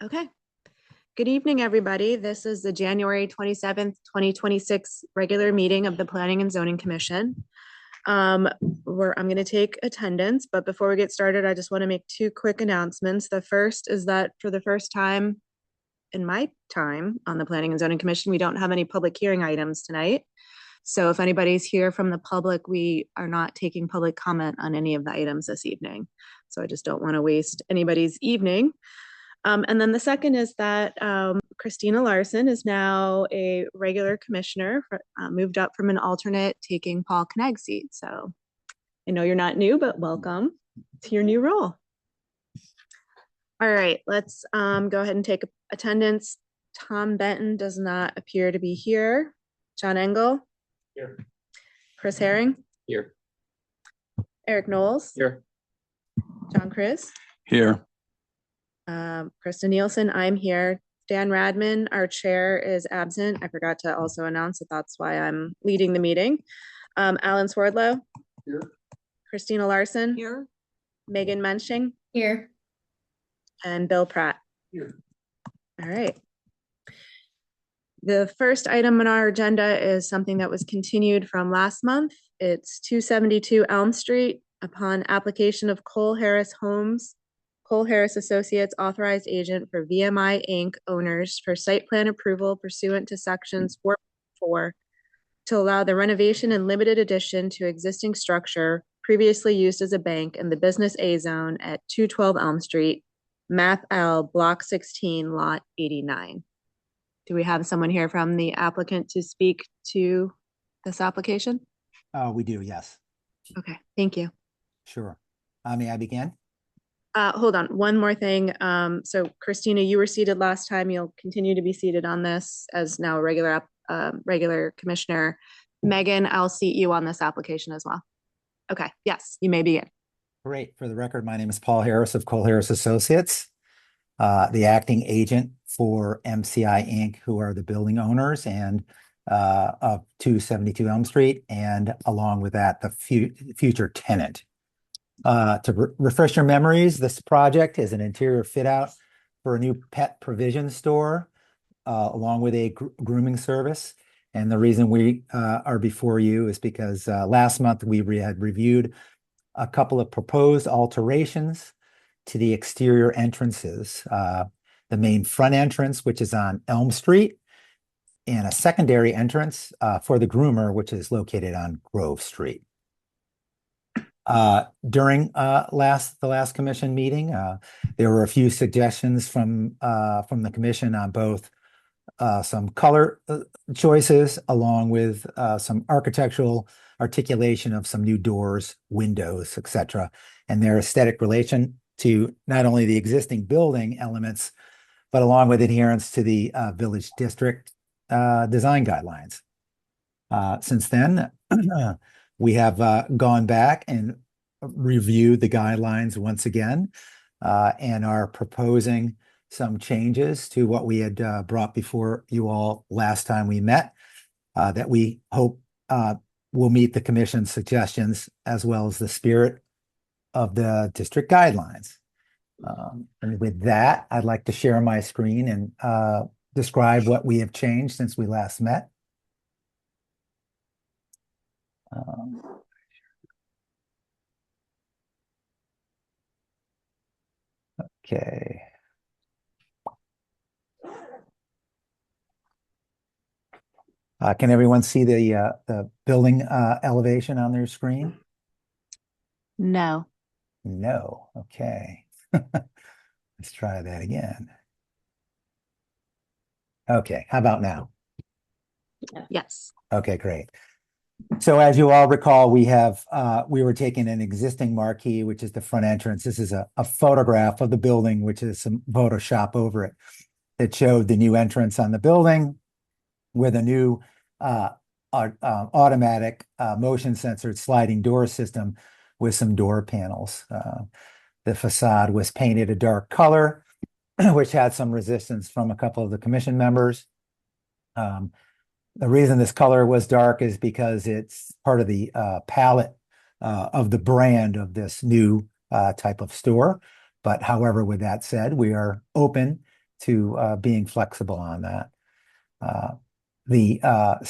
Okay. Good evening, everybody. This is the January 27th, 2026 regular meeting of the Planning and Zoning Commission. I'm going to take attendance, but before we get started, I just want to make two quick announcements. The first is that for the first time in my time on the Planning and Zoning Commission, we don't have any public hearing items tonight. So if anybody's here from the public, we are not taking public comment on any of the items this evening. So I just don't want to waste anybody's evening. And then the second is that Christina Larson is now a regular commissioner, moved up from an alternate, taking Paul Knag's seat. So I know you're not new, but welcome to your new role. All right, let's go ahead and take attendance. Tom Benton does not appear to be here. John Engel? Here. Chris Herring? Here. Eric Knowles? Here. John Chris? Here. Krista Nielsen, I'm here. Dan Radman, our chair, is absent. I forgot to also announce that that's why I'm leading the meeting. Alan Swordlow? Here. Christina Larson? Here. Megan Mensching? Here. And Bill Pratt? Here. All right. The first item on our agenda is something that was continued from last month. It's 272 Elm Street. Upon application of Cole Harris Homes, Cole Harris Associates authorized agent for VMI Inc. owners for site plan approval pursuant to sections 4 to allow the renovation and limited addition to existing structure previously used as a bank in the Business A zone at 212 Elm Street, Map L, Block 16, Lot 89. Do we have someone here from the applicant to speak to this application? We do, yes. Okay, thank you. Sure. May I begin? Hold on, one more thing. So Christina, you were seated last time. You'll continue to be seated on this as now a regular commissioner. Megan, I'll seat you on this application as well. Okay, yes, you may begin. Great. For the record, my name is Paul Harris of Cole Harris Associates, the acting agent for MCI Inc., who are the building owners and of 272 Elm Street, and along with that, the future tenant. To refresh your memories, this project is an interior fit out for a new pet provision store, along with a grooming service. And the reason we are before you is because last month we had reviewed a couple of proposed alterations to the exterior entrances. The main front entrance, which is on Elm Street, and a secondary entrance for the groomer, which is located on Grove Street. During the last commission meeting, there were a few suggestions from the commission on both some color choices along with some architectural articulation of some new doors, windows, etc., and their aesthetic relation to not only the existing building elements, but along with adherence to the village district design guidelines. Since then, we have gone back and reviewed the guidelines once again and are proposing some changes to what we had brought before you all last time we met that we hope will meet the commission's suggestions as well as the spirit of the district guidelines. And with that, I'd like to share my screen and describe what we have changed since we last met. Okay. Can everyone see the building elevation on their screen? No. No. Okay. Let's try that again. Okay. How about now? Yes. Okay, great. So as you all recall, we were taking an existing marquee, which is the front entrance. This is a photograph of the building, which is some Photoshop over it that showed the new entrance on the building with a new automatic motion censored sliding door system with some door panels. The facade was painted a dark color, which had some resistance from a couple of the commission members. The reason this color was dark is because it's part of the palette of the brand of this new type of store. But however, with that said, we are open to being flexible on that. I'm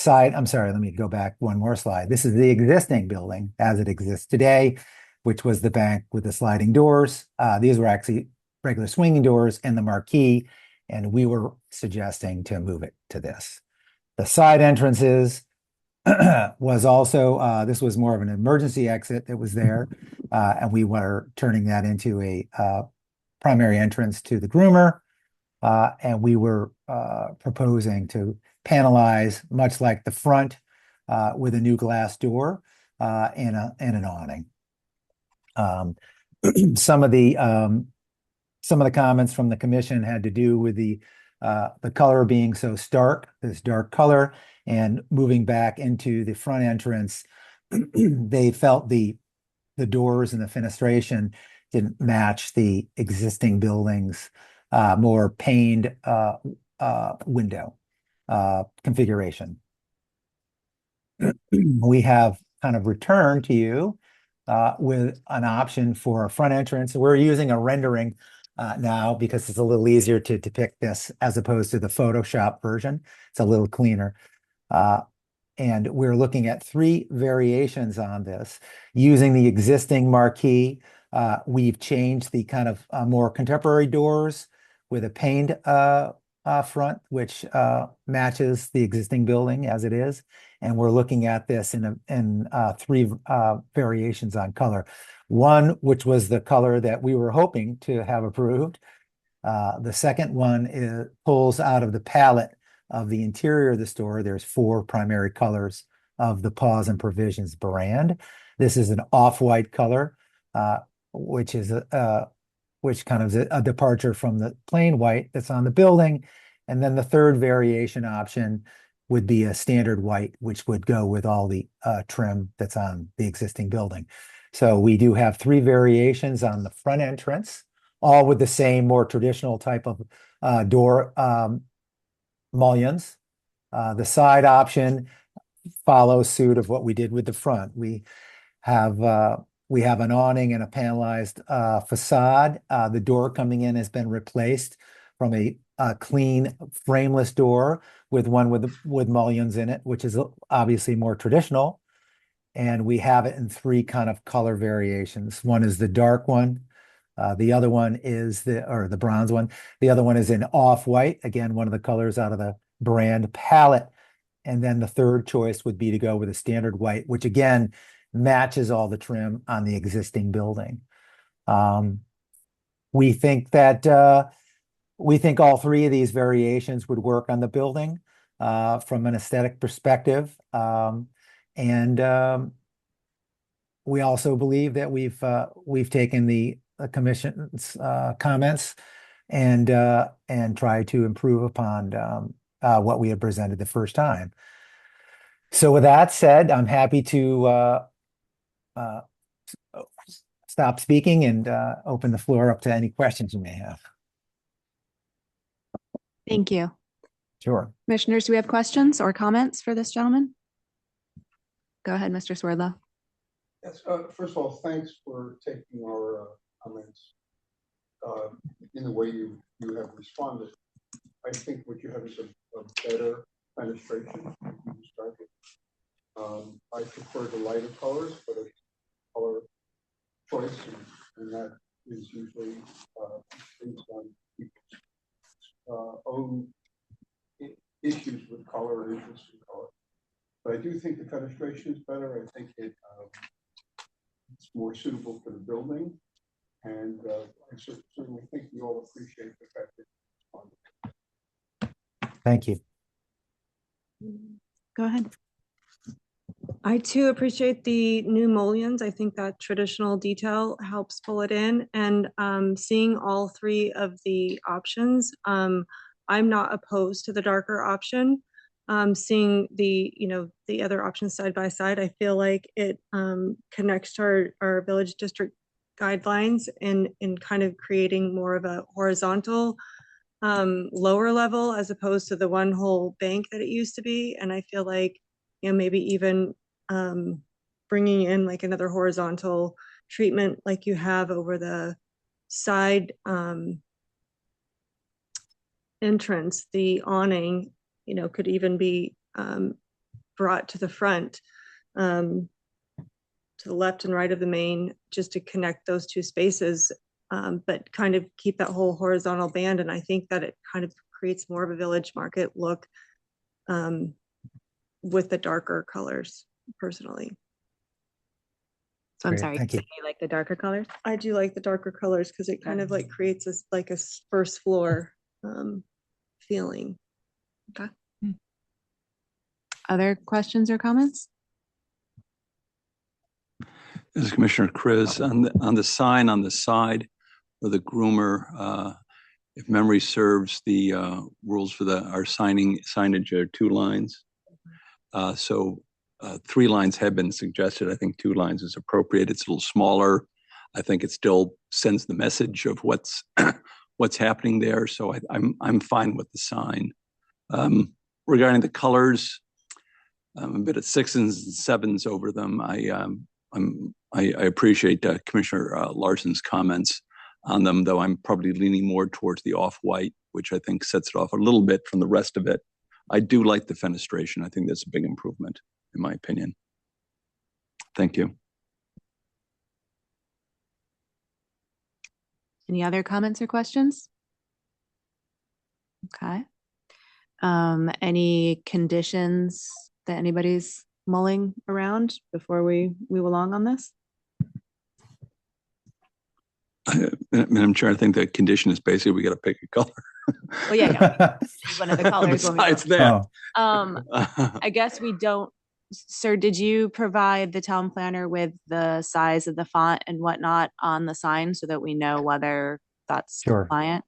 sorry, let me go back one more slide. This is the existing building as it exists today, which was the bank with the sliding doors. These were actually regular swinging doors and the marquee, and we were suggesting to move it to this. The side entrances was also, this was more of an emergency exit that was there, and we were turning that into a primary entrance to the groomer, and we were proposing to panelize, much like the front, with a new glass door and an awning. Some of the comments from the commission had to do with the color being so stark, this dark color, and moving back into the front entrance. They felt the doors and the fenestration didn't match the existing building's more paned window configuration. We have kind of returned to you with an option for a front entrance. We're using a rendering now because it's a little easier to depict this as opposed to the Photoshop version. It's a little cleaner. And we're looking at 3 variations on this. Using the existing marquee, we've changed the kind of more contemporary doors with a paned front, which matches the existing building as it is. And we're looking at this in 3 variations on color. One, which was the color that we were hoping to have approved. The second one pulls out of the palette of the interior of the store. There's 4 primary colors of the Paws and Provisions brand. This is an off-white color, which kind of is a departure from the plain white that's on the building. And then the third variation option would be a standard white, which would go with all the trim that's on the existing building. So we do have 3 variations on the front entrance, all with the same more traditional type of door mullions. The side option follows suit of what we did with the front. We have an awning and a panelized facade. The door coming in has been replaced from a clean frameless door with one with mullions in it, which is obviously more traditional. And we have it in 3 kind of color variations. One is the dark one. The other one is the bronze one. The other one is in off-white, again, one of the colors out of the brand palette. And then the third choice would be to go with a standard white, which again matches all the trim on the existing building. We think all 3 of these variations would work on the building from an aesthetic perspective. And we also believe that we've taken the commission's comments and tried to improve upon what we had presented the first time. So with that said, I'm happy to stop speaking and open the floor up to any questions you may have. Thank you. Sure. Commissioners, do we have questions or comments for this gentleman? Go ahead, Mr. Swerdlow. Yes, first of all, thanks for taking our comments in the way you have responded. I think what you have is a better fenestration, as you described it. I prefer the lighter colors, but a color choice, and that is usually based on people's own issues with color or interest in color. But I do think the fenestration is better. I think it's more suitable for the building, and I certainly think we all appreciate the fact that you responded. Thank you. Go ahead. I too appreciate the new mullions. I think that traditional detail helps pull it in, and seeing all 3 of the options, I'm not opposed to the darker option. Seeing the other options side by side, I feel like it connects to our village district guidelines in kind of creating more of a horizontal lower level as opposed to the one whole bank that it used to be. And I feel like, maybe even bringing in like another horizontal treatment like you have over the side entrance, the awning, could even be brought to the front, to the left and right of the main, just to connect those two spaces, but kind of keep that whole horizontal band. And I think that it kind of creates more of a village market look with the darker colors, personally. So I'm Great, sorry, thank you. you like the darker colors? I do like the darker colors because it kind of like creates this like a first floor feeling. Other questions or comments? This is Commissioner Chris. On the sign on the side of the groomer, if memory serves, the rules for our signage are 2 lines. So 3 lines have been suggested. I think 2 lines is appropriate. It's a little smaller. I think it still sends the message of what's what's happening there. So I'm fine with the sign. Regarding the colors, I'm a bit at 6s and 7s over them. I appreciate Commissioner Larson's comments on them, though I'm probably leaning more towards the off-white, which I think sets it off a little bit from the rest of it. I do like the fenestration. I think that's a big improvement, in my opinion. Thank you. Any other comments or questions? Okay. Any conditions that anybody's mulling around before we move along on this? Madam Chair, I think the condition is basically we got to pick a color. Well, yeah, one of the colors. when we Besides go. that. I guess we don't, sir, did you provide the town planner with the size of the font and whatnot on the sign so that we know whether that's Sure. compliant?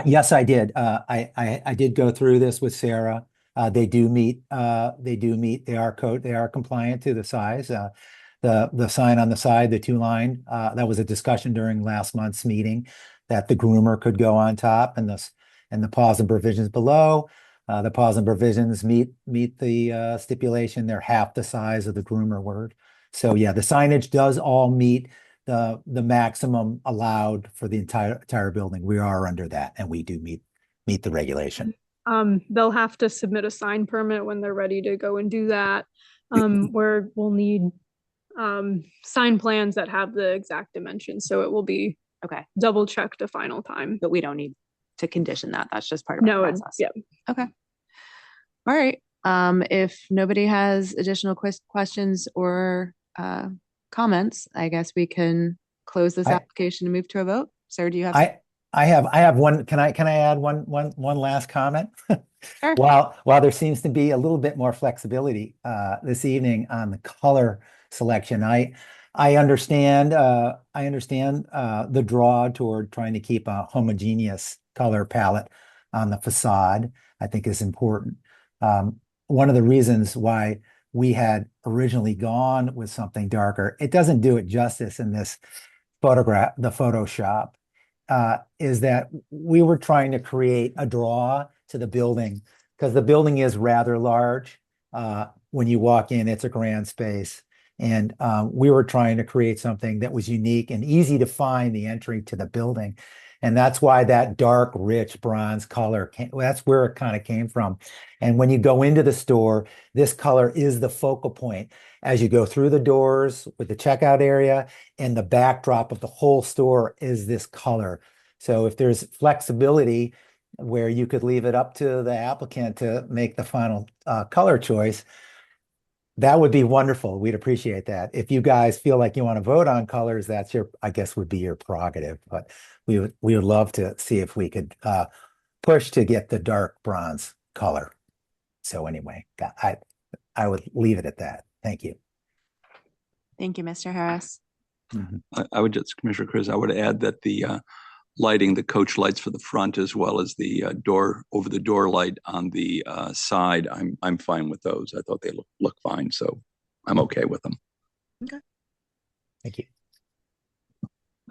Yes, I did. I did go through this with Sarah. They do meet, they are compliant to the size. The sign on the side, the 2 line, that was a discussion during last month's meeting that the groomer could go on top, and the pause and provisions below. The pause and provisions meet the stipulation. They're half the size of the groomer word. So yeah, the signage does all meet the maximum allowed for the entire building. We are under that, and we do meet the regulation. They'll have to submit a sign permit when they're ready to go and do that. Where we'll need sign plans that have the exact dimensions, so it will be Okay, double checked a final time. but we don't need to condition that. That's just part of the No, process. yeah. Okay. All right. If nobody has additional questions or comments, I guess we can close this application and move to a vote. Sir, do you have? I have one. Can I add one last comment? Sure. While there seems to be a little bit more flexibility this evening on the color selection, I understand the draw toward trying to keep a homogeneous color palette on the facade. I think is important. One of the reasons why we had originally gone with something darker, it doesn't do it justice in this photograph, the Photoshop, is that we were trying to create a draw to the building because the building is rather large. When you walk in, it's a grand space. And we were trying to create something that was unique and easy to find the entry to the building. And that's why that dark, rich bronze color, that's where it kind of came from. And when you go into the store, this color is the focal point as you go through the doors with the checkout area, and the backdrop of the whole store is this color. So if there's flexibility where you could leave it up to the applicant to make the final color choice, that would be wonderful. We'd appreciate that. If you guys feel like you want to vote on colors, that's I guess would be your prerogative, but we would love to see if we could push to get the dark bronze color. So anyway, I would leave it at that. Thank you. Thank you, Mr. Harris. I would just, Commissioner Chris, I would add that the lighting, the coach lights for the front, as well as the over the door light on the side, I'm fine with those. I thought they look fine, so I'm okay with them. Okay. Thank you.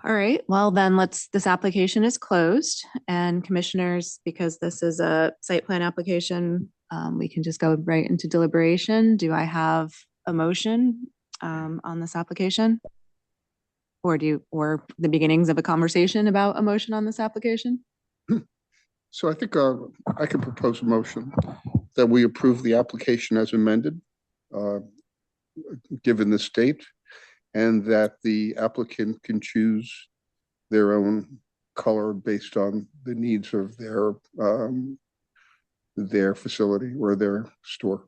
All right, well then this application is closed, and commissioners, because this is a site plan application, we can just go right into deliberation. Do I have a motion on this application? Or the beginnings of a conversation about a motion on this application? So I think I can propose a motion that we approve the application as amended, uh, given this date, and that the applicant can choose their own color based on the needs of their facility or their store.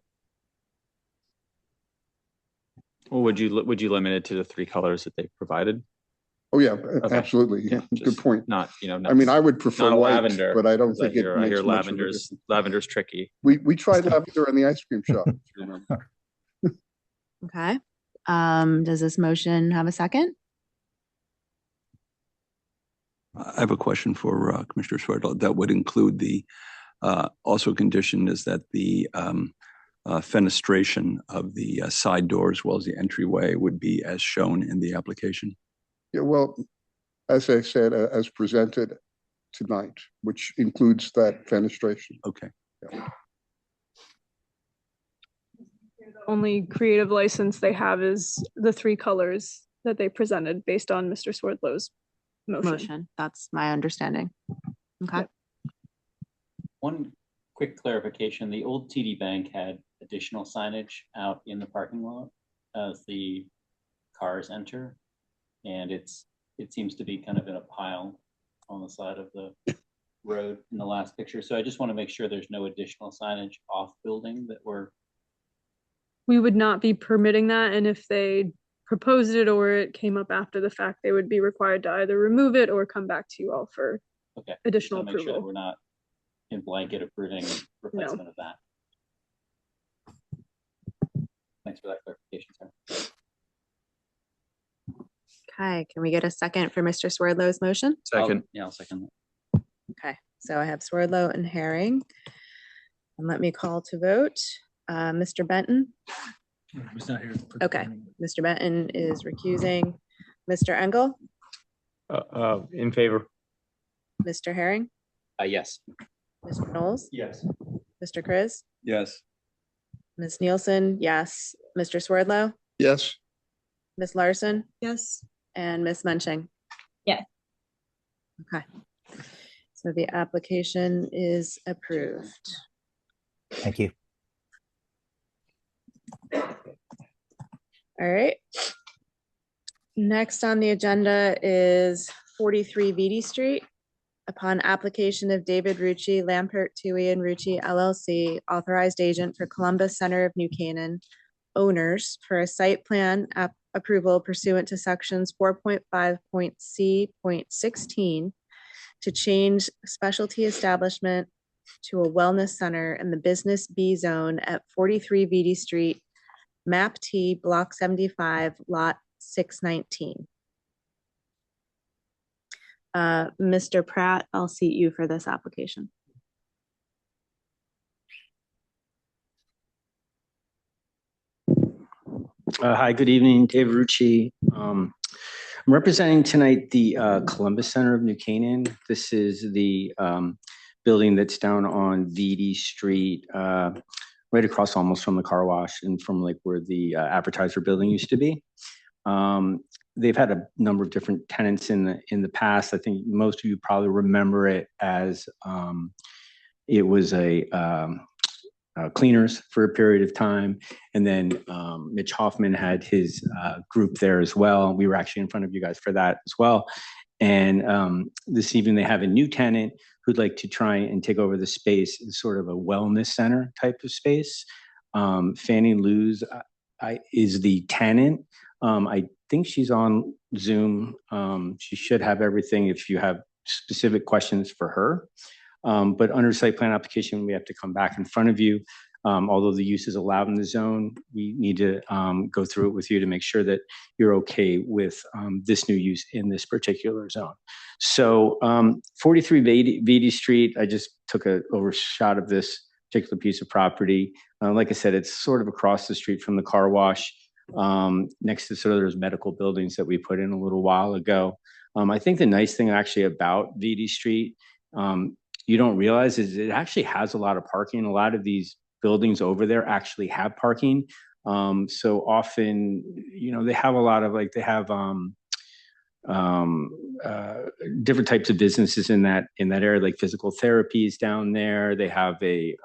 Well, would you limit it to the 3 colors that they provided? Oh, yeah, Okay. absolutely. Yeah, Good just point. Not, I mean, I would prefer not a white, lavender, but I don't 'cause I think it hear makes much of a lavender's difference. tricky. We tried lavender in the ice cream shop. if you remember. Okay. Does this motion have a second? I have a question for Commissioner Swerdlow. That would include the, also condition is that the fenestration of the side door as well as the entryway would be as shown in the application. Yeah, well, as I said, as presented tonight, which includes that fenestration. Okay. The only creative license they have is the 3 colors that they presented based on Mr. Swerdlow's motion. That's my understanding. Okay. One quick clarification, the old TD Bank had additional signage out in the parking lot as the cars enter. And it seems to be kind of in a pile on the side of the road in the last picture. So I just want to make sure there's no additional signage off building that We would not be permitting that, and if they proposed it or it came up after the fact, they would be required to either remove it or come back to you all for okay. additional Just to make sure that approval. we're not in blanket approving replacement of that. Thanks for that clarification, sir. Okay, can we get a second for Mr. Swerdlow's motion? Second. Yeah, I'll second Okay, so I have Swerdlow and Herring. And let me call to vote. Mr. Benton? He's not here. Okay, Mr. Benton is recusing. Mr. Engel? In favor. Mr. Herring? Yes. Mr. Knowles? Yes. Mr. Chris? Yes. Ms. Nielsen? Yes. Mr. Swerdlow? Yes, Ms. Larson? Yes. And Ms. Munching? Yes. Okay. So the application is approved. Thank you. All right. Next on the agenda is 43 Vitti Street. Upon application of David Rucci, Lampert, Tui and Rucci LLC, authorized agent for Columbus Center of New Canaan, owners for a site plan approval pursuant to sections 4.5.c.16 to change specialty establishment to a wellness center in the Business B zone at 43 Vitti Street, Map T, Block 75, Lot 619. Mr. Pratt, I'll seat you for this application. Hi, good evening, Dave Rucci. I'm representing tonight the Columbus Center of New Canaan. This is the building that's down on Vitti Street, right across almost from the car wash and from like where the advertiser building used to be. They've had a number of different tenants in the past. I think most of you probably remember it as it was a cleaners for a period of time. And then Mitch Hoffman had his group there as well. We were actually in front of you guys for that as well. And this evening they have a new tenant who'd like to try and take over the space as sort of a wellness center type of space. Fannie Lou's is the tenant. I think she's on Zoom. She should have everything if you have specific questions for her. But under site plan application, we have to come back in front of you. Although the use is allowed in the zone, we need to go through it with you to make sure that you're okay with this new use in this particular zone. So 43 Vitti Street, I just took an overshot of this particular piece of property. Like I said, it's sort of across the street from the car wash, next to sort of those medical buildings that we put in a little while ago. I think the nice thing actually about Vitti Street, you don't realize is it actually has a lot of parking. A lot of these buildings over there actually have parking. So often, you know, they have a lot of like, they have different types of businesses in that area, like physical therapies down there. They have a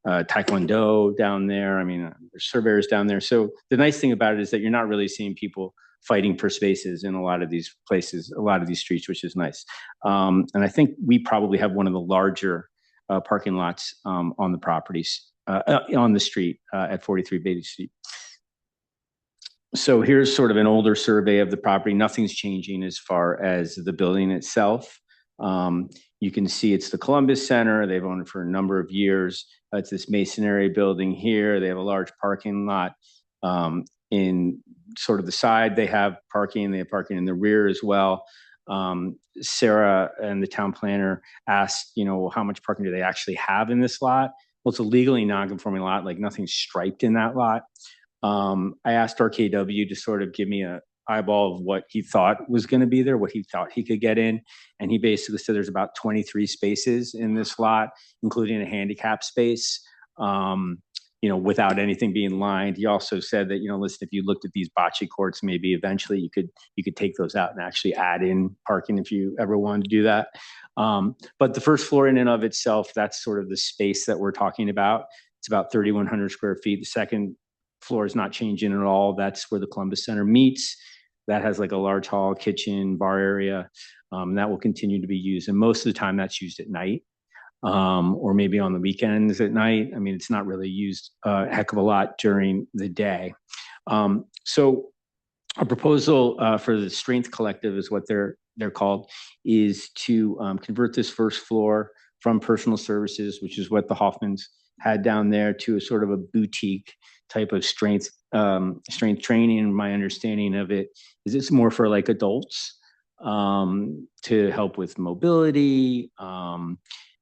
taekwondo down there. I mean, there's surveyors down there. So the nice thing about it is that you're not really seeing people fighting for spaces in a lot of these places, a lot of these streets, which is nice. And I think we probably have one of the larger parking lots on the properties, on the street at 43 Beatty Street. So here's sort of an older survey of the property. Nothing's changing as far as the building itself. You can see it's the Columbus Center. They've owned it for a number of years. It's this masonry building here. They have a large parking lot. In sort of the side, they have parking. They have parking in the rear as well. Sarah and the town planner asked, how much parking do they actually have in this lot? Well, it's a legally non-conforming lot, like nothing's striped in that lot. I asked RKW to sort of give me a eyeball of what he thought was going to be there, what he thought he could get in. And he basically said there's about 23 spaces in this lot, including a handicap space, without anything being lined. He also said that, listen, if you looked at these bocce courts, maybe eventually you could take those out and actually add in parking if you ever wanted to do that. But the first floor in and of itself, that's sort of the space that we're talking about. It's about 3,100 square feet. The second floor is not changing at all. That's where the Columbus Center meets. That has like a large hall, kitchen, bar area. That will continue to be used. And most of the time that's used at night, or maybe on the weekends at night. I mean, it's not really used a heck of a lot during the day. So a proposal for the Strength Collective is what they're called, is to convert this first floor from personal services, which is what the Hoffmans had down there, to a sort of a boutique type of strength training. And my understanding of it is it's more for like adults to help with mobility.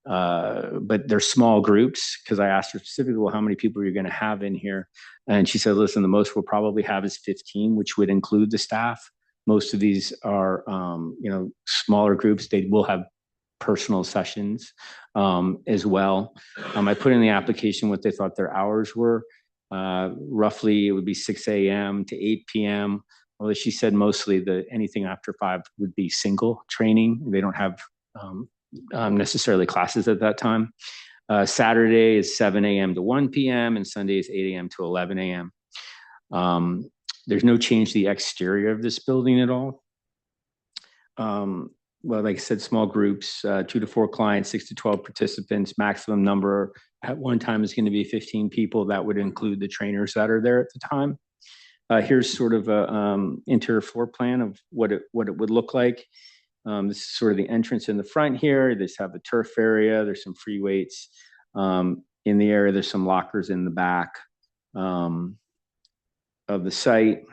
But they're small groups, because I asked her specifically, well, how many people are you going to have in here? And she said, listen, the most we'll probably have is 15, which would include the staff. Most of these are, smaller groups. They will have personal sessions as well. I put in the application what they thought their hours were. Roughly, it would be 6 a.m. to 8 p.m. Although she said mostly anything after 5 would be single training. They don't have necessarily classes at that time. Saturday is 7 a.m. to 1 p.m. and Sunday is 8 a.m. to 11 a.m. There's no change to the exterior of this building at all. Well, like I said, small groups, 2 to 4 clients, 6 to 12 participants. Maximum number at one time is going to be 15 people. That would include the trainers that are there at the time. Here's sort of a interior floor plan of what it would look like. This is sort of the entrance in the front here. They just have the turf area. There's some free weights in the area. There's some lockers in the back of the site.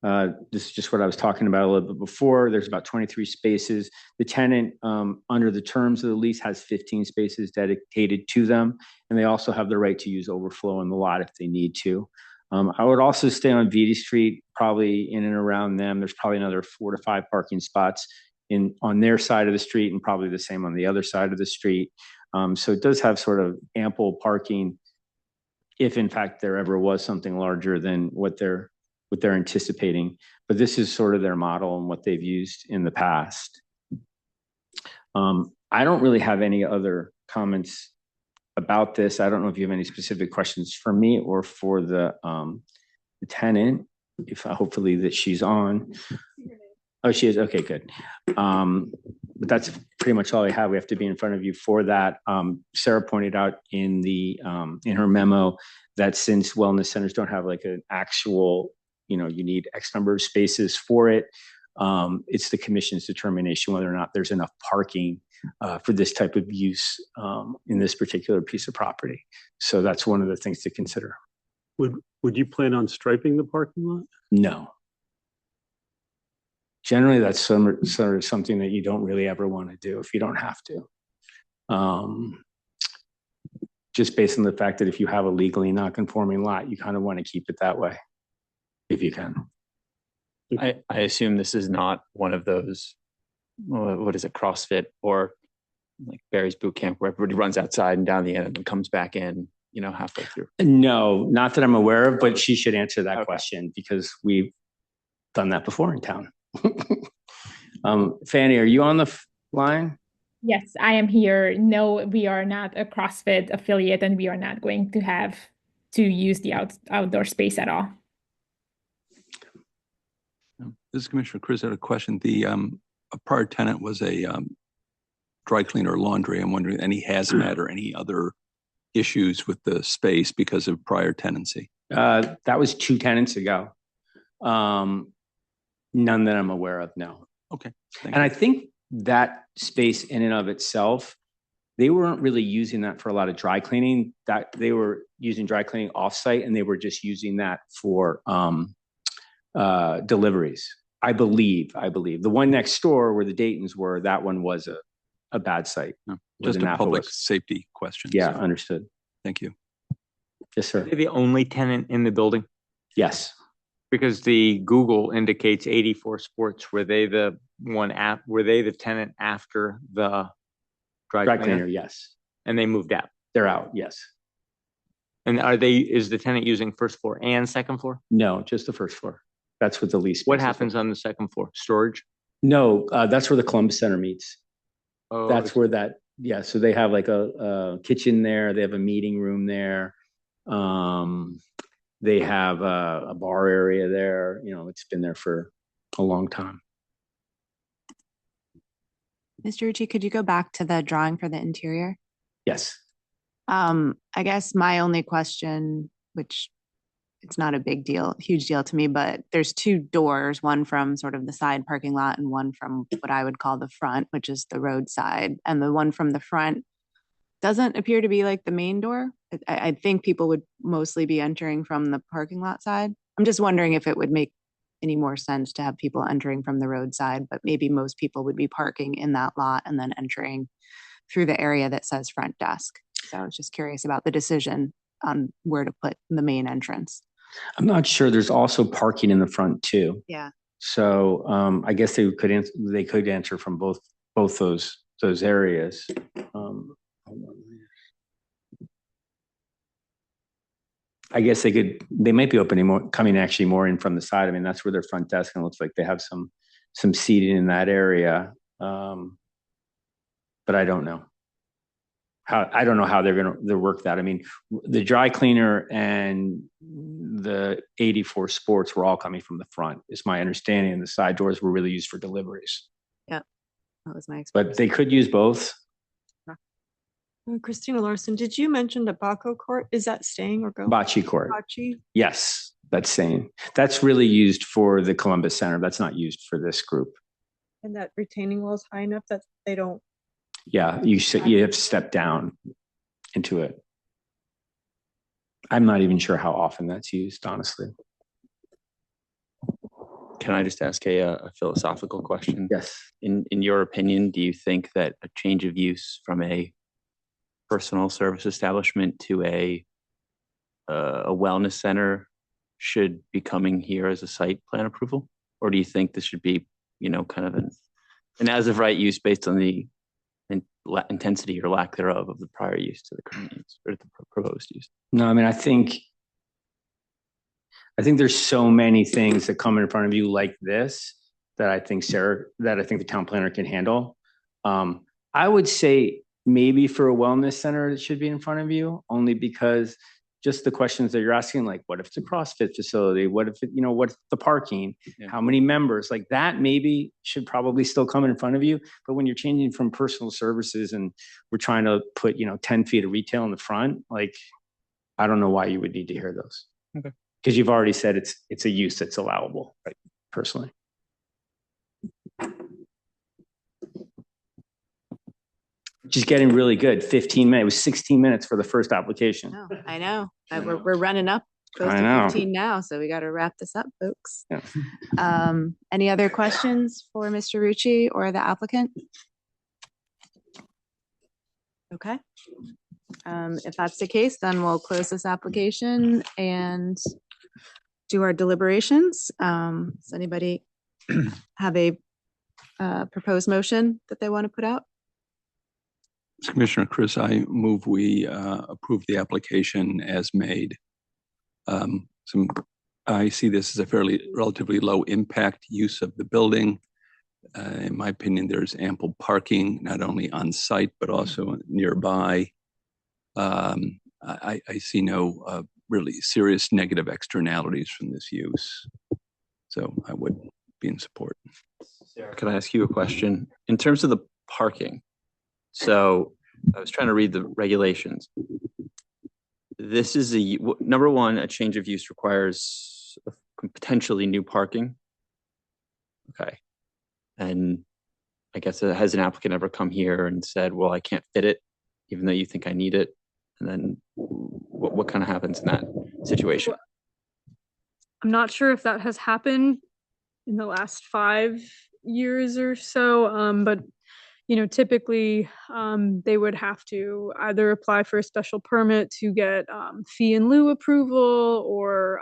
This is just what I was talking about a little bit before. There's about 23 spaces. The tenant, under the terms of the lease, has 15 spaces dedicated to them. And they also have the right to use overflow in the lot if they need to. I would also stay on Beatty Street, probably in and around them. There's probably another 4 to 5 parking spots on their side of the street, and probably the same on the other side of the street. So it does have sort of ample parking if in fact there ever was something larger than what they're anticipating. But this is sort of their model and what they've used in the past. I don't really have any other comments about this. I don't know if you have any specific questions for me or for the tenant, if hopefully that she's on. Oh, she is. Okay, good. But that's pretty much all I have. We have to be in front of you for that. Sarah pointed out in her memo that since wellness centers don't have like an actual, you need X number of spaces for it, it's the commission's determination whether or not there's enough parking for this type of use in this particular piece of property. So that's one of the things to consider. Would you plan on striping the parking lot? No. Generally, that's sort of something that you don't really ever want to do if you don't have to. Just based on the fact that if you have a legally non-conforming lot, you kind of want to keep it that way, if you can. I assume this is not one of those, what is it, CrossFit or like Barry's Boot Camp, where everybody runs outside and down the end and then comes back in, halfway through. No, not that I'm aware of, but she should answer that question because we've done that before in town. Fanny, are you on the line? Yes, I am here. No, we are not a CrossFit affiliate and we are not going to have to use the outdoor space at all. This is Commissioner Chris. I had a question. A prior tenant was a dry cleaner or laundry. I'm wondering any hazmat or any other issues with the space because of prior tenancy? That was 2 tenants ago. None that I'm aware of, no. Okay. And I think that space in and of itself, they weren't really using that for a lot of dry cleaning. That they were using dry cleaning offsite, and they were just using that for deliveries. I believe the one next door where the Daytons were, that one was a bad site. No, just a public safety question. Yeah, so. Understood. Thank you. Yes, sir. Are they the only tenant in the building? Yes. Because the Google indicates 84 Sports. Were they the tenant after the dry cleaner? Yes. And they moved out. They're out. Yes. And is the tenant using first floor and second floor? No, just the first floor. That's what the lease. What happens on the second floor? Storage? No, that's where the Columbus Center meets. Oh, That's where that, yeah. So they have like a kitchen there. They have a meeting room there. They have a bar area there. You know, it's been there for a long time. Mr. Rucci, could you go back to the drawing for the interior? Yes. I guess my only question, which it's not a huge deal to me, but there's 2 doors, one from sort of the side parking lot and one from what I would call the front, which is the roadside. And the one from the front doesn't appear to be like the main door. I think people would mostly be entering from the parking lot side. I'm just wondering if it would make any more sense to have people entering from the roadside, but maybe most people would be parking in that lot and then entering through the area that says front desk. So I was just curious about the decision on where to put the main entrance. I'm not sure. There's also parking in the front too. Yeah. So I guess they could enter from both those areas. I guess they might be coming actually more in from the side. I mean, that's where their front desk, and it looks like they have some seating in that area. But I don't know. I don't know how they're going to work that. I mean, the dry cleaner and the 84 Sports were all coming from the front, is my understanding. And the side doors were really used for deliveries. Yeah, that was my experience. But they could use both. Christina Larson, did you mention the Baco Court? Is that staying or going? Bocce court. Bocce? Yes, that's staying. That's really used for the Columbus Center. That's not used for this group. And that retaining wall is high enough that they don't. Yeah, you have to step down into it. I'm not even sure how often that's used, honestly. Can I just ask a philosophical question? Yes. In your opinion, do you think that a change of use from a personal service establishment to a wellness center should be coming here as a site plan approval? Or do you think this should be, kind of an as of right use based on the intensity or lack thereof of the prior use to the current use or the proposed use? No, I mean, I think there's so many things that come in front of you like this that I think the town planner can handle. I would say maybe for a wellness center, it should be in front of you, only because just the questions that you're asking, like what if it's a CrossFit facility? What if what's the parking? Yeah. How many members? Like that maybe should probably still come in front of you. But when you're changing from personal services and we're trying to put, 10 feet of retail in the front, like, I don't know why you would need to hear those. Okay. Because you've already said it's a use that's allowable, right? Personally. Just getting really good. 15 minutes. It was 16 minutes for the first application. Oh, I know. We're running up close I to know. 15 now, so we got to wrap this up, folks. Yeah. Any other questions for Mr. Rucci or the applicant? Okay. If that's the case, then we'll close this application and do our deliberations. Does anybody have a proposed motion that they want to put out? Commissioner Chris, I move we approve the application as made. I see this as a relatively low impact use of the building. In my opinion, there's ample parking, not only on site, but also nearby. I see no really serious negative externalities from this use. So I would be in support. Sarah, can I ask you a question? In terms of the parking, so I was trying to read the regulations. This is number one, a change of use requires potentially new parking. Okay. And I guess has an applicant ever come here and said, well, I can't fit it, even though you think I need it? And then what kind of happens in that situation? I'm not sure if that has happened in the last 5 years or so, but typically they would have to either apply for a special permit to get fee in lieu approval or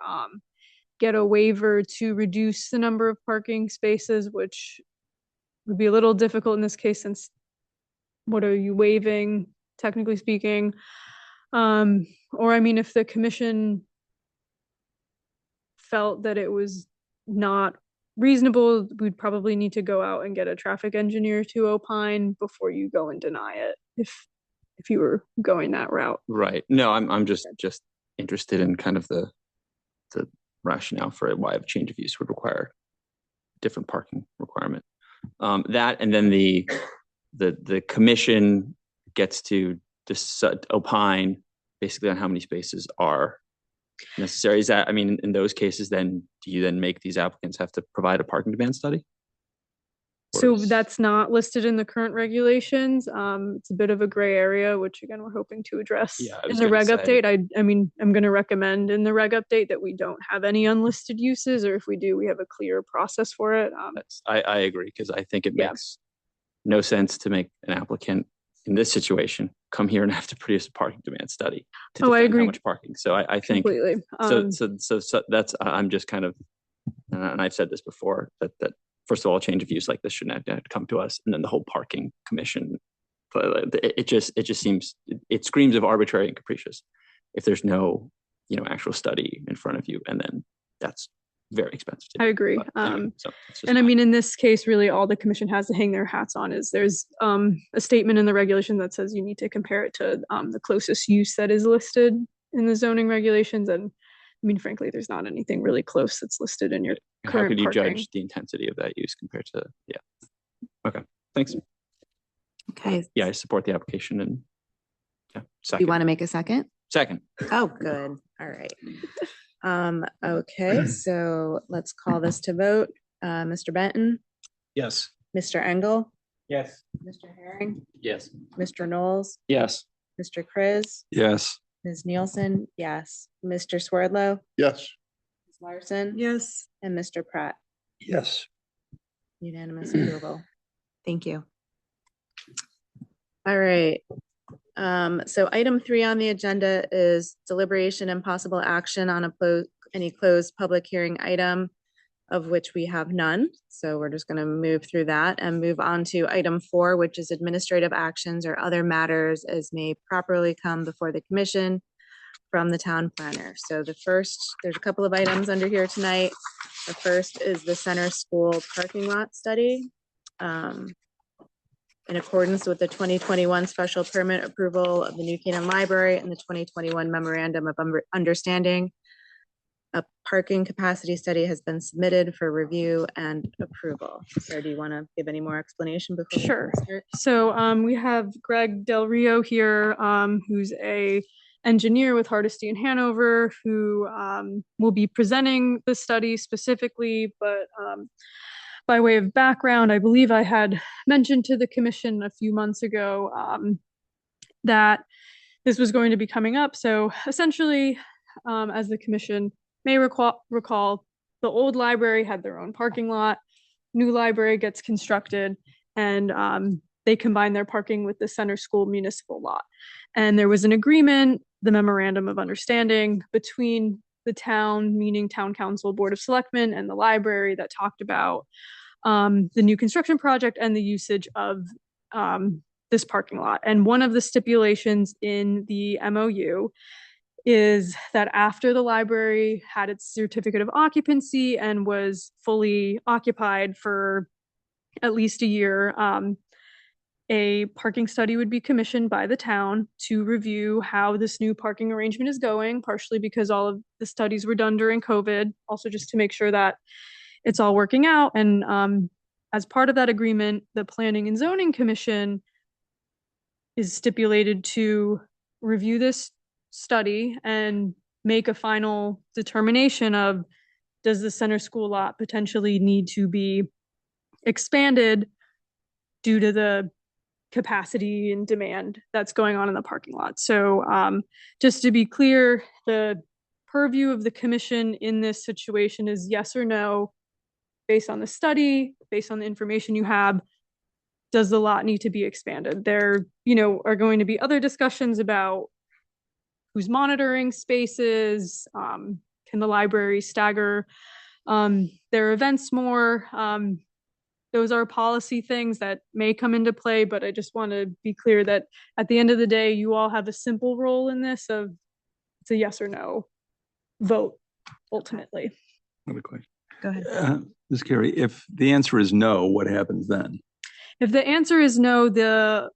get a waiver to reduce the number of parking spaces, which would be a little difficult in this case since what are you waiving, technically speaking? Or I mean, if the commission felt that it was not reasonable, we'd probably need to go out and get a traffic engineer to opine before you go and deny it, if you were going that route. Right. No, I'm just interested in kind of the rationale for why a change of use would require different parking requirement. That and then the commission gets to opine basically on how many spaces are necessary. Is that, I mean, in those cases, then do you then make these applicants have to provide a parking demand study? So that's not listed in the current regulations. It's a bit of a gray area, which again, we're hoping to address in the reg update. I mean, I'm going to recommend in the reg update that we don't have any unlisted uses, or if we do, we have a clear process for it. I agree, because I think it makes no sense to make an applicant in this situation come here and have to produce a parking demand study to define I agree. how much parking. So I think Completely. So that's, I'm just kind of, and I've said this before, that first of all, a change of use like this shouldn't have to come to us, and then the whole parking commission, it just seems, it screams of arbitrary and capricious if there's no actual study in front of you, and then that's very expensive to do. I agree. But anyway, And I mean, in this case, really all the commission has to hang their hats on is there's a statement in the regulation that says you need to compare it to the closest use that is listed in the zoning regulations. And I mean, frankly, there's not anything really close that's listed in your current how could you parking. judge the intensity of that use compared to, okay, thanks. Okay. Yeah, I support the application, and You second. want to make a second? Second. Oh, good. All right. Okay, so let's call this to vote. Mr. Benton, Yes. Mr. Engel, Yes. Mr. Herring, Yes. Mr. Knowles, Yes. Mr. Chris, Yes. Ms. Nielsen, yes. Mr. Swerdlow, Yes. Ms. Larson, Yes. and Mr. Pratt. Yes. Unanimous approval. Thank you. All right. So item 3 on the agenda is deliberation and possible action on any closed public hearing item, of which we have none. So we're just going to move through that and move on to item 4, which is administrative actions or other matters as may properly come before the commission from the town planner. So there's a couple of items under here tonight. The first is the center school parking lot study. In accordance with the 2021 special permit approval of the New Canaan Library and the 2021 memorandum of understanding, a parking capacity study has been submitted for review and approval. So do you want to give any more explanation before? Sure. we start? So we have Greg Del Rio here, who's a engineer with Hardesty in Hanover, who will be presenting the study specifically, but by way of background, I believe I had mentioned to the commission a few months ago that this was going to be coming up. So essentially, as the commission may recall, the old library had their own parking lot, new library gets constructed, and they combine their parking with the center school municipal lot. And there was an agreement, the memorandum of understanding between the town, meaning town council, board of selectmen, and the library that talked about the new construction project and the usage of this parking lot. And one of the stipulations in the MOU is that after the library had its certificate of occupancy and was fully occupied for at least a year, a parking study would be commissioned by the town to review how this new parking arrangement is going, partially because all of the studies were done during COVID, also just to make sure that it's all working out. And as part of that agreement, the Planning and Zoning Commission is stipulated to review this study and make a final determination of, does the center school lot potentially need to be expanded due to the capacity and demand that's going on in the parking lot. So just to be clear, the purview of the commission in this situation is yes or no, based on the study, based on the information you have. Does the lot need to be expanded? There, are going to be other discussions about who's monitoring spaces. Can the library stagger their events more? Those are policy things that may come into play, but I just want to be clear that at the end of the day, you all have a simple role in this of it's a yes or no vote, ultimately. Another question. Go ahead. Ms. Carey, if the answer is no, what happens then? If the answer is no, the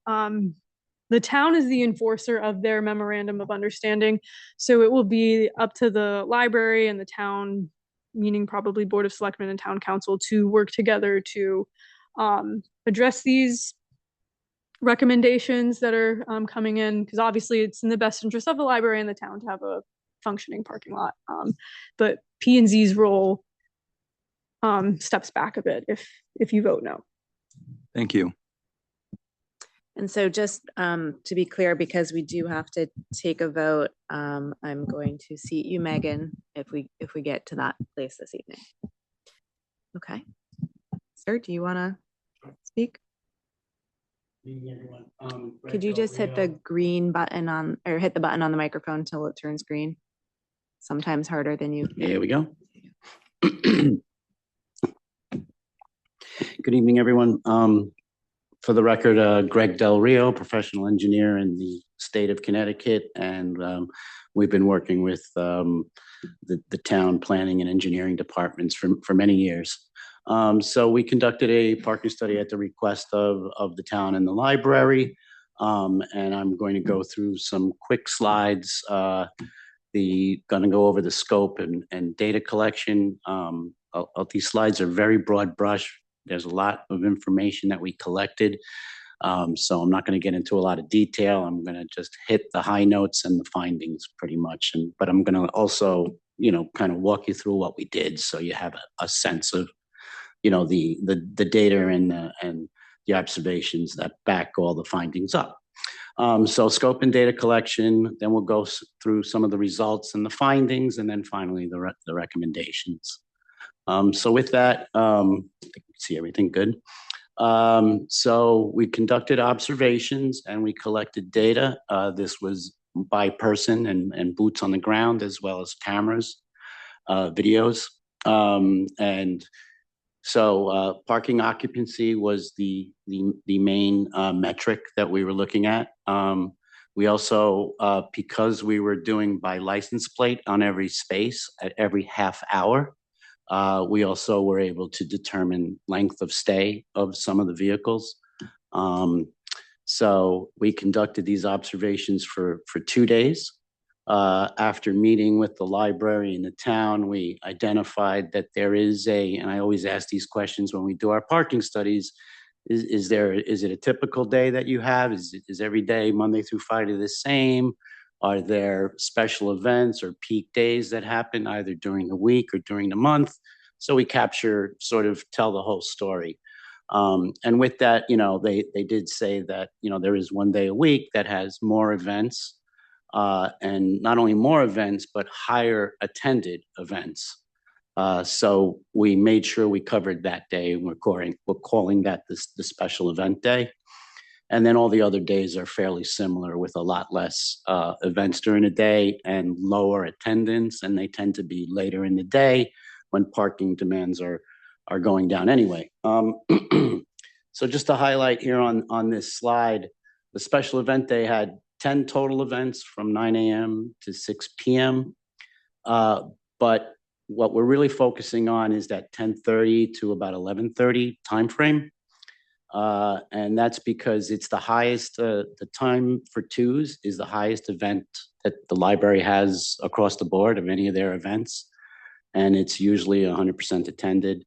town is the enforcer of their memorandum of understanding. So it will be up to the library and the town, meaning probably Board of Selectmen and Town Council, to work together to address these recommendations that are coming in, because obviously it's in the best interest of the library and the town to have a functioning parking lot. But P&Z's role steps back a bit if you vote no. Thank you. And so just to be clear, because we do have to take a vote, I'm going to seat you, Megan, if we get to that place this evening. Okay. Sir, do you want to speak? Could you just hit the green button on, or hit the button on the microphone until it turns green? Sometimes harder than you. Here we go. Good evening, everyone. For the record, Greg Del Rio, professional engineer in the state of Connecticut, and we've been working with the town planning and engineering departments for many years. So we conducted a parking study at the request of the town and the library, and I'm going to go through some quick slides. Going to go over the scope and data collection. These slides are very broad brush. There's a lot of information that we collected. So I'm not going to get into a lot of detail. I'm going to just hit the high notes and the findings pretty much. But I'm going to also, kind of walk you through what we did, so you have a sense of, the data and the observations that back all the findings up. So scope and data collection, then we'll go through some of the results and the findings, and then finally the recommendations. So with that, I can see everything good. So we conducted observations and we collected data. This was by person and boots on the ground, as well as cameras, videos. And so parking occupancy was the main metric that we were looking at. We also, because we were doing by license plate on every space at every half hour, we also were able to determine length of stay of some of the vehicles. So we conducted these observations for 2 days. After meeting with the library in the town, we identified that there is and I always ask these questions when we do our parking studies, is it a typical day that you have? Is every day, Monday through Friday, the same? Are there special events or peak days that happen either during the week or during the month? So we tell the whole story. And with that, they did say that, there is one day a week that has more events, and not only more events, but higher attended events. So we made sure we covered that day, and we're calling that the special event day. And then all the other days are fairly similar, with a lot less events during the day and lower attendance, and they tend to be later in the day when parking demands are going down anyway. So just to highlight here on this slide, the special event day had 10 total events from 9 a.m. to 6 p.m. But what we're really focusing on is that 10:30 to about 11:30 timeframe. And that's because it's the highest, the time for twos is the highest event that the library has across the board of any of their events. And it's usually 100% attended.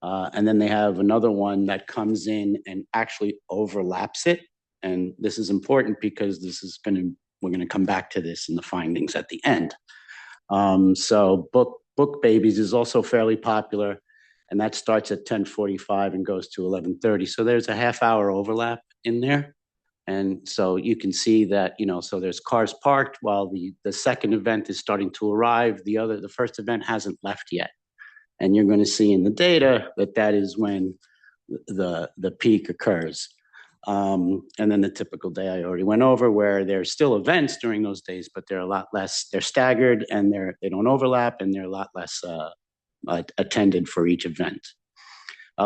And then they have another one that comes in and actually overlaps it. And this is important because we're going to come back to this in the findings at the end. So Book Babies is also fairly popular, and that starts at 10:45 and goes to 11:30. So there's a half-hour overlap in there. And so you can see that, so there's cars parked while the second event is starting to arrive. The first event hasn't left yet. And you're going to see in the data that is when the peak occurs. And then the typical day I already went over, where there's still events during those days, but they're a lot less, they're staggered and they don't overlap, and they're a lot less attended for each event.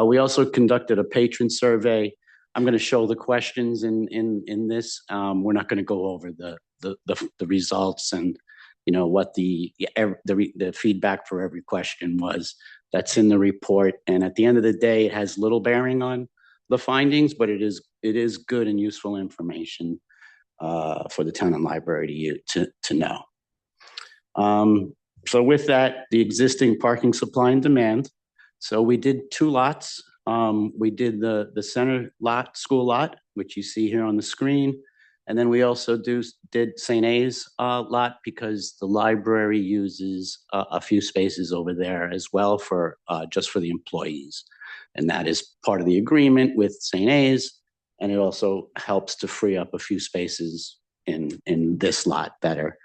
We also conducted a patron survey. I'm going to show the questions in this. We're not going to go over the results and what the feedback for every question was. That's in the report. And at the end of the day, it has little bearing on the findings, but it is good and useful information for the town and library to know. So with that, the existing parking supply and demand. So we did 2 lots. We did the center lot, school lot, which you see here on the screen. And then we also did St. A's lot, because the library uses a few spaces over there as well for just for the employees. And that is part of the agreement with St. A's. And it also helps to free up a few spaces in this lot that are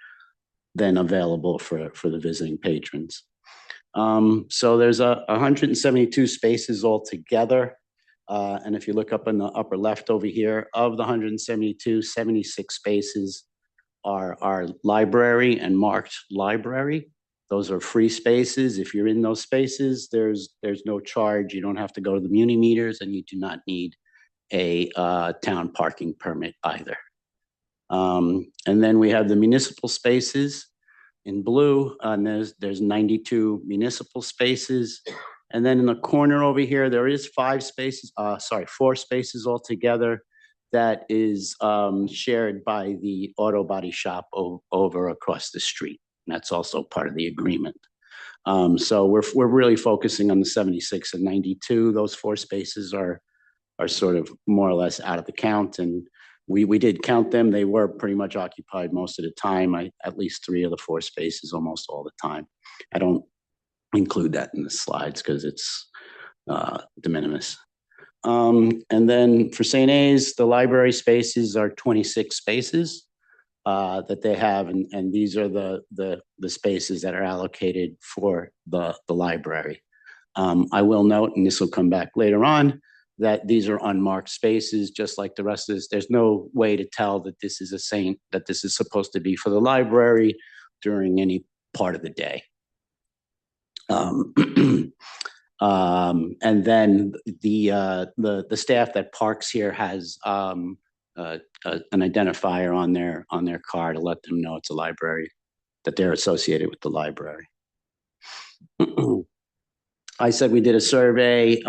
then available for the visiting patrons. So there's 172 spaces altogether. And if you look up in the upper left over here, of the 172, 76 spaces are library and marked library. Those are free spaces. If you're in those spaces, there's no charge. You don't have to go to the muni meters, and you do not need a town parking permit either. And then we have the municipal spaces in blue, and there's 92 municipal spaces. And then in the corner over here, there is 4 spaces altogether that is shared by the auto body shop over across the street. And that's also part of the agreement. So we're really focusing on the 76 and 92. Those 4 spaces are sort of more or less out of the count. And we did count them. They were pretty much occupied most of the time. At least 3 of the 4 spaces almost all the time. I don't include that in the slides because it's de minimis. And then for St. A's, the library spaces are 26 spaces that they have, and these are the spaces that are allocated for the library. I will note, and this will come back later on, that these are unmarked spaces, just like the rest of this. There's no way to tell that this is that this is supposed to be for the library during any part of the day. And then the staff that parks here has an identifier on their car to let them know it's a library, that they're associated with the library. I said we did a survey,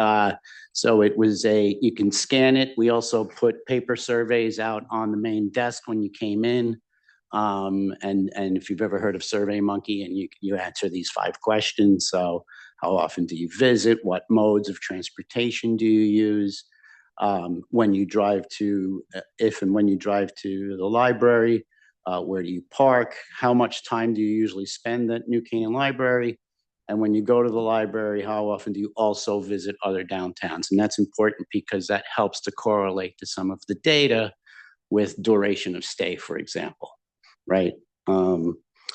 so it was you can scan it. We also put paper surveys out on the main desk when you came in. And if you've ever heard of SurveyMonkey, and you answer these 5 questions. So how often do you visit? What modes of transportation do you use? When you drive to, if and when you drive to the library, where do you park? How much time do you usually spend at New Canaan Library? And when you go to the library, how often do you also visit other downtowns? And that's important because that helps to correlate to some of the data with duration of stay, for example, right?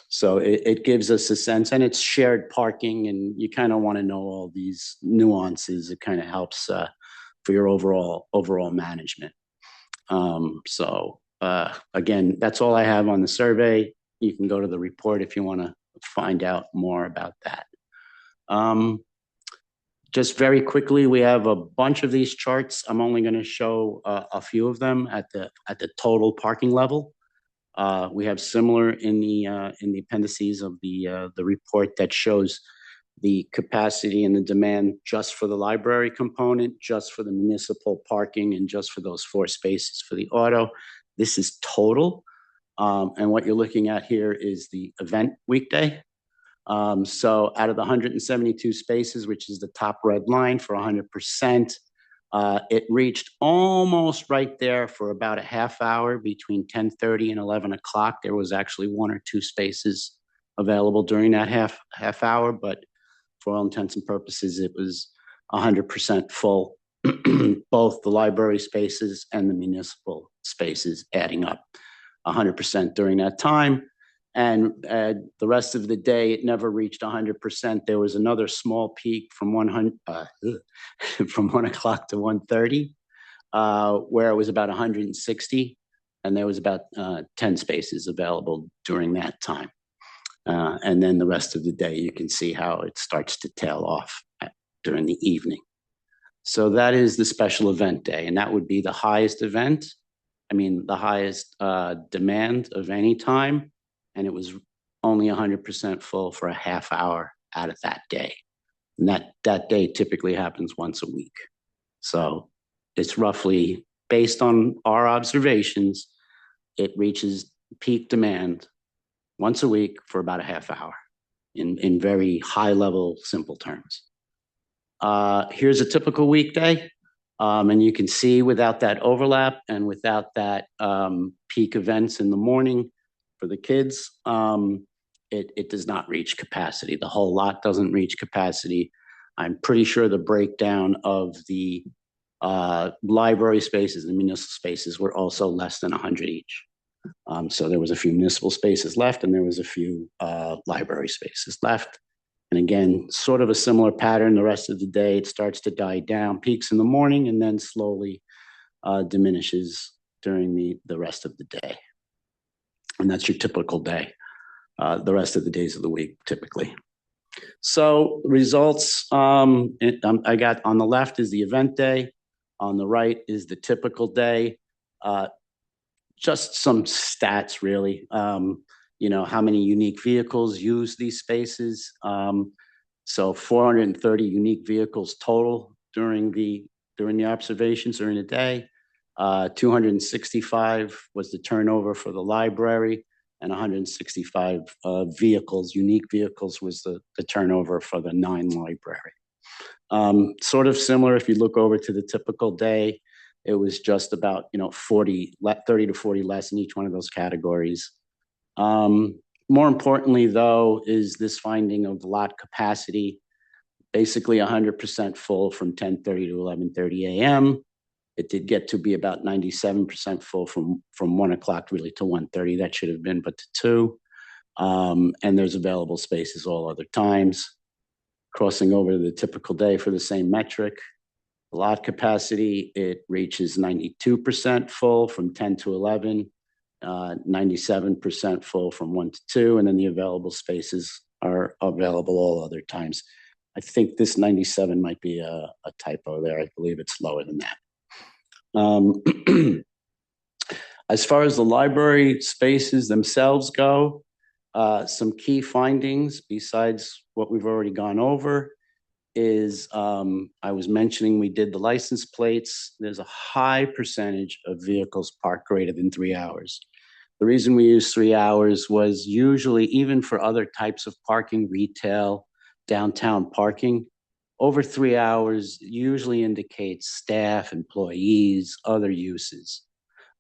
So it gives us a sense, and it's shared parking, and you kind of want to know all these nuances. It kind of helps for your overall management. So again, that's all I have on the survey. You can go to the report if you want to find out more about that. Just very quickly, we have a bunch of these charts. I'm only going to show a few of them at the total parking level. We have similar in the appendices of the report that shows the capacity and the demand just for the library component, just for the municipal parking, and just for those 4 spaces for the auto. This is total. And what you're looking at here is the event weekday. So out of the 172 spaces, which is the top red line for 100%, it reached almost right there for about a half hour between 10:30 and 11 o'clock. There was actually 1 or 2 spaces available during that half hour, but for all intents and purposes, it was 100% full, both the library spaces and the municipal spaces adding up 100% during that time. And the rest of the day, it never reached 100%. There was another small peak from 1 o'clock to 1:30, where it was about 160, and there was about 10 spaces available during that time. And then the rest of the day, you can see how it starts to tail off during the evening. So that is the special event day, and that would be the highest event. I mean, the highest demand of any time, and it was only 100% full for a half hour out of that day. And that day typically happens once a week. So it's roughly, based on our observations, it reaches peak demand once a week for about a half hour in very high level, simple terms. Here's a typical weekday. And you can see without that overlap and without that peak events in the morning for the kids, it does not reach capacity. The whole lot doesn't reach capacity. I'm pretty sure the breakdown of the library spaces and municipal spaces were also less than 100 each. So there was a few municipal spaces left, and there was a few library spaces left. And again, sort of a similar pattern the rest of the day. It starts to die down, peaks in the morning, and then slowly diminishes during the rest of the day. And that's your typical day, the rest of the days of the week, typically. So results, I got on the left is the event day. On the right is the typical day. Just some stats, really. You know, how many unique vehicles use these spaces. So 430 unique vehicles total during the observations during the day. 265 was the turnover for the library, and 165 vehicles, unique vehicles, was the turnover for the 9 library. Sort of similar, if you look over to the typical day, it was just about 30 to 40 less in each one of those categories. More importantly, though, is this finding of lot capacity, basically 100% full from 10:30 to 11:30 a.m. It did get to be about 97% full from 1 o'clock really to 1:30. That should have been but to 2. And there's available spaces all other times. Crossing over to the typical day for the same metric, lot capacity, it reaches 92% full from 10 to 11, 97% full from 1 to 2, and then the available spaces are available all other times. I think this 97 might be a typo there. I believe it's lower than that. As far as the library spaces themselves go, some key findings besides what we've already gone over is I was mentioning we did the license plates. There's a high percentage of vehicles parked greater than 3 hours. The reason we use 3 hours was usually, even for other types of parking, retail, downtown parking, over 3 hours usually indicates staff, employees, other uses.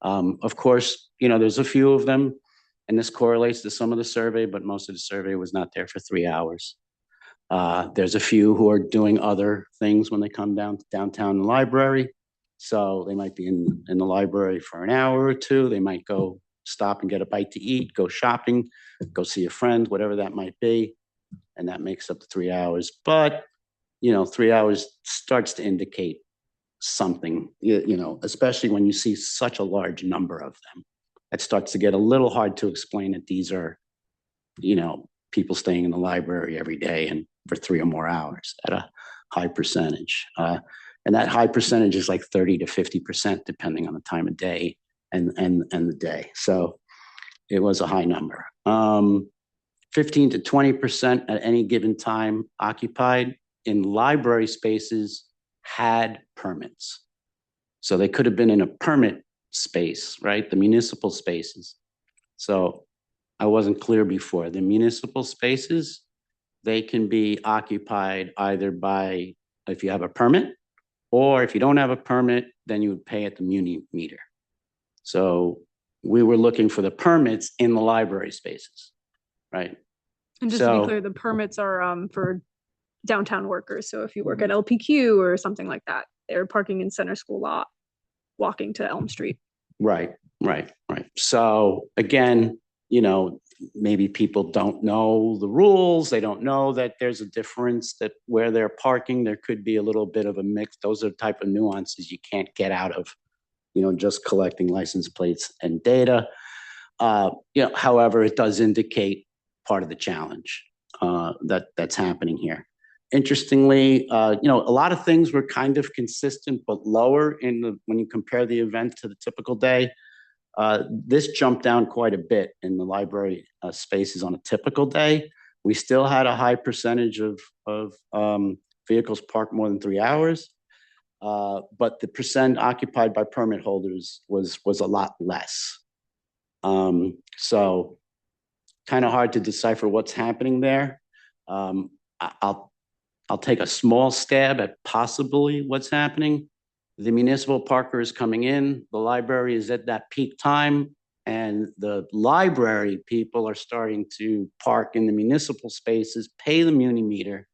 Of course, there's a few of them, and this correlates to some of the survey, but most of the survey was not there for 3 hours. There's a few who are doing other things when they come downtown the library. So they might be in the library for an hour or two. They might go stop and get a bite to eat, go shopping, go see a friend, whatever that might be. And that makes up the 3 hours. But, 3 hours starts to indicate something, especially when you see such a large number of them. It starts to get a little hard to explain that these are, people staying in the library every day and for 3 or more hours at a high percentage. And that high percentage is like 30 to 50%, depending on the time of day and the day. So it was a high number. 15 to 20% at any given time occupied in library spaces had permits. So they could have been in a permit space, right? The municipal spaces. So I wasn't clear before. The municipal spaces, they can be occupied either by, if you have a permit, or if you don't have a permit, then you would pay at the muni meter. So we were looking for the permits in the library spaces, right? And just to be So- clear, the permits are for downtown workers. So if you work at LPQ or something like that, they're parking in Center School lot, walking to Elm Street. Right. So again, you know, maybe people don't know the rules. They don't know that there's a difference, that where they're parking, there could be a little bit of a mix. Those are the type of nuances you can't get out of, you know, just collecting license plates and data. However, it does indicate part of the challenge that's happening here. Interestingly, a lot of things were kind of consistent, but lower when you compare the event to the typical day. This jumped down quite a bit in the library spaces on a typical day. We still had a high percentage of vehicles parked more than 3 hours, but the percent occupied by permit holders was a lot less. So kind of hard to decipher what's happening there. I'll take a small stab at possibly what's happening. The municipal parker is coming in, the library is at that peak time, and the library people are starting to park in the municipal spaces, pay the muni meter.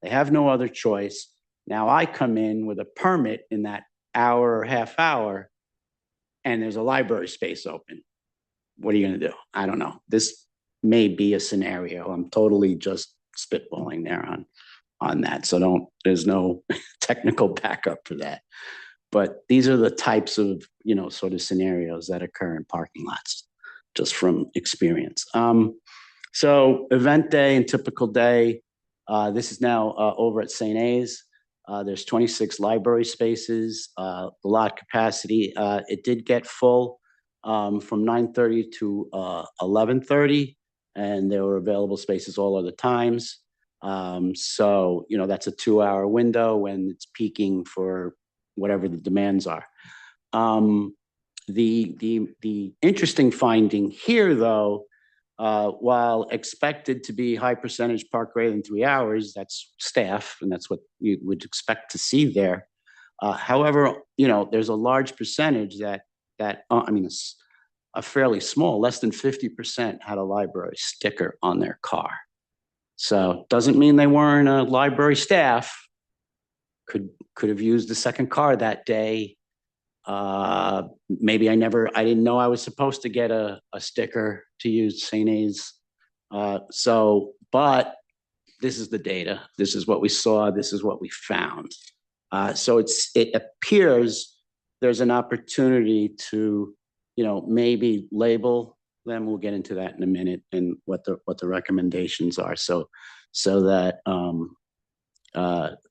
They have no other choice. Now I come in with a permit in that hour or half hour, and there's a library space open. What are you gonna do? I don't know. This may be a scenario. I'm totally just spitballing there on that. So there's no technical backup for that. But these are the types of, sort of scenarios that occur in parking lots, just from experience. So event day and typical day, this is now over at St. A's. There's 26 library spaces, the lot capacity. It did get full from 9:30 to 11:30, and there were available spaces all other times. So, that's a 2-hour window when it's peaking for whatever the demands are. The interesting finding here, though, while expected to be high percentage park greater than 3 hours, that's staff, and that's what you would expect to see there. However, there's a large percentage it's a fairly small, less than 50% had a library sticker on their car. So doesn't mean they weren't a library staff. Could have used the second car that day. Maybe I didn't know I was supposed to get a sticker to use St. A's. But this is the data. This is what we saw. This is what we found. So it appears there's an opportunity to, maybe label them. We'll get into that in a minute, and what the recommendations are. So that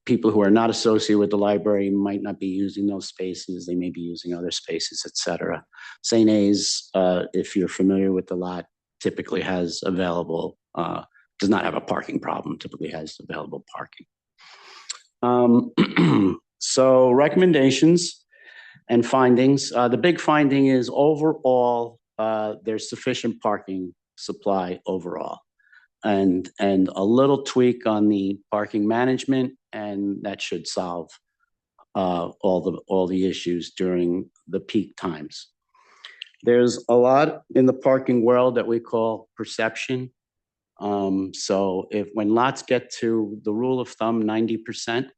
people who are not associated with the library might not be using those spaces. They may be using other spaces, et cetera. St. A's, if you're familiar with the lot, typically has available, does not have a parking problem, typically has available parking. So recommendations and findings. The big finding is overall, there's sufficient parking supply overall. And a little tweak on the parking management, and that should solve all the issues during the peak times. There's a lot in the parking world that we call perception. So when lots get to the rule of thumb 90%,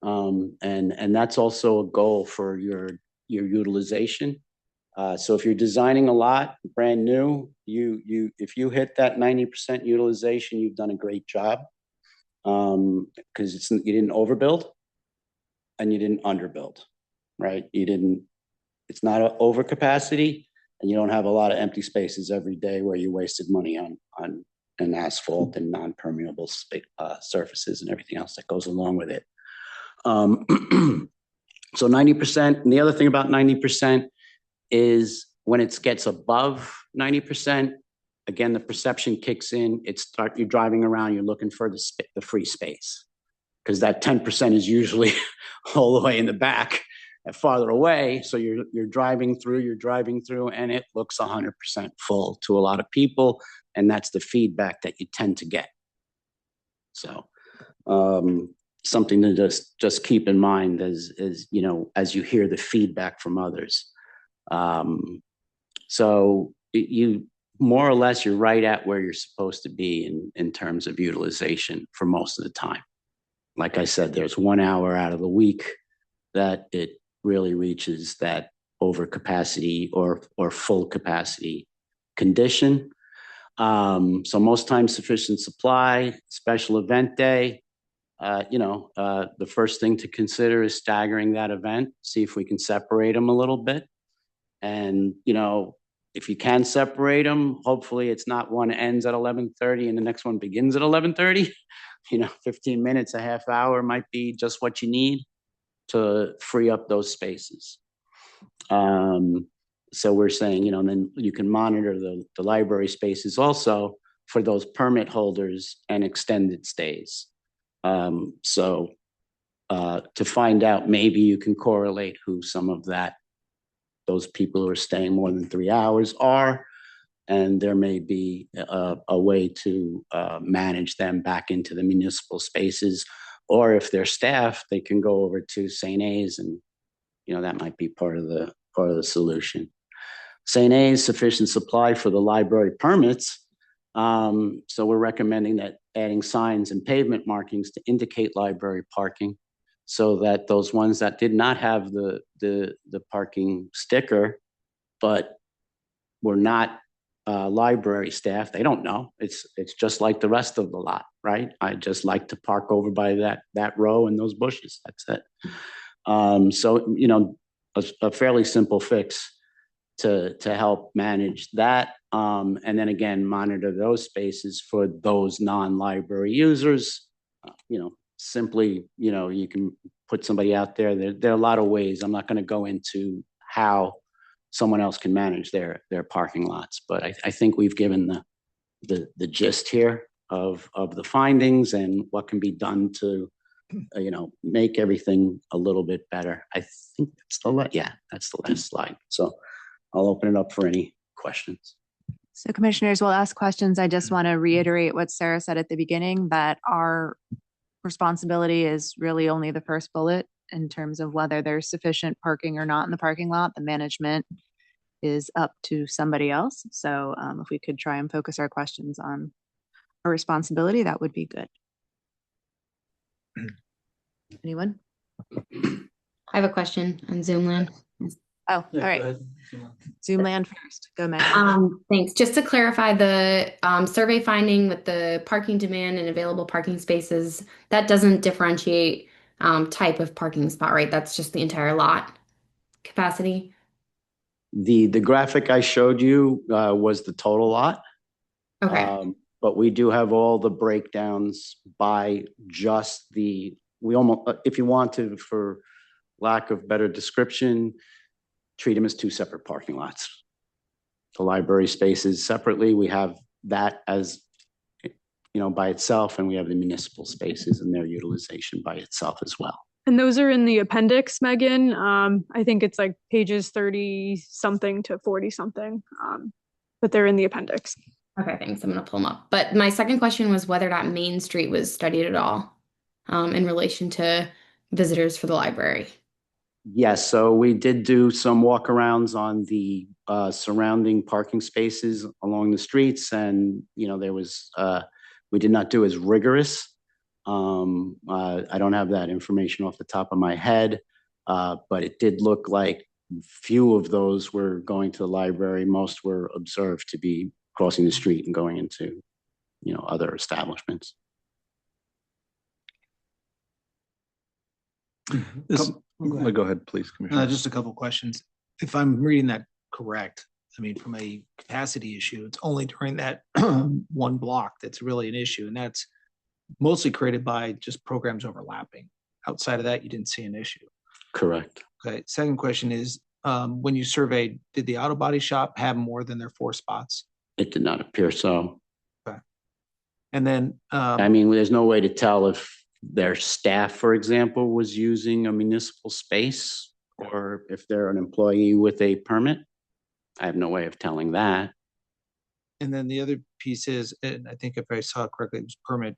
and that's also a goal for your utilization. So if you're designing a lot brand new, if you hit that 90% utilization, you've done a great job, because you didn't overbuild and you didn't underbuild, right? It's not an overcapacity, and you don't have a lot of empty spaces every day where you wasted money on an asphalt and non-permeable surfaces and everything else that goes along with it. So 90%, and the other thing about 90% is when it gets above 90%, again, the perception kicks in. You're driving around, you're looking for the free space. Because that 10% is usually all the way in the back and farther away. So you're driving through, and it looks 100% full to a lot of people. And that's the feedback that you tend to get. So something to just keep in mind as you know, as you hear the feedback from others. So you more or less, you're right at where you're supposed to be in terms of utilization for most of the time. Like I said, there's 1 hour out of the week that it really reaches that overcapacity or full capacity condition. So most times sufficient supply, special event day, the first thing to consider is staggering that event, see if we can separate them a little bit. And, if you can separate them, hopefully it's not one ends at 11:30 and the next one begins at 11:30. 15 minutes, a half hour might be just what you need to free up those spaces. So we're saying, then you can monitor the library spaces also for those permit holders and extended stays. To find out, maybe you can correlate who some of those people who are staying more than 3 hours are, and there may be a way to manage them back into the municipal spaces, or if they're staff, they can go over to St. A's, and that might be part of the solution. St. A's sufficient supply for the library permits, so we're recommending that adding signs and pavement markings to indicate library parking, so that those ones that did not have the parking sticker, but were not library staff, they don't know. It's just like the rest of the lot, right? I just like to park over by that row and those bushes. That's it. So a fairly simple fix to help manage that, and then again monitor those spaces for those non-library users. Simply, you can put somebody out there. There are a lot of ways. I'm not going to go into how someone else can manage their parking lots, but I think we've given the gist here of the findings and what can be done to make everything a little bit better. I think that's the last slide. So I'll open it up for any questions. So commissioners will ask questions. I just want to reiterate what Sarah said at the beginning, that our responsibility is really only the first bullet in terms of whether there's sufficient parking or not in the parking lot. The management is up to somebody else. So if we could try and focus our questions on our responsibility, that would be good. Anyone? I have a question on Zoomland. Oh, all right. Zoomland first. Go, Megan. Thanks. Just to clarify, the survey finding with the parking demand and available parking spaces, that doesn't differentiate type of parking spot, right? That's just the entire lot capacity? The graphic I showed you was the total lot. Okay. But we do have all the breakdowns by just we almost, if you want to, for lack of better description, treat them as two separate parking lots. The library spaces separately, we have that as, by itself, and we have the municipal spaces and their utilization by itself as well. And those are in the appendix, Megan. I think it's like pages 30 something to 40 something, but they're in the appendix. Okay, thanks. I'm going to pull them up. But my second question was whether or not Main Street was studied at all in relation to visitors for the library. Yes, so we did do some walkarounds on the surrounding parking spaces along the streets, and there was we did not do as rigorous. I don't have that information off the top of my head, but it did look like few of those were going to the library. Most were observed to be crossing the street and going into other establishments. Go ahead, please, Commissioner. Just a couple questions. If I'm reading that correct, I mean, from a capacity issue, it's only during that one block that's really an issue, and that's mostly created by just programs overlapping. Outside of that, you didn't see an issue. Correct. Okay. Second question is, when you surveyed, did the auto body shop have more than their 4 spots? It did not appear so. And then, I mean, there's no way to tell if their staff, for example, was using a municipal space or if they're an employee with a permit. I have no way of telling that. and then the other piece is, and I think if I saw it correctly, it was permit,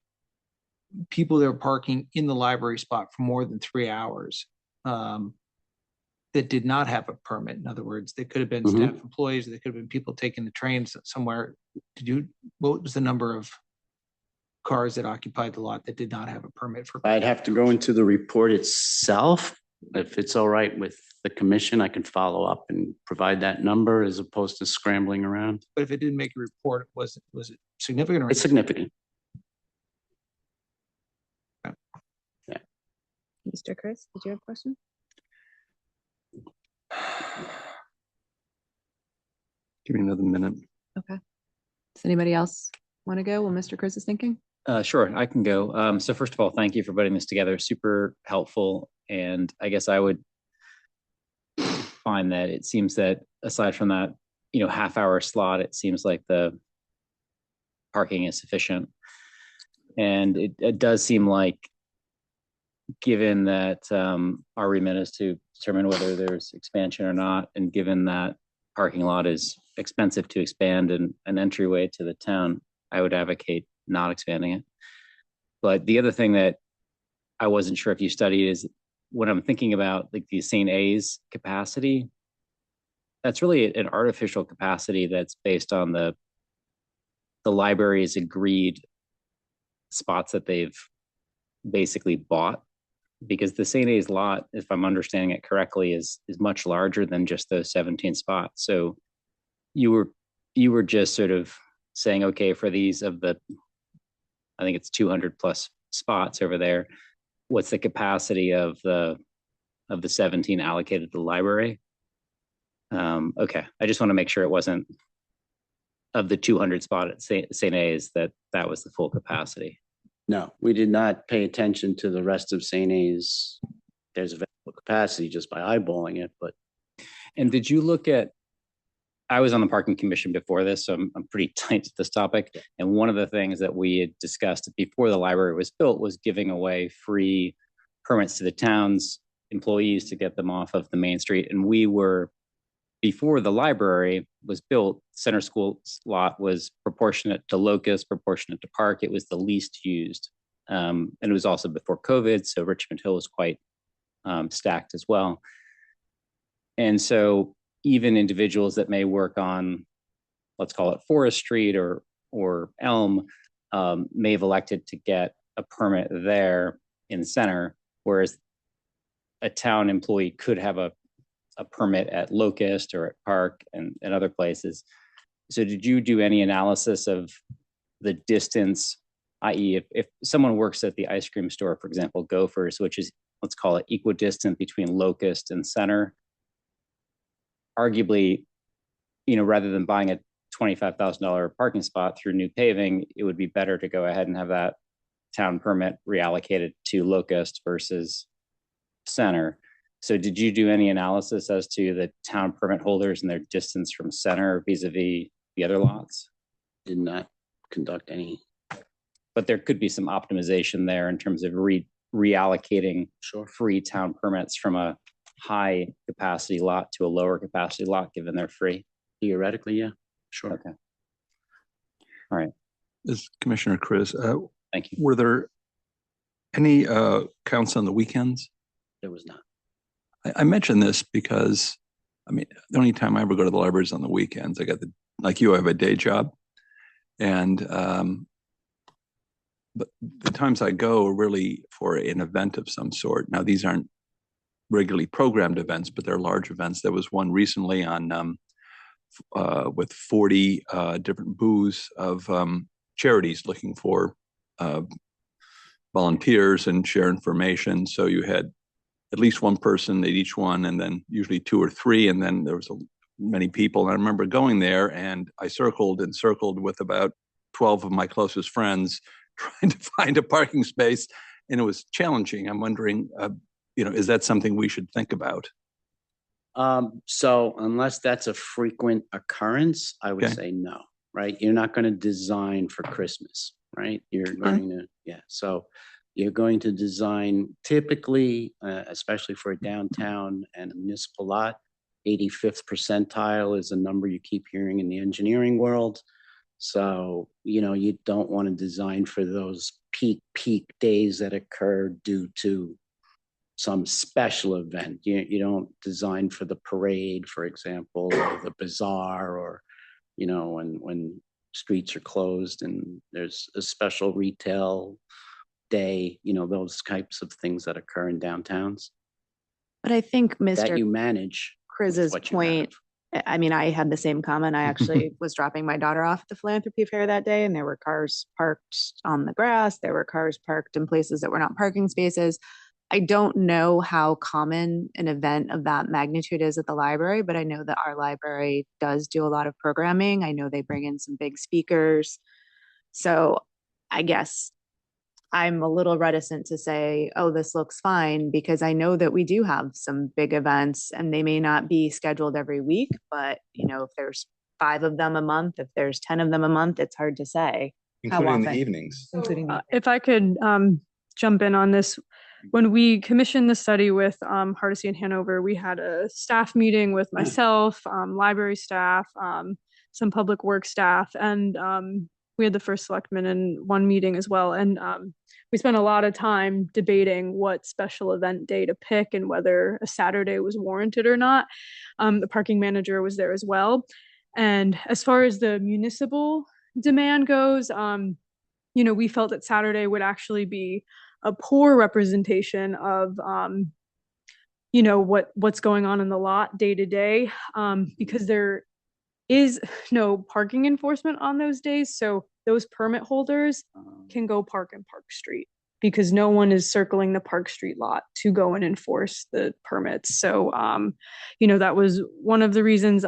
people that are parking in the library spot for more than 3 hours, that did not have a permit. In other words, they could have been staff employees, they could have been people taking the trains somewhere. What was the number of cars that occupied the lot that did not have a permit for? I'd have to go into the report itself. If it's all right with the commission, I can follow up and provide that number as opposed to scrambling around. But if it didn't make a report, was it significant or? It's significant. Mr. Chris, did you have a question? Give me another minute. Okay. Does anybody else want to go while Mr. Chris is thinking? Sure, I can go. So first of all, thank you for putting this together. Super helpful. And I guess I would find that it seems that aside from that, half-hour slot, it seems like the parking is sufficient. And it does seem like, given that our remit is to determine whether there's expansion or not, and given that parking lot is expensive to expand and an entryway to the town, I would advocate not expanding it. But the other thing that I wasn't sure if you studied is when I'm thinking about like the St. A's capacity, that's really an artificial capacity that's based on the library's agreed spots that they've basically bought, because the St. A's lot, if I'm understanding it correctly, is much larger than just those 17 spots. So you were just sort of saying, okay, for these I think it's 200 plus spots over there, what's the capacity of the 17 allocated to the library? Okay, I just want to make sure it wasn't of the 200 spot at St. A's that was the full capacity. No, we did not pay attention to the rest of St. A's. There's available capacity just by eyeballing it, but. And did you look at, I was on the parking commission before this, so I'm pretty tight to this topic. And one of the things that we had discussed before the library was built was giving away free permits to the town's employees to get them off of the main street. And we were, before the library was built, Center School's lot was proportionate to Locust, proportionate to Park. It was the least used. And it was also before COVID, so Richmond Hill was quite stacked as well. And so even individuals that may work on, let's call it Forest Street or Elm, may have elected to get a permit there in Center, whereas a town employee could have a permit at Locust or at Park and other places. So did you do any analysis of the distance, i.e. if someone works at the ice cream store, for example, Gophers, which is, let's call it equidistant between Locust and Center, arguably, rather than buying a $25,000 parking spot through new paving, it would be better to go ahead and have that town permit reallocated to Locust versus Center. So did you do any analysis as to the town permit holders and their distance from Center vis-a-vis the other lots? Did not conduct any. But there could be some optimization there in terms of reallocating free town permits from a high capacity lot to a lower capacity lot, given they're free. Theoretically, yeah, sure. Okay. All right. This is Commissioner Chris. Thank you. Were there any counts on the weekends? There was not. I mention this because, the only time I ever go to the library is on the weekends. I got like you, I have a day job. And, but the times I go are really for an event of some sort. Now, these aren't regularly programmed events, but they're large events. There was one recently on with 40 different booths of charities looking for volunteers and share information. So you had at least one person at each one, and then usually 2 or 3, and then there was many people. And I remember going there, and I circled and circled with about 12 of my closest friends trying to find a parking space, and it was challenging. I'm wondering, is that something we should think about? So unless that's a frequent occurrence, I would Okay. say no, right? You're not going to design for Christmas, right? You're going to, yeah. So you're going to design typically, especially for a downtown and a municipal lot, 85th percentile is a number you keep hearing in the engineering world. So, you don't want to design for those peak days that occur due to some special event. You don't design for the parade, for example, or the bazaar, or, when streets are closed and there's a special retail day, those types of things that occur in downtowns But I think that you Mr. manage. Chris's what you have. point, I mean, I had the same comment. I actually was dropping my daughter off at the philanthropy fair that day, and there were cars parked on the grass. There were cars parked in places that were not parking spaces. I don't know how common an event of that magnitude is at the library, but I know that our library does do a lot of programming. I know they bring in some big speakers. So I guess I'm a little reticent to say, oh, this looks fine, because I know that we do have some big events and they may not be scheduled every week, but if there's 5 of them a month, if there's 10 of them a month, it's hard to say. How Including the often. evenings. Including the If I could jump in on this, when we commissioned the study with Hardesty in Hanover, we had a staff meeting with myself, library staff, some public work staff, and we had the first selectman in one meeting as well. And we spent a lot of time debating what special event day to pick and whether a Saturday was warranted or not. The parking manager was there as well. And as far as the municipal demand goes, we felt that Saturday would actually be a poor representation of, what's going on in the lot day to day, because there is no parking enforcement on those days. So those permit holders can go park in Park Street because no one is circling the Park Street lot to go and enforce the permits. So, that was one of the reasons.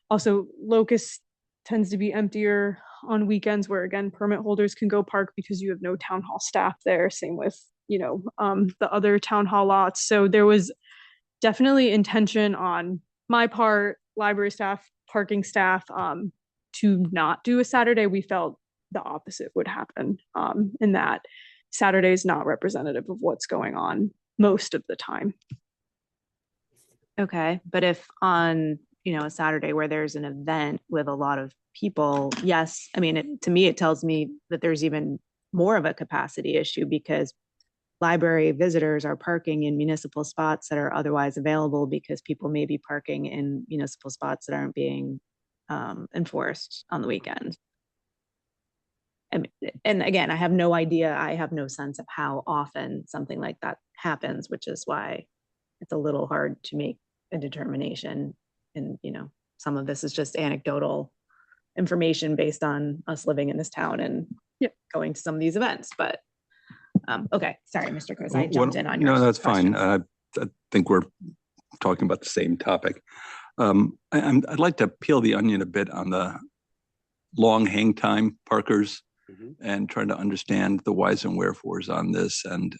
Also, Locust tends to be emptier on weekends, where again, permit holders can go park because you have no town hall staff there. Same with, the other town hall lots. So there was definitely intention on my part, library staff, parking staff, to not do a Saturday. We felt the opposite would happen, in that Saturday is not representative of what's going on most of the time. Okay, but if on, a Saturday where there's an event with a lot of people, yes, I mean, to me, it tells me that there's even more of a capacity issue, because library visitors are parking in municipal spots that are otherwise available because people may be parking in municipal spots that aren't being enforced on the weekend. And again, I have no idea. I have no sense of how often something like that happens, which is why it's a little hard to make a determination. And, some of this is just anecdotal information based on us living in this town and going to some of these events. But okay, sorry, Mr. Chris, I jumped in on yours. No, that's fine. I think we're talking about the same topic. I'd like to peel the onion a bit on the long hang time parkers and trying to understand the whys and wherefores on this. And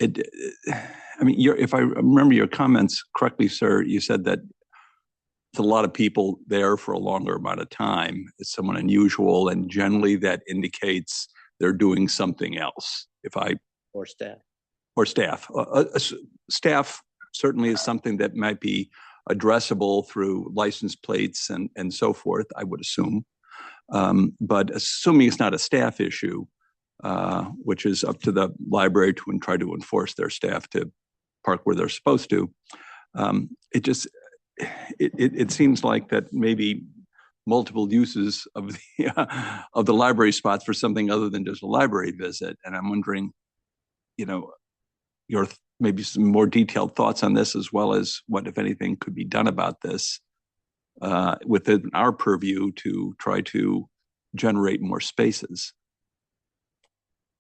if I remember your comments correctly, sir, you said that it's a lot of people there for a longer amount of time. It's somewhat unusual, and generally that indicates they're doing something else. Or staff. Staff certainly is something that might be addressable through license plates and so forth, I would assume. But assuming it's not a staff issue, which is up to the library to try to enforce their staff to park where they're supposed to, it seems like that maybe multiple uses of the library spots for something other than just a library visit. And I'm wondering, your maybe some more detailed thoughts on this, as well as what, if anything, could be done about this within our purview to try to generate more spaces.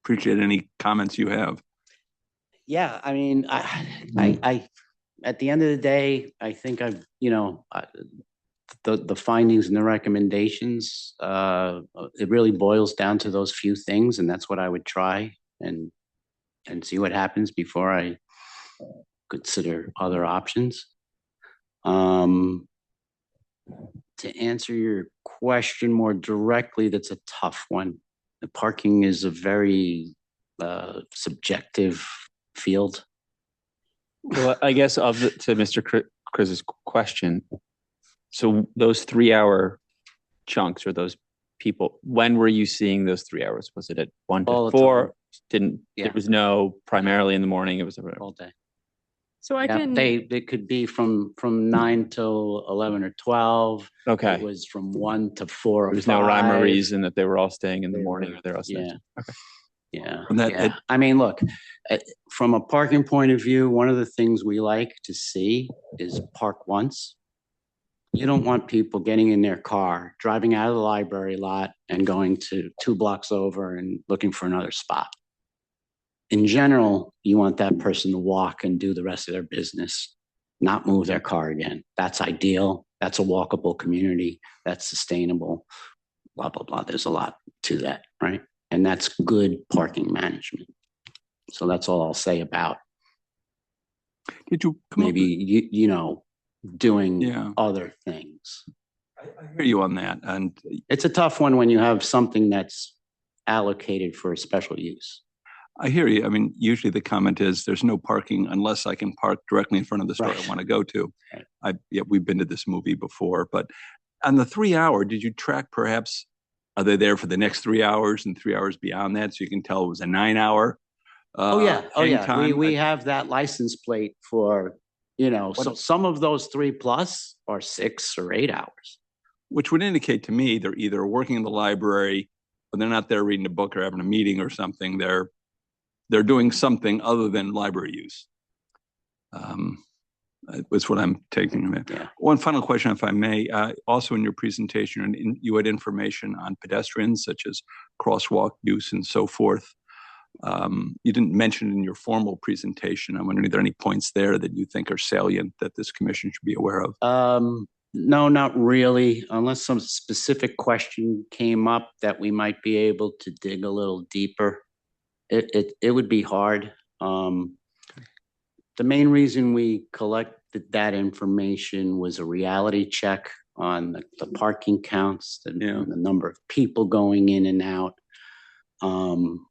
Appreciate any comments you have. Yeah, I mean, I at the end of the day, I think I've, the findings and the recommendations, it really boils down to those few things, and that's what I would try and see what happens before I consider other options. To answer your question more directly, that's a tough one. The parking is a very subjective field. Well, I guess to Mr. Chris's question, so those 3-hour chunks or those people, when were you seeing those 3 hours? Was it at 1 All to the 4? Yeah. There was no primarily in the morning, it was All day. So I Yeah, can. they could be from 9 till 11 or 12. Okay. It was from 1 to 4 or There's 5. no rhyme or reason that they were all staying in the They morning were- or they're all staying. Yeah. Okay. Yeah. And that- yeah. I mean, look, from a parking point of view, one of the things we like to see is park once. You don't want people getting in their car, driving out of the library lot and going to 2 blocks over and looking for another spot. In general, you want that person to walk and do the rest of their business, not move their car again. That's ideal. That's a walkable community. That's sustainable, blah, blah, blah. There's a lot to that, right? And that's good parking management. So that's all I'll say about Did you come maybe, you know, doing Yeah. other things. I hear you on that. And It's a tough one when you have something that's allocated for a special use. I hear you. I mean, usually the comment is there's no parking unless I can park directly in front of the store Right. I want to go to. Right. Yeah, we've been to this movie before, but on the 3-hour, did you track perhaps, are they there for the next 3 hours and 3 hours beyond that? So you can tell it was a 9-hour. Oh, yeah. hang time? We have that license plate for, you know, so some of those 3+ are 6 or 8 hours. Which would indicate to me they're either working in the library, or they're not there reading a book or having a meeting or something. They're doing something other than library use. Was what I'm taking from it. Yeah. One final question, if I may. Also in your presentation, you had information on pedestrians such as crosswalk use and so forth. You didn't mention it in your formal presentation. I'm wondering, are there any points there that you think are salient that this commission should be aware of? No, not really, unless some specific question came up that we might be able to dig a little deeper. It would be hard. The main reason we collected that information was a reality check on the parking counts, the number of people going in and out.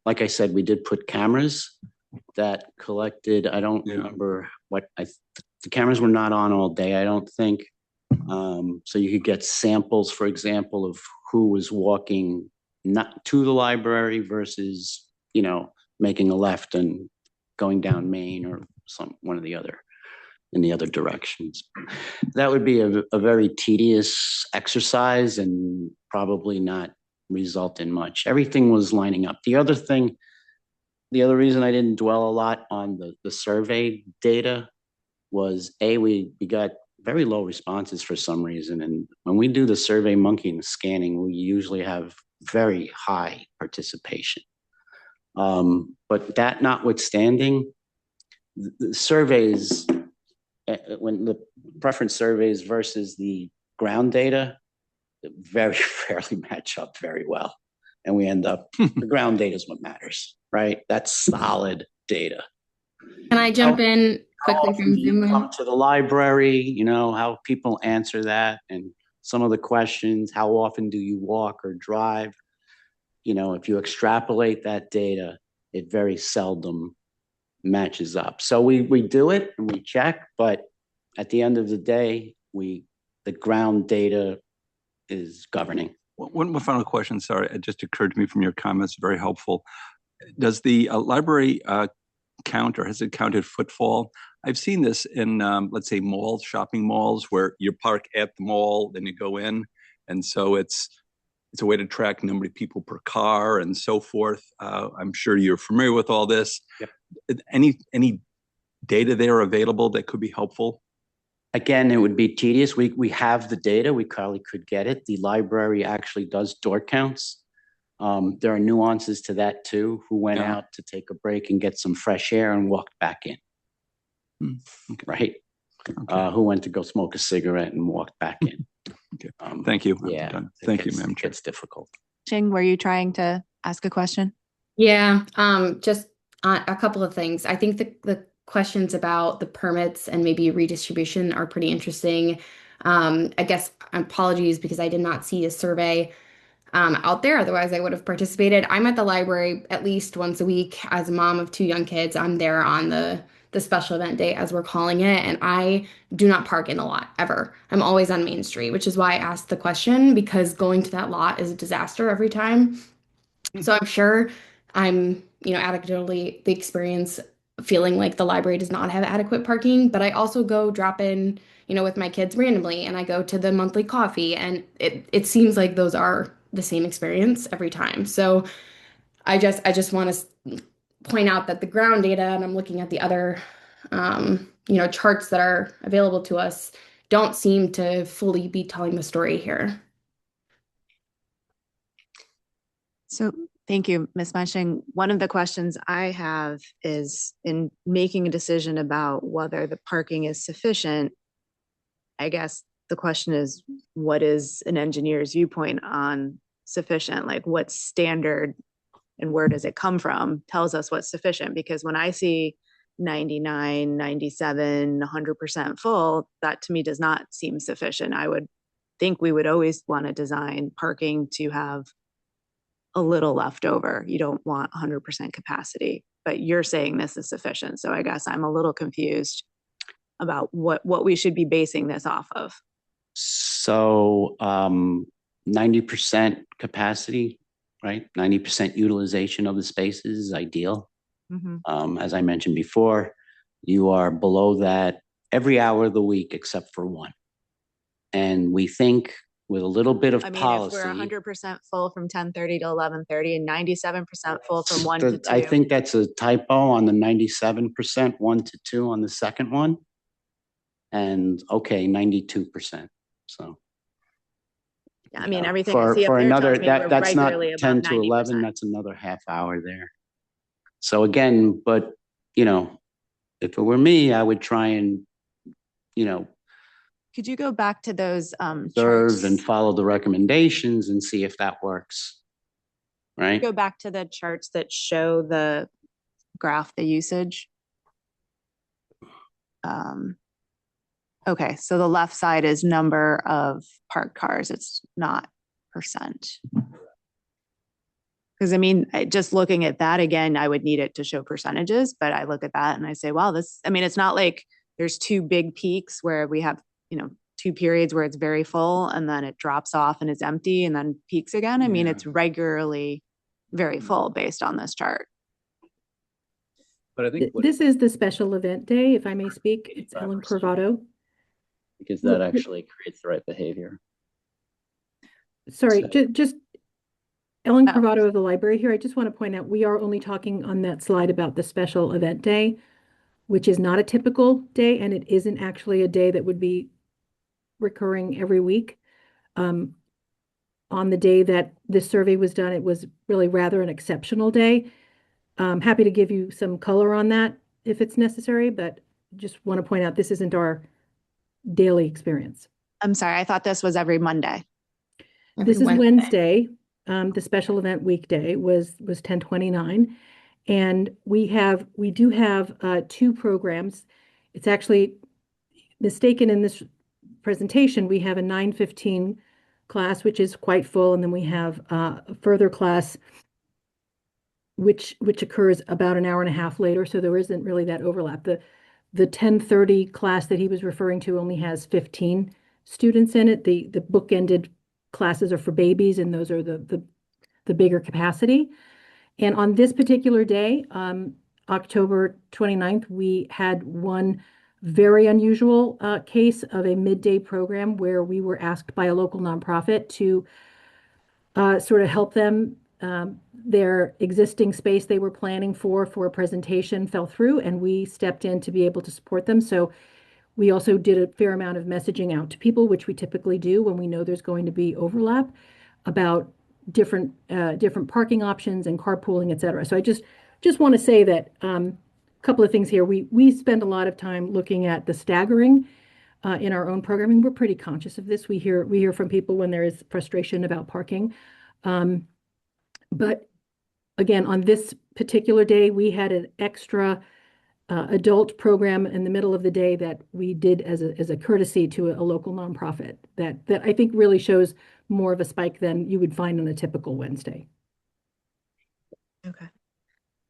Like I said, we did put cameras that collected, I don't remember the cameras were not on all day, I don't think. So you could get samples, for example, of who was walking not to the library versus, you know, making a left and going down Main or one of the other in the other directions. That would be a very tedious exercise and probably not result in much. Everything was lining up. The other reason I didn't dwell a lot on the survey data was we got very low responses for some reason. And when we do the Survey Monkey and scanning, we usually have very high participation. But that notwithstanding, the surveys, when the preference surveys versus the ground data, very rarely match up very well. And we end up, the ground data is what matters, right? That's solid data. Can I jump in quickly from Zoom? Come to the library, you know, how people answer that and some of the questions, how often do you walk or drive? You know, if you extrapolate that data, it very seldom matches up. So we do it and we check, but at the end of the day, the ground data is governing. One more final question, sorry, it just occurred to me from your comments, very helpful. Does the library count, or has it counted footfall? I've seen this in, let's say, malls, shopping malls, where you park at the mall, then you go in. And so it's a way to track number of people per car and so forth. I'm sure you're familiar with all this. Yep. Any data there available that could be helpful? Again, it would be tedious. We have the data. We probably could get it. The library actually does door counts. There are nuances to that too. Who went out to take a break and get some fresh air and walked back in, okay. Right? Okay. Who went to go smoke a cigarette and walked back in. Okay. Thank you. Yeah. Thank you, Madam Chair. It's difficult. Ching, were you trying to ask a question? Yeah, just a couple of things. I think the questions about the permits and maybe redistribution are pretty interesting. I guess apologies because I did not see a survey out there. Otherwise, I would have participated. I'm at the library at least once a week as a mom of 2 young kids. I'm there on the special event day, as we're calling it, and I do not park in the lot ever. I'm always on Main Street, which is why I asked the question, because going to that lot is a disaster every time. So I'm sure I'm, anecdotally the experience feeling like the library does not have adequate parking, but I also go drop in, with my kids randomly, and I go to the monthly coffee, and it seems like those are the same experience every time. So I just want to point out that the ground data, and I'm looking at the other, charts that are available to us, don't seem to fully be telling the story here. So thank you, Ms. Mushing. One of the questions I have is in making a decision about whether the parking is sufficient, I guess the question is, what is an engineer's viewpoint on sufficient? Like what standard and where does it come from tells us what's sufficient? Because when I see 99, 97, 100% full, that to me does not seem sufficient. I would think we would always want to design parking to have a little left over. You don't want 100% capacity, but you're saying this is sufficient. So I guess I'm a little confused about what we should be basing this off of. So 90% capacity, right? 90% utilization of the spaces is ideal. As I mentioned before, you are below that every hour of the week except for one. And we think with a little bit of policy. If we're 100% full from 10:30 to 11:30 and 97% full from 1 to 2. I think that's a typo on the 97%, 1 to 2 on the second one. And okay, 92%. So. Yeah, everything I see up for there another, tells me we're that's not regularly above 10 to 90%. 11, that's another half hour there. So again, but if it were me, I would try and, Could you go back to those serve charts? and follow the recommendations and see if that works. Right? Go back to the charts that show the graph, the usage. Okay, so the left side is number of parked cars. It's not percent. Because just looking at that again, I would need it to show percentages, but I look at that and I say, wow, it's not like there's 2 big peaks where we have, 2 periods where it's very full and then it drops off and it's empty and then peaks again. It's regularly very full based on this chart. But I think this is the special event day, if I may speak. It's Ellen Corvado. Because that actually creates the right behavior. Sorry, just Ellen Corvado of the library here. I just want to point out, we are only talking on that slide about the special event day, which is not a typical day, and it isn't actually a day that would be recurring every week. On the day that this survey was done, it was really rather an exceptional day. I'm happy to give you some color on that if it's necessary, but just want to point out this isn't our daily experience. I'm sorry, I thought this was every Monday. This is Wednesday. The special event weekday was 10/29, and we do have 2 programs. It's actually mistaken in this presentation. We have a 9:15 class, which is quite full, and then we have a further class which occurs about an hour and a half later, so there isn't really that overlap. The 10:30 class that he was referring to only has 15 students in it. The bookended classes are for babies, and those are the bigger capacity. And on this particular day, October 29th, we had one very unusual case of a midday program where we were asked by a local nonprofit to sort of help them. Their existing space they were planning for a presentation fell through, and we stepped in to be able to support them. So we also did a fair amount of messaging out to people, which we typically do when we know there's going to be overlap, about different parking options and carpooling, et cetera. So I just want to say that a couple of things here. We spend a lot of time looking at the staggering in our own programming. We're pretty conscious of this. We hear from people when there is frustration about parking. But again, on this particular day, we had an extra adult program in the middle of the day that we did as a courtesy to a local nonprofit that I think really shows more of a spike than you would find on a typical Wednesday. Okay.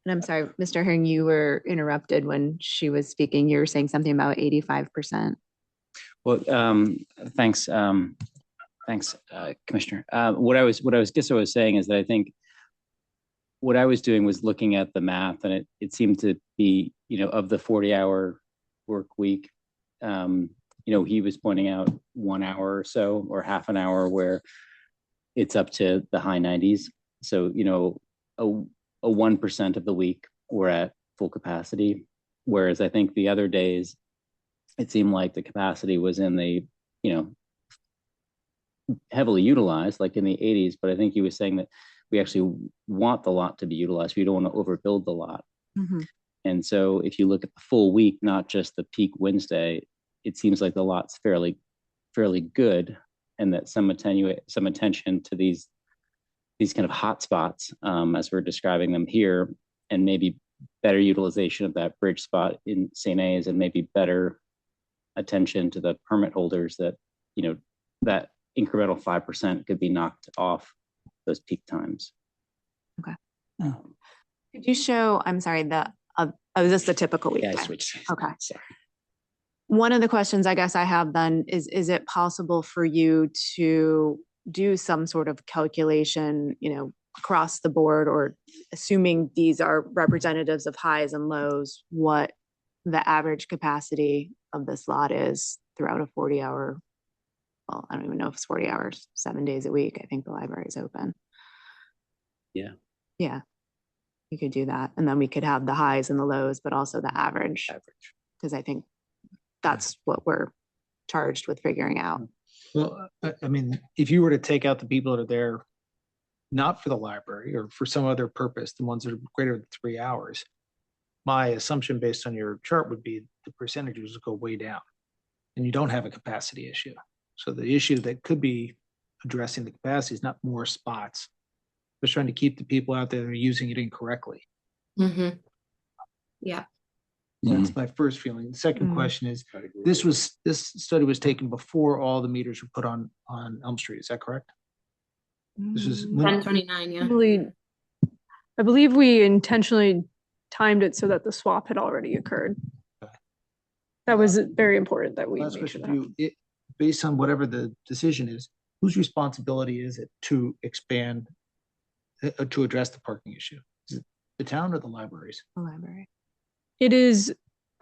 And I'm sorry, Mr. Herring, you were interrupted when she was speaking. You were saying something about 85%. Well, thanks, Commissioner. What I was saying is that I think what I was doing was looking at the math, and it seemed to be, of the 40-hour work week, he was pointing out 1 hour or so, or half an hour, where it's up to the high 90s. So, a 1% of the week we're at full capacity, whereas I think the other days it seemed like the capacity was in the, heavily utilized, like in the 80s. But I think he was saying that we actually want the lot to be utilized. We don't want to overbuild the lot. Mm-hmm. And so if you look at the full week, not just the peak Wednesday, it seems like the lot's fairly good, and that some attention to these kind of hot spots, as we're describing them here, and maybe better utilization of that bridge spot in St. A's, and maybe better attention to the permit holders, that, that incremental 5% could be knocked off those peak times. Okay. Could you show, I'm sorry, is this the typical week? Yeah, I switched. Okay. Sorry. One of the questions I guess I have then is it possible for you to do some sort of calculation, across the board, or assuming these are representatives of highs and lows, what the average capacity of this lot is throughout a 40-hour, well, I don't even know if it's 40 hours, 7 days a week. I think the library is open. Yeah. Yeah. You could do that. And then we could have the highs and the lows, but also the average. Because I think that's what we're charged with figuring out. Well, I mean, if you were to take out the people that are there, not for the library or for some other purpose, the ones that are greater than 3 hours, my assumption based on your chart would be the percentages go way down, and you don't have a capacity issue. So the issue that could be addressing the capacity is not more spots, but trying to keep the people out there that are using it incorrectly. Mm-hmm. Yeah. That's my first feeling. The second question is, this study was taken before all the meters were put on Elm Street. Is that correct? This is 1029, yeah. I believe we intentionally timed it so that the swap had already occurred. That was very important that we last make sure question for you. Based on whatever the decision is, whose responsibility is it to expand, to address the parking issue? Is it the town or the libraries? The library. It is.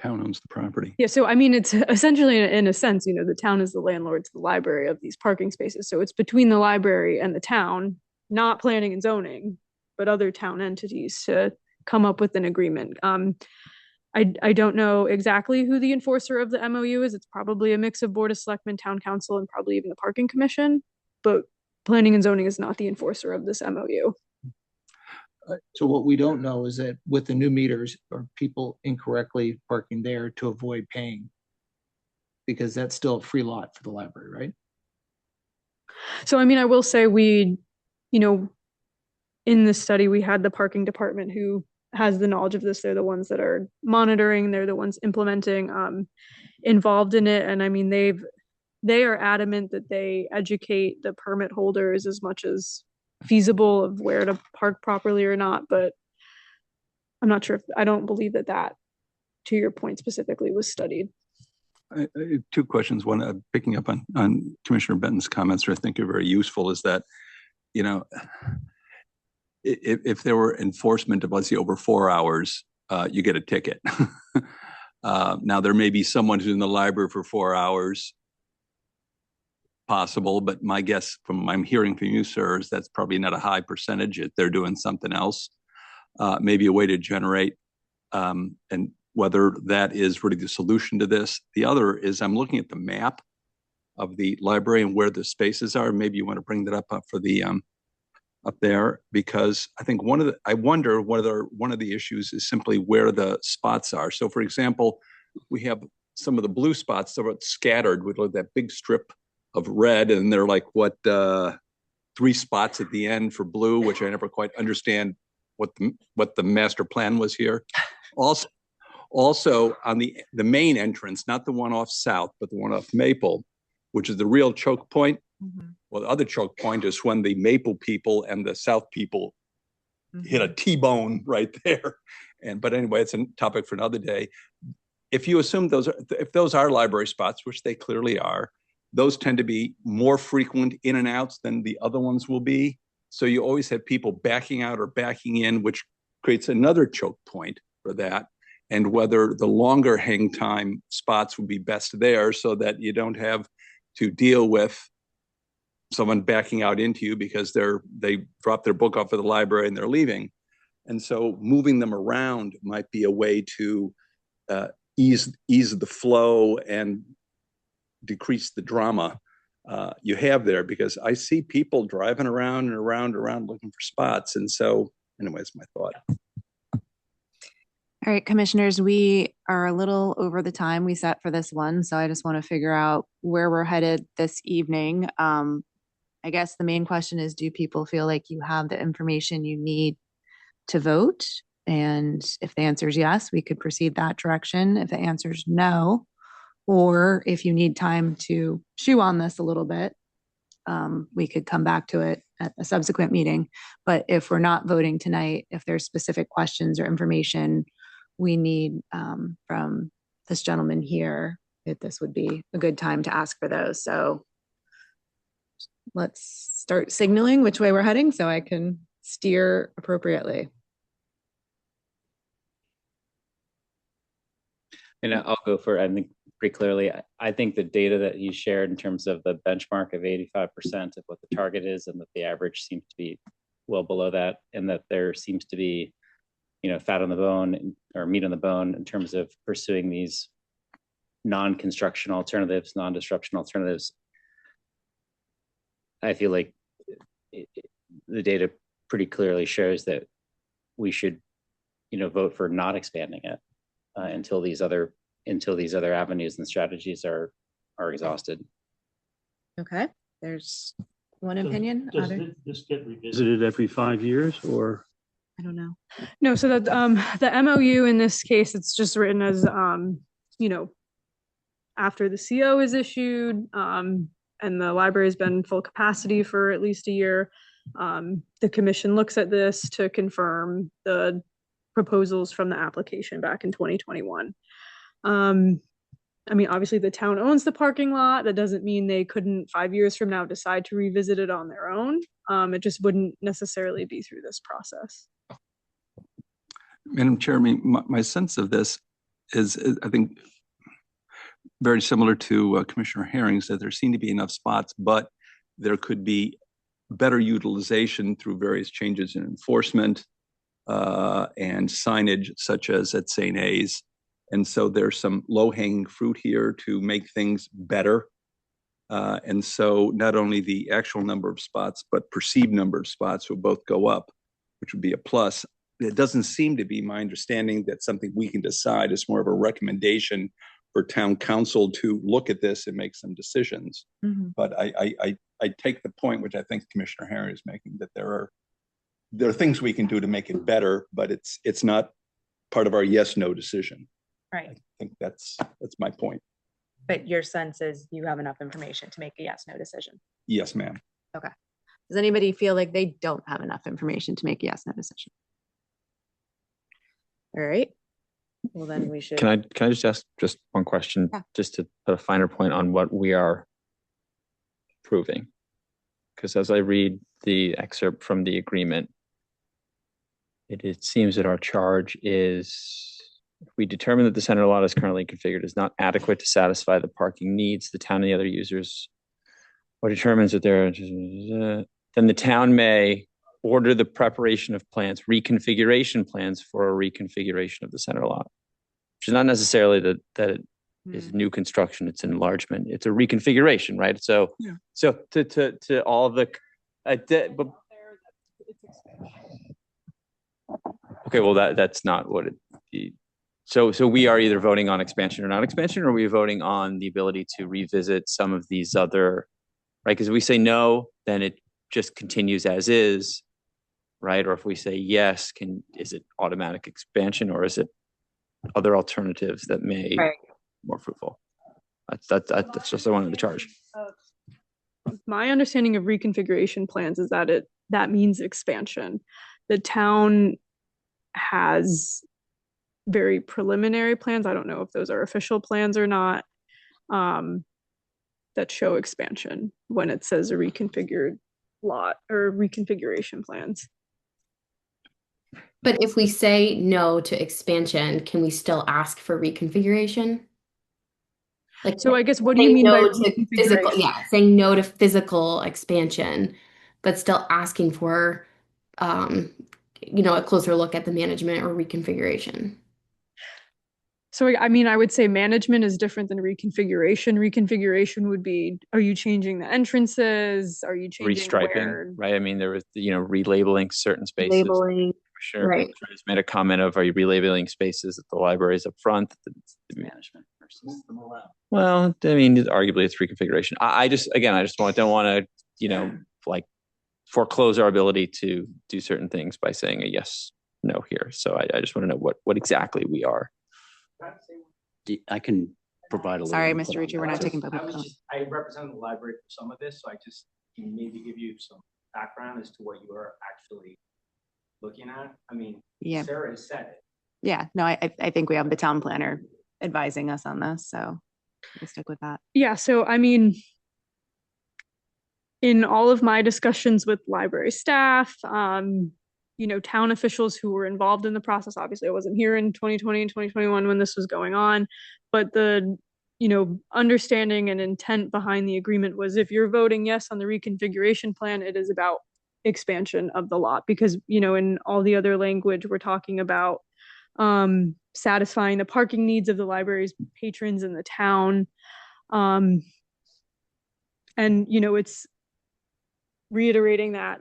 Town owns the property. Yeah, so I mean, it's essentially in a sense, the town is the landlord to the library of these parking spaces. So it's between the library and the town, not planning and zoning, but other town entities to come up with an agreement. I don't know exactly who the enforcer of the MOU is. It's probably a mix of Board of Selectmen, Town Council, and probably even the Parking Commission, but planning and zoning is not the enforcer of this MOU. So what we don't know is that with the new meters, are people incorrectly parking there to avoid paying? Because that's still a free lot for the library, right? So, I mean, I will say we, in this study, we had the parking department who has the knowledge of this. They're the ones that are monitoring, they're the ones implementing, involved in it. And I mean, they are adamant that they educate the permit holders as much as feasible of where to park properly or not, but I'm not sure I don't believe that to your point specifically was studied. Two questions. One, picking up on Commissioner Benton's comments, which I think are very useful, is that, if there were enforcement of, let's say, over 4 hours, you get a ticket. Now, there may be someone who's in the library for 4 hours, possible, but my guess from what I'm hearing from you, sir, is that's probably not a high percentage. If they're doing something else, maybe a way to generate, and whether that is really the solution to this. The other is I'm looking at the map of the library and where the spaces are. Maybe you want to bring that up for the up there, because I think I wonder whether one of the issues is simply where the spots are. So, for example, we have some of the blue spots that are scattered with that big strip of red, and they're like 3 spots at the end for blue, which I never quite understand what the master plan was here. Also, on the main entrance, not the one off South, but the one off Maple, which is the real choke point. Well, the other choke point is when the Maple people and the South people hit a T-bone right there. But anyway, it's a topic for another day. If you assume if those are library spots, which they clearly are, those tend to be more frequent in and outs than the other ones will be. So you always have people backing out or backing in, which creates another choke point for that. And whether the longer hang time spots would be best there so that you don't have to deal with someone backing out into you because they dropped their book off at the library and they're leaving. And so moving them around might be a way to ease the flow and decrease the drama you have there, because I see people driving around and around looking for spots. And so anyways, my thought. All right, commissioners, we are a little over the time we set for this one. So I just want to figure out where we're headed this evening. I guess the main question is, do people feel like you have the information you need to vote? And if the answer is yes, we could proceed that direction. If the answer is no, or if you need time to chew on this a little bit, we could come back to it at a subsequent meeting. But if we're not voting tonight, if there's specific questions or information we need from this gentleman here, that this would be a good time to ask for those. So let's start signaling which way we're heading so I can steer appropriately. And I'll go for, I think pretty clearly, I think the data that you shared in terms of the benchmark of 85% of what the target is, and that the average seems to be well below that, and that there seems to be, fat on the bone or meat on the bone in terms of pursuing these non-construction alternatives, non-disruption alternatives. I feel like the data pretty clearly shows that we should, vote for not expanding it until these other avenues and strategies are exhausted. Okay, there's one opinion. Does this get revisited every 5 years, or? I don't know. No, so that the MOU in this case, it's just written as after the CO is issued, and the library has been full capacity for at least a year. The commission looks at this to confirm the proposals from the application back in 2021. Obviously the town owns the parking lot. That doesn't mean they couldn't 5 years from now decide to revisit it on their own. It just wouldn't necessarily be through this process. Madam Chair, my sense of this is, I think, very similar to Commissioner Herring's, that there seem to be enough spots, but there could be better utilization through various changes in enforcement and signage, such as at St. A's. And so there's some low-hanging fruit here to make things better. And so not only the actual number of spots, but perceived number of spots will both go up, which would be a plus. It doesn't seem to be my understanding that something we can decide. It's more of a recommendation for town council to look at this and make some decisions. But I take the point, which I think Commissioner Herring is making, that there are things we can do to make it better, but it's not part of our yes/no decision. Right. I think that's my point. But your sense is you have enough information to make a yes/no decision. Yes, ma'am. Okay. Does anybody feel like they don't have enough information to make a yes/no decision? All right. Well, then we should. Can I just ask just one question, just to put a finer point on what we are proving? Because as I read the excerpt from the agreement, it seems that our charge is, if we determine that the center lot is currently configured is not adequate to satisfy the parking needs, the town and the other users, or determines that there, then the town may order the preparation of plans, reconfiguration plans for a reconfiguration of the center lot, which is not necessarily that it is new construction, it's enlargement, it's a reconfiguration, right? So, so to all the, okay, well that's not what it. So we are either voting on expansion or not expansion, or are we voting on the ability to revisit some of these other, right? Because if we say no, then it just continues as is, right? Or if we say yes, is it automatic expansion, or is it other alternatives that may Right. be more fruitful. That's just I wanted to charge. My understanding of reconfiguration plans is that that means expansion. The town has very preliminary plans. I don't know if those are official plans or not, that show expansion when it says a reconfigured lot or reconfiguration plans. But if we say no to expansion, can we still ask for reconfiguration? Like, so I guess what do you saying mean no by to physical? Yeah, saying no to physical expansion, but still asking for, a closer look at the management or reconfiguration. So I mean, I would say management is different than reconfiguration. Reconfiguration would be, are you changing the entrances? Are you changing Restriping, where? right? I mean, there was, relabeling certain spaces. Labeling. For sure. Right. Chris made a comment of, are you relabeling spaces at the libraries up front? Management versus them around. Well, I mean, arguably it's reconfiguration. I just don't want to, like foreclose our ability to do certain things by saying a yes, no here. So I just want to know what exactly we are. I can provide a little. Sorry, input Mr. on Ricci, we're that. not taking public comment. I represent the library for some of this, so I just can maybe give you some background as to what you are actually looking at. I mean, Yeah. Sarah has said it. Yeah, no, I think we have the town planner advising us on this, so we'll stick with that. Yeah, so I mean, in all of my discussions with library staff, town officials who were involved in the process, obviously I wasn't here in 2020 and 2021 when this was going on, but the, understanding and intent behind the agreement was if you're voting yes on the reconfiguration plan, it is about expansion of the lot because, in all the other language, we're talking about satisfying the parking needs of the library's patrons in the town. And, it's reiterating that,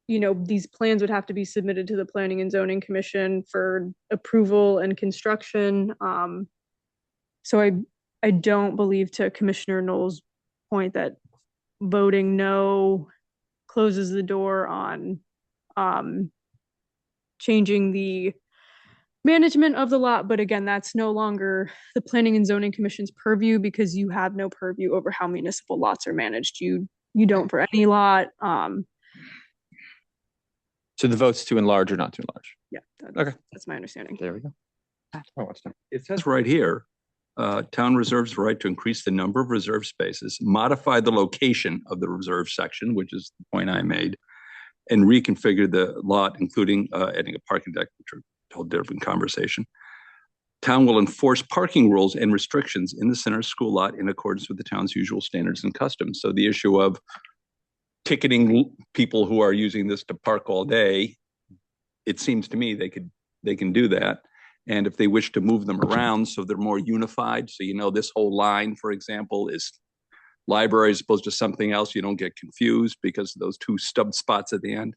these plans would have to be submitted to the Planning and Zoning Commission for approval and construction. So I don't believe, to Commissioner Knoll's point, that voting no closes the door on changing the management of the lot. But again, that's no longer the Planning and Zoning Commission's purview because you have no purview over how municipal lots are managed. You don't for any lot. So the vote's to enlarge or not to enlarge? Yeah. Okay. That's my understanding. There we go. Oh, it's done. It says right here, town reserves the right to increase the number of reserve spaces, modify the location of the reserve section, which is the point I made, and reconfigure the lot, including adding a parking deck, which are a whole different conversation. Town will enforce parking rules and restrictions in the center school lot in accordance with the town's usual standards and customs. So the issue of ticketing people who are using this to park all day, it seems to me they can do that. And if they wish to move them around so they're more unified, so this whole line, for example, is library as opposed to something else, you don't get confused because those two stub spots at the end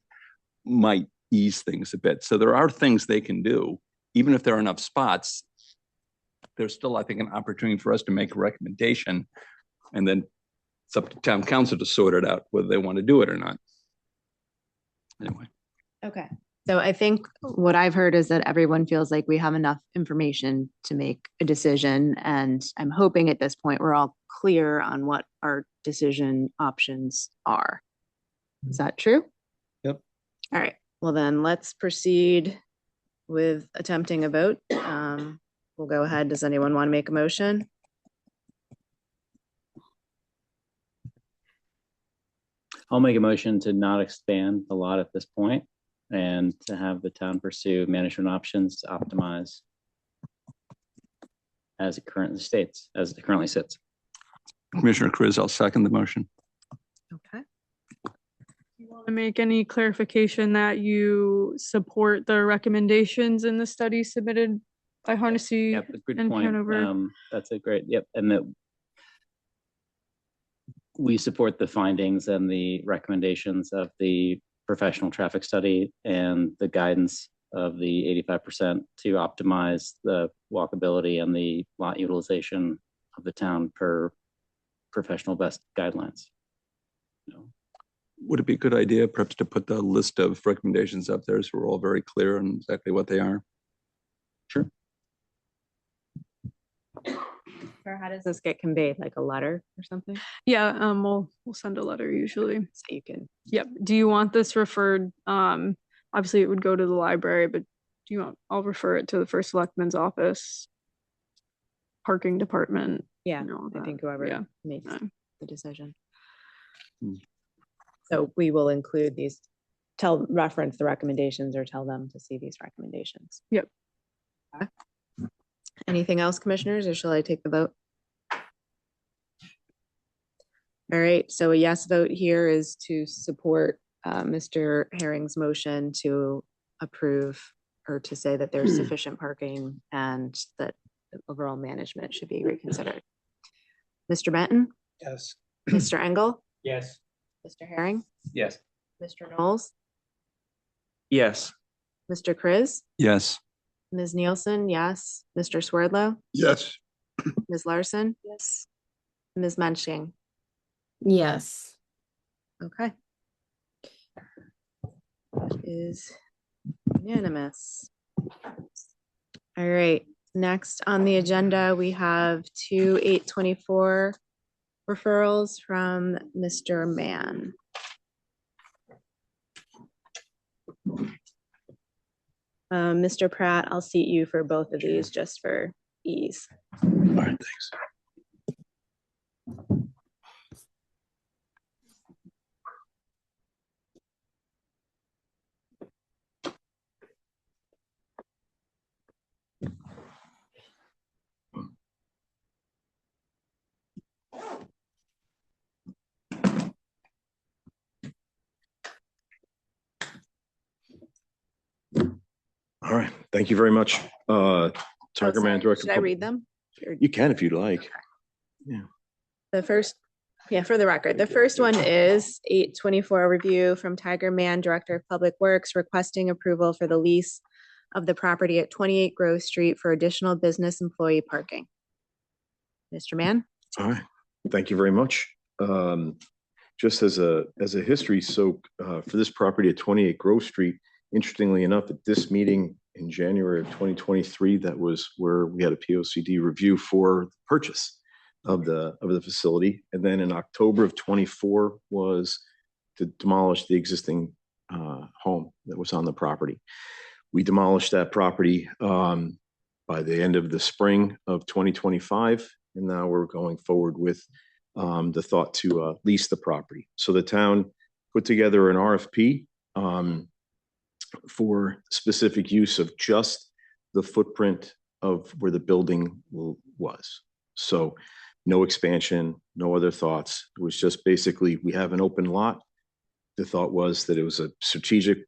might ease things a bit. So there are things they can do, even if there are enough spots. There's still, I think, an opportunity for us to make a recommendation, and then it's up to town council to sort it out whether they want to do it or not. Anyway. Okay. So I think what I've heard is that everyone feels like we have enough information to make a decision. And I'm hoping at this point, we're all clear on what our decision options are. Is that true? Yep. All right. Well, then let's proceed with attempting a vote. We'll go ahead. Does anyone want to make a motion? I'll make a motion to not expand the lot at this point and to have the town pursue management options to optimize as it currently sits. Commissioner Chris, I'll second the motion. Okay. You want to make any clarification that you support the recommendations in the study submitted by Hardesty Yep, good and point. Hanover? That's a great, yep. And that we support the findings and the recommendations of the professional traffic study and the guidance of the 85% to optimize the walkability and the lot utilization of the town per professional best guidelines. Would it be a good idea perhaps to put the list of recommendations up there so we're all very clear on exactly what they are? Sure. Or how does this get conveyed, like a letter or something? Yeah, we'll send a letter usually. So you can. Yep. Do you want this referred? Obviously it would go to the library, but do you want, I'll refer it to the first selectman's office, parking department. Yeah, and all I that. think whoever Yeah. makes the decision. Hmm. So we will include these, reference the recommendations or tell them to see these recommendations. Yep. Okay. Anything else, commissioners, or shall I take the vote? All right, so a yes vote here is to support Mr. Herring's motion to approve or to say that there's sufficient parking and that the overall management should be reconsidered. Mr. Benton? Yes. Mr. Engel? Yes. Mr. Herring? Yes. Mr. Knowles? Yes. Mr. Kriz? Yes. Ms. Nielsen, yes. Mr. Swerdlow? Yes. Ms. Larson? Yes. Ms. Mensching? Yes. Okay. That is unanimous. All right, next on the agenda, we have 2 8/24 referrals from Mr. Mann. Mr. Pratt, I'll seat you for both of these just for ease. All right, thanks. All right, thank you very much. Tiger Man Director. Should I read them? Or- You can if you'd like. The first, yeah, for the record, the first one is 8/24 review from Tiger Man, Director of Public Works, requesting approval for the lease of the property at 28 Grove Street for additional business employee parking. Mr. Mann? All right, thank you very much. Just as a history, so for this property at 28 Grove Street, interestingly enough, at this meeting in January of 2023, that was where we had a POCD review for purchase of the facility. And then in October of 24 was to demolish the existing home that was on the property. We demolished that property by the end of the spring of 2025. And now we're going forward with the thought to lease the property. So the town put together an RFP for specific use of just the footprint of where the building was. So no expansion, no other thoughts. It was just basically, we have an open lot. The thought was that it was a strategic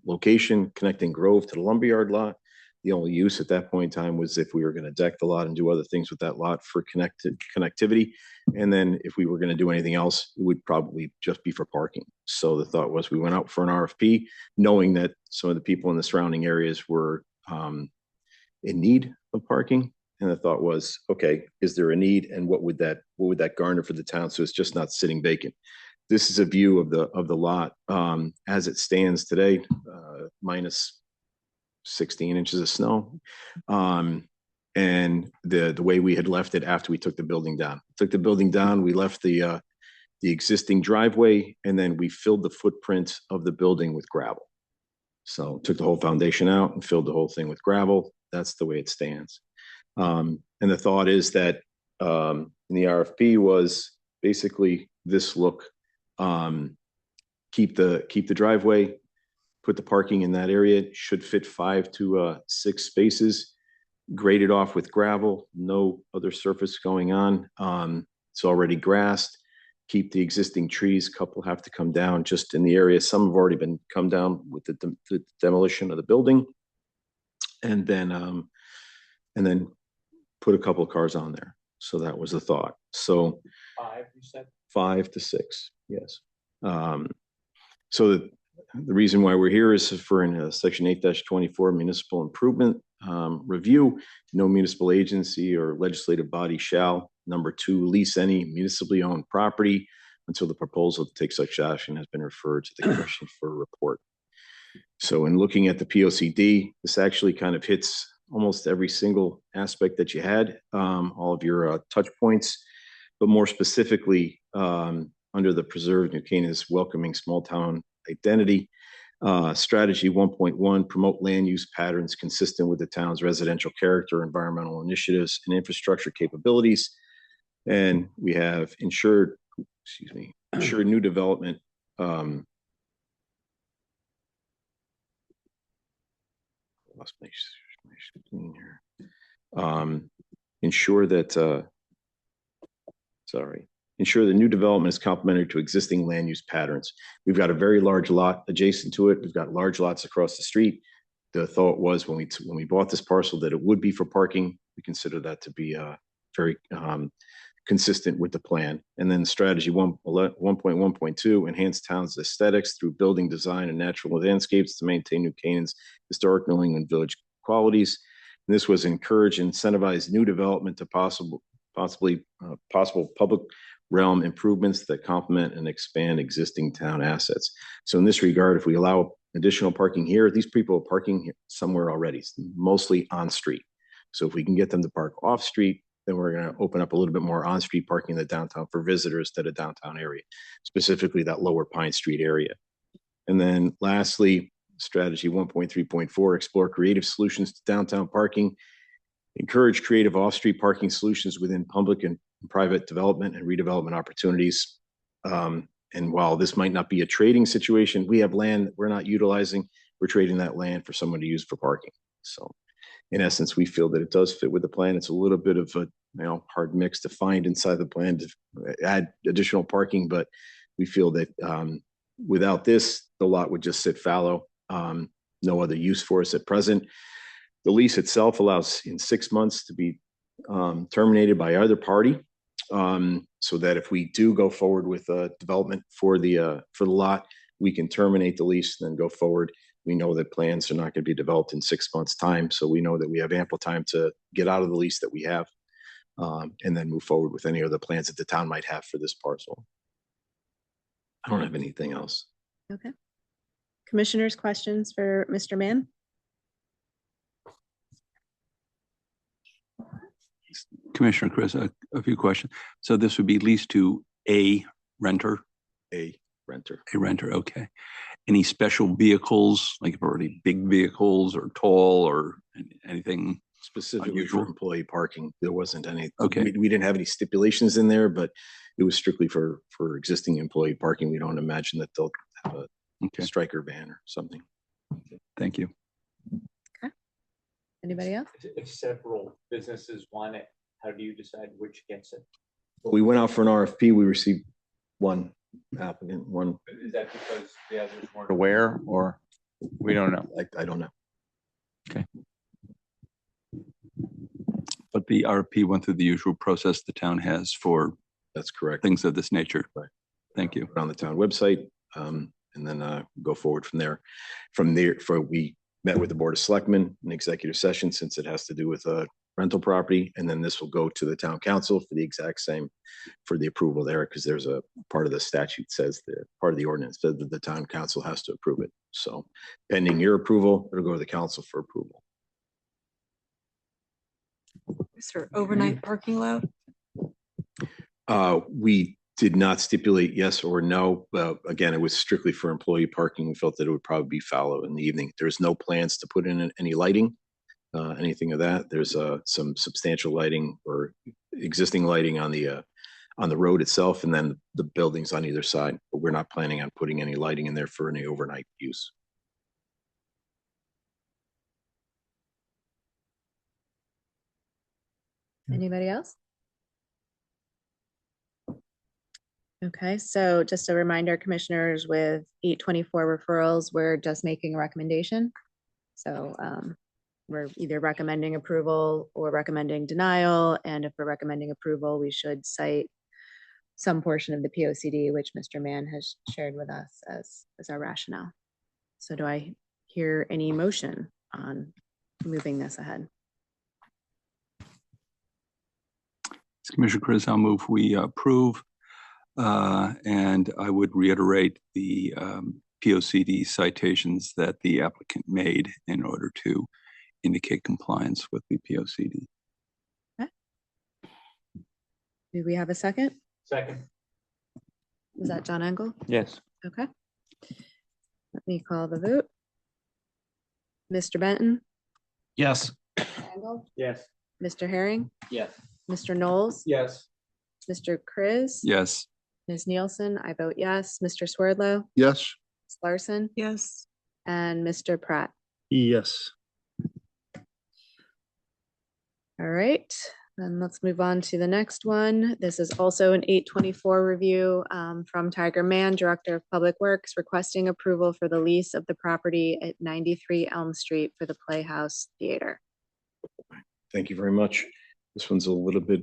location connecting Grove to the lumberyard lot. The only use at that point in time was if we were going to deck the lot and do other things with that lot for connectivity. And then if we were going to do anything else, it would probably just be for parking. So the thought was we went out for an RFP, knowing that some of the people in the surrounding areas were in need of parking. And the thought was, okay, is there a need, and what would that garner for the town? So it's just not sitting vacant. This is a view of the lot as it stands today, minus 16 inches of snow. And the way we had left it after we took the building down. We left the existing driveway, and then we filled the footprint of the building with gravel. So took the whole foundation out and filled the whole thing with gravel. That's the way it stands. And the thought is that in the RFP was basically this look, keep the driveway, put the parking in that area, should fit 5 to 6 spaces, graded off with gravel, no other surface going on. It's already grassed, keep the existing trees, couple have to come down just in the area. Some have already been come down with the demolition of the building. And then put a couple of cars on there. So that was the thought. So 5, you said? 5 to 6, yes. So the reason why we're here is for in section 8-24 municipal improvement review. No municipal agency or legislative body shall, number 2, lease any municipally owned property until the proposal to take such action has been referred to the commission for a report. So in looking at the POCD, this actually kind of hits almost every single aspect that you had, all of your touch points, but more specifically, under the Preserve New Canaan's welcoming small town identity. Strategy 1.1, promote land use patterns consistent with the town's residential character, environmental initiatives, and infrastructure capabilities. And we have ensured new development. Lost my screen here. Ensure that, ensure the new development is complementary to existing land use patterns. We've got a very large lot adjacent to it. We've got large lots across the street. The thought was when we bought this parcel that it would be for parking. We consider that to be very consistent with the plan. And then strategy 1.1.2, enhance town's aesthetics through building design and natural landscapes to maintain New Canaan's historic New England village qualities. And this was encourage and incentivize new development to possible public realm improvements that complement and expand existing town assets. So in this regard, if we allow additional parking here, these people are parking somewhere already, mostly on street. So if we can get them to park off street, then we're going to open up a little bit more on-street parking in the downtown for visitors to the downtown area, specifically that lower Pine Street area. And then lastly, strategy 1.3.4, explore creative solutions to downtown parking, encourage creative off-street parking solutions within public and private development and redevelopment opportunities. And while this might not be a trading situation, we have land that we're not utilizing. We're trading that land for someone to use for parking. So in essence, we feel that it does fit with the plan. It's a little bit of a hard mix to find inside the plan to add additional parking, but we feel that without this, the lot would just sit fallow. No other use for us at present. The lease itself allows in 6 months to be terminated by either party, so that if we do go forward with development for the lot, we can terminate the lease and then go forward. We know that plans are not going to be developed in 6 months' time, so we know that we have ample time to get out of the lease that we have, and then move forward with any other plans that the town might have for this parcel. I don't have anything else. Okay. Commissioners, questions for Mr. Mann? Commissioner Chris, a few questions. So this would be leased to a renter? A renter. A renter, okay. Any special vehicles, like already big vehicles or tall or anything? Specifically unusual? for employee parking, there wasn't any. Okay. We didn't have any stipulations in there, but it was strictly for existing employee parking. We don't imagine that they'll have a striker van or something. Thank you. Anybody else? If several businesses want it, how do you decide which gets it? We went out for an RFP. We received one applicant, one. Is that because the others weren't aware, or we don't know? I don't know. Okay. But the RFP went through the usual process the town has for. That's correct. Things of this nature. Right. Thank you. On the town website, and then go forward from there. We met with the Board of Selectmen in executive session, since it has to do with a rental property, and then this will go to the town council for the exact same, for the approval there, because there's a part of the statute says that part of the ordinance says that the town council has to approve it. So pending your approval, it'll go to the council for approval. Is there overnight parking allowed? We did not stipulate yes or no. Again, it was strictly for employee parking. We felt that it would probably be fallow in the evening. There's no plans to put in any lighting, anything of that. There's some substantial lighting or existing lighting on the road itself, and then the buildings on either side. But we're not planning on putting any lighting in there for any overnight use. Anybody else? Okay, so just a reminder, commissioners, with 824 referrals, we're just making a recommendation. So we're either recommending approval or recommending denial. And if we're recommending approval, we should cite some portion of the POCD, which Mr. Mann has shared with us as our rationale. So do I hear any motion on moving this ahead? Commissioner Chris, I'll move we approve. And I would reiterate the POCD citations that the applicant made in order to indicate compliance with the POCD. Do we have a second? Second. Is that John Engel? Yes. Okay. Let me call the vote. Mr. Benton? Yes. Engel? Yes. Mr. Herring? Yes. Mr. Knowles? Yes. Mr. Chris? Yes. Ms. Nielsen, I vote yes. Mr. Swerdlow? Yes. Ms. Larson? Yes. And Mr. Pratt? Yes. All right, then let's move on to the next one. This is also an 824 review from Tiger Mann, Director of Public Works, requesting approval for the lease of the property at 93 Elm Street for the Playhouse Theater. Thank you very much. This one's a little bit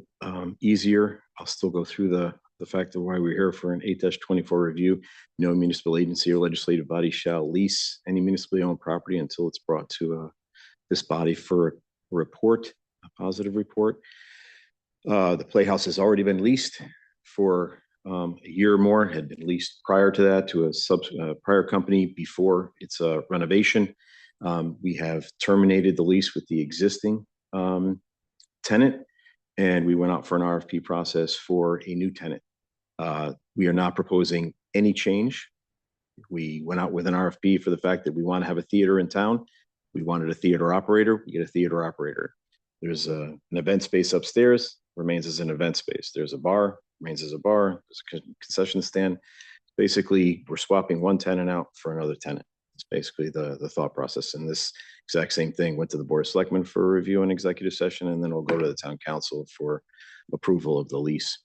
easier. I'll still go through the fact of why we're here for an 8-24 review. No municipal agency or legislative body shall lease any municipally owned property until it's brought to this body for a report, a positive report. The Playhouse has already been leased for a year or more, had been leased prior to that to a prior company before its renovation. We have terminated the lease with the existing tenant, and we went out for an RFP process for a new tenant. We are not proposing any change. We went out with an RFP for the fact that we want to have a theater in town. We wanted a theater operator. We get a theater operator. There's an event space upstairs, remains as an event space. There's a bar, remains as a bar. There's a concession stand. Basically, we're swapping one tenant out for another tenant. It's basically the thought process. And this exact same thing went to the Board of Selectmen for a review and executive session, and then it'll go to the Town Council for approval of the lease.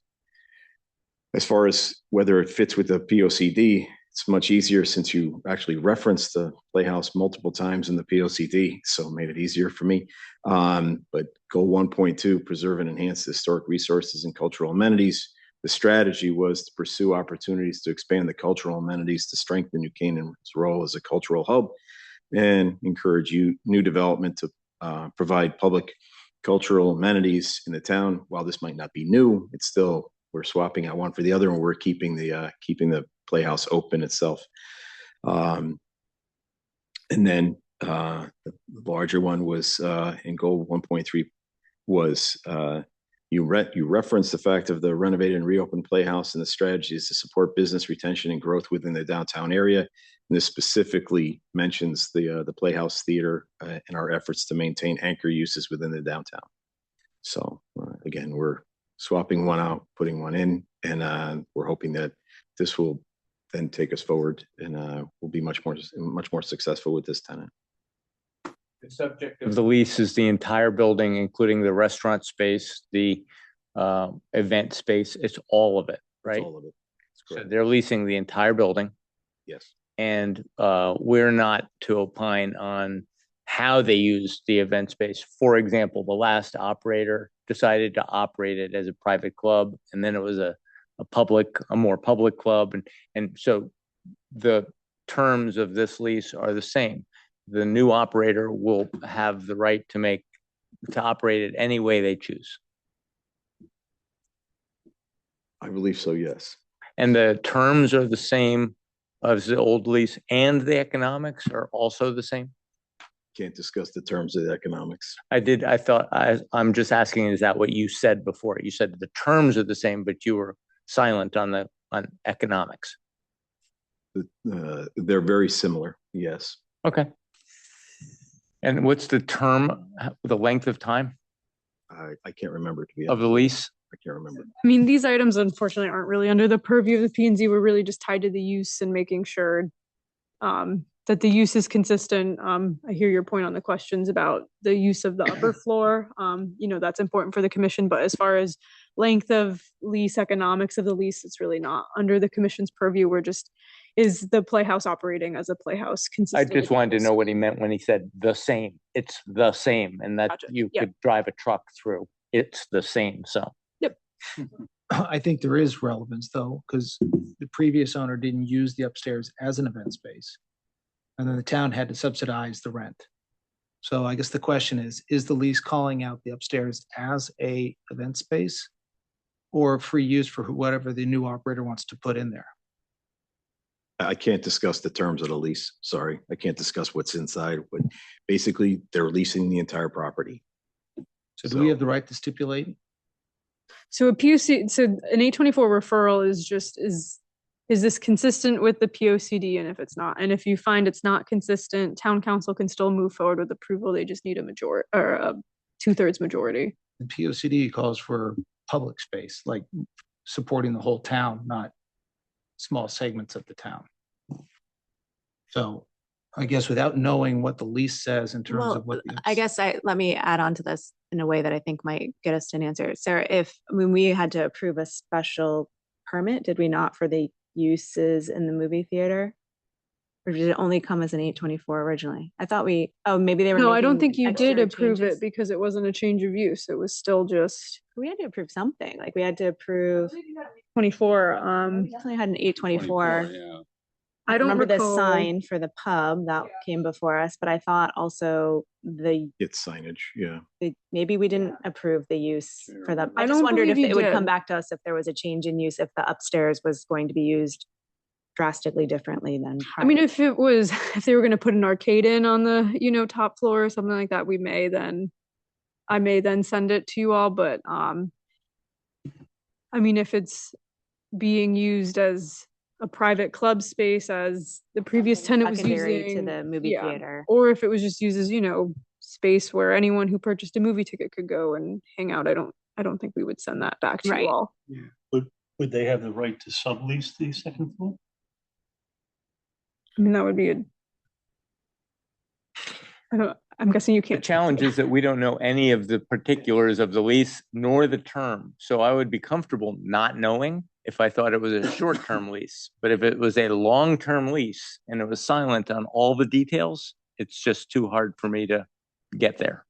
As far as whether it fits with the POCD, it's much easier since you actually referenced the Playhouse multiple times in the POCD, so it made it easier for me. But goal 1.2, preserve and enhance the historic resources and cultural amenities. The strategy was to pursue opportunities to expand the cultural amenities to strengthen New Canaan's role as a cultural hub and encourage new development to provide public cultural amenities in the town. While this might not be new, it's still, we're swapping out one for the other, and we're keeping the Playhouse open itself. And then the larger one was in goal 1.3 was you referenced the fact of the renovated and reopened Playhouse and the strategies to support business retention and growth within the downtown area. And this specifically mentions the Playhouse Theater and our efforts to maintain anchor uses within the downtown. So again, we're swapping one out, putting one in, and we're hoping that this will then take us forward and we'll be much more successful with this tenant. The subject of the lease is the entire building, including the restaurant space, the event space. It's all of it, right? It's all of it. So they're leasing the entire building. Yes. And we're not to opine on how they use the event space. For example, the last operator decided to operate it as a private club, and then it was a more public club. And so the terms of this lease are the same. The new operator will have the right to operate it any way they choose. I believe so, yes. And the terms are the same as the old lease, and the economics are also the same? Can't discuss the terms of the economics. I'm just asking, is that what you said before? You said the terms are the same, but you were silent on economics. They're very similar, yes. Okay. And what's the term, the length of time? I can't remember, to be honest. Of the lease? I can't remember. I mean, these items unfortunately aren't really under the purview of the P&Z. We're really just tied to the use and making sure that the use is consistent. I hear your point on the questions about the use of the upper floor. That's important for the commission, but as far as length of lease, economics of the lease, it's really not under the commission's purview. Is the Playhouse operating as a Playhouse consistent? I just wanted to know what he meant when he said the same. It's the same, and that Gotcha. You Yep. could drive a truck through. It's the same, so. Yep. I think there is relevance though, because the previous owner didn't use the upstairs as an event space. And then the town had to subsidize the rent. So I guess the question is the lease calling out the upstairs as a event space or free use for whatever the new operator wants to put in there? I can't discuss the terms of the lease. Sorry, I can't discuss what's inside, but basically they're leasing the entire property. So do we have the right to stipulate? So a POC, so an 824 referral is just, is this consistent with the POCD? And if it's not, and if you find it's not consistent, town council can still move forward with approval. They just need a majority or a 2/3 majority. The POCD calls for public space, like supporting the whole town, not small segments of the town. So I guess without knowing what the lease says in terms Well, of what. I guess let me add on to this in a way that I think might get us to an answer. Sarah, when we had to approve a special permit, did we not, for the uses in the movie theater? Or did it only come as an 824 originally? I thought maybe they were. No, I don't making think you did extra approve changes. it because it wasn't a change of use. It was still just. We had to approve something, like we had to approve. 24. We definitely had an 824. I don't remember recall. the sign for the pub that came before us, but I thought also It's signage, yeah. maybe we didn't approve the use for the. I I just don't wondered if believe it you would come did. back to us if there was a change in use, if the upstairs was going to be used drastically differently than. I mean, prior. if they were going to put an arcade in on the, top floor or something like that, I may then send it to you all, but, I mean, if it's being used as a private club space as the previous tenant was Secondary to using. the movie yeah, theater. Or if it was just used as, space where anyone who purchased a movie ticket could go and hang out, I don't think we would send that back to Right. you all. Would they have the right to sublease the second floor? I mean, that would be I'm guessing you The can't. challenge is that we don't know any of the particulars of the lease nor the term. So I would be comfortable not knowing if I thought it was a short-term lease. But if it was a long-term lease and it was silent on all the details, it's just too hard for me to get there.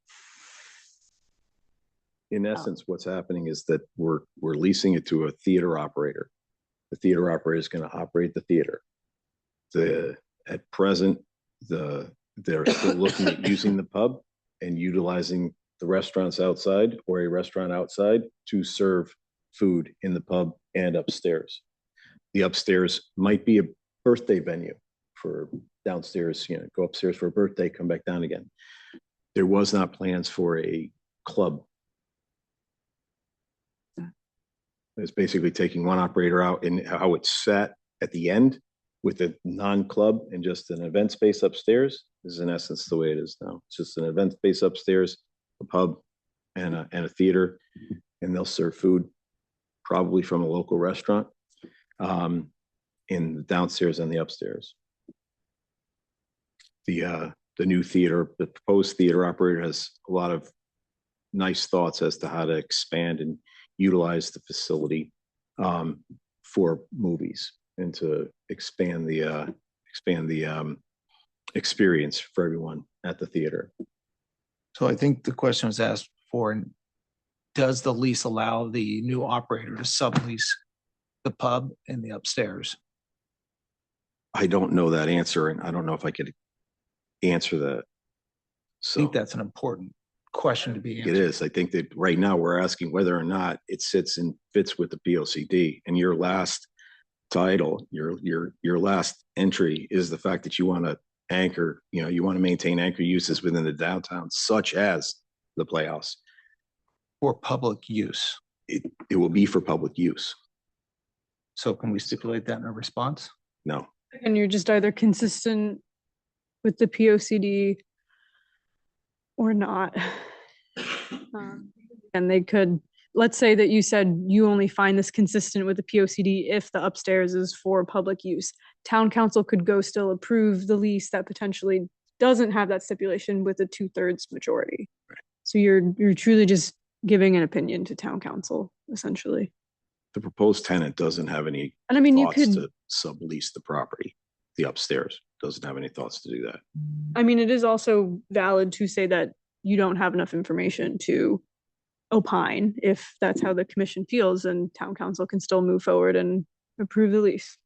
In essence, what's happening is that we're leasing it to a theater operator. The theater operator is going to operate the theater. At present, they're still looking at using the pub and utilizing the restaurants outside or a restaurant outside to serve food in the pub and upstairs. The upstairs might be a birthday venue for downstairs, go upstairs for a birthday, come back down again. There was not plans for a club. It's basically taking one operator out and how it's set at the end with a non-club and just an event space upstairs is in essence the way it is now. It's just an event space upstairs, a pub and a theater, and they'll serve food probably from a local restaurant in the downstairs and the upstairs. The new theater, the proposed theater operator has a lot of nice thoughts as to how to expand and utilize the facility for movies and to expand the experience for everyone at the theater. So I think the question was asked before, does the lease allow the new operator to sublease the pub and the upstairs? I don't know that answer, and I don't know if I could answer that. So I think that's an important question to be answered. it is. I think that right now we're asking whether or not it sits and fits with the POCD. And your last title, your last entry is the fact that you want to anchor, you want to maintain anchor uses within the downtown, such as the Playhouse. For public use. It will be for public use. So can we stipulate that in a response? No. And you're just either consistent with the POCD or not. And they could, let's say that you said you only find this consistent with the POCD if the upstairs is for public use. Town council could go still approve the lease that potentially doesn't have that stipulation with a 2/3 majority. Right. So you're truly just giving an opinion to town council, essentially. The proposed tenant doesn't have any And I mean, you thoughts could, to sublease the property. The upstairs doesn't have any thoughts to do that. I mean, it is also valid to say that you don't have enough information to opine if that's how the commission feels, and town council can still move forward and approve the lease.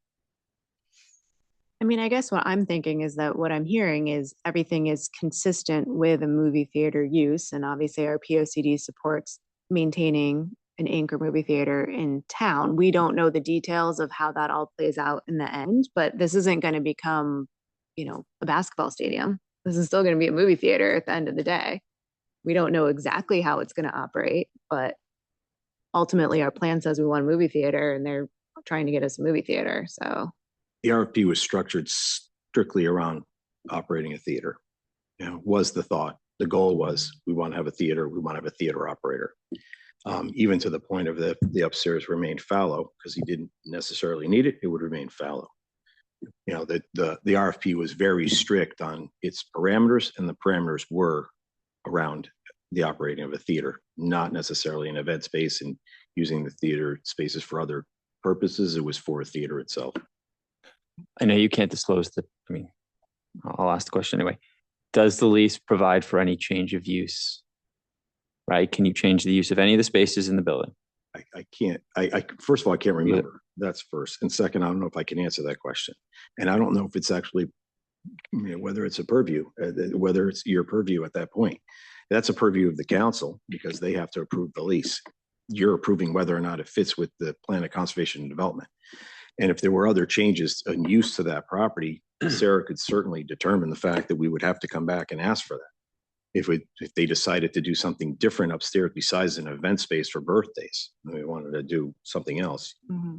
I mean, I guess what I'm thinking is that what I'm hearing is everything is consistent with a movie theater use. And obviously our POCD supports maintaining an anchor movie theater in town. We don't know the details of how that all plays out in the end, but this isn't going to become, a basketball stadium. This is still going to be a movie theater at the end of the day. We don't know exactly how it's going to operate, but ultimately our plan says we want a movie theater and they're trying to get us a movie theater. So The RFP was structured strictly around operating a theater. Was the thought. The goal was we want to have a theater. We want to have a theater operator. Even to the point of the upstairs remained fallow because he didn't necessarily need it. It would remain fallow. The RFP was very strict on its parameters, and the parameters were around the operating of a theater, not necessarily an event space and using the theater spaces for other purposes. It was for a theater itself. I know you can't disclose I'll ask the question anyway. Does the lease provide for any change of use? Right? Can you change the use of any of the spaces in the building? I can't, first of all, I can't remember. That's first. And second, I don't know if I can answer that question. And I don't know if it's actually, whether it's a purview, whether it's your purview at that point. That's a purview of the council because they have to approve the lease. You're approving whether or not it fits with the plan of conservation and development. And if there were other changes in use to that property, Sarah could certainly determine the fact that we would have to come back and ask for that. If they decided to do something different upstairs besides an event space for birthdays, and we wanted to do something else,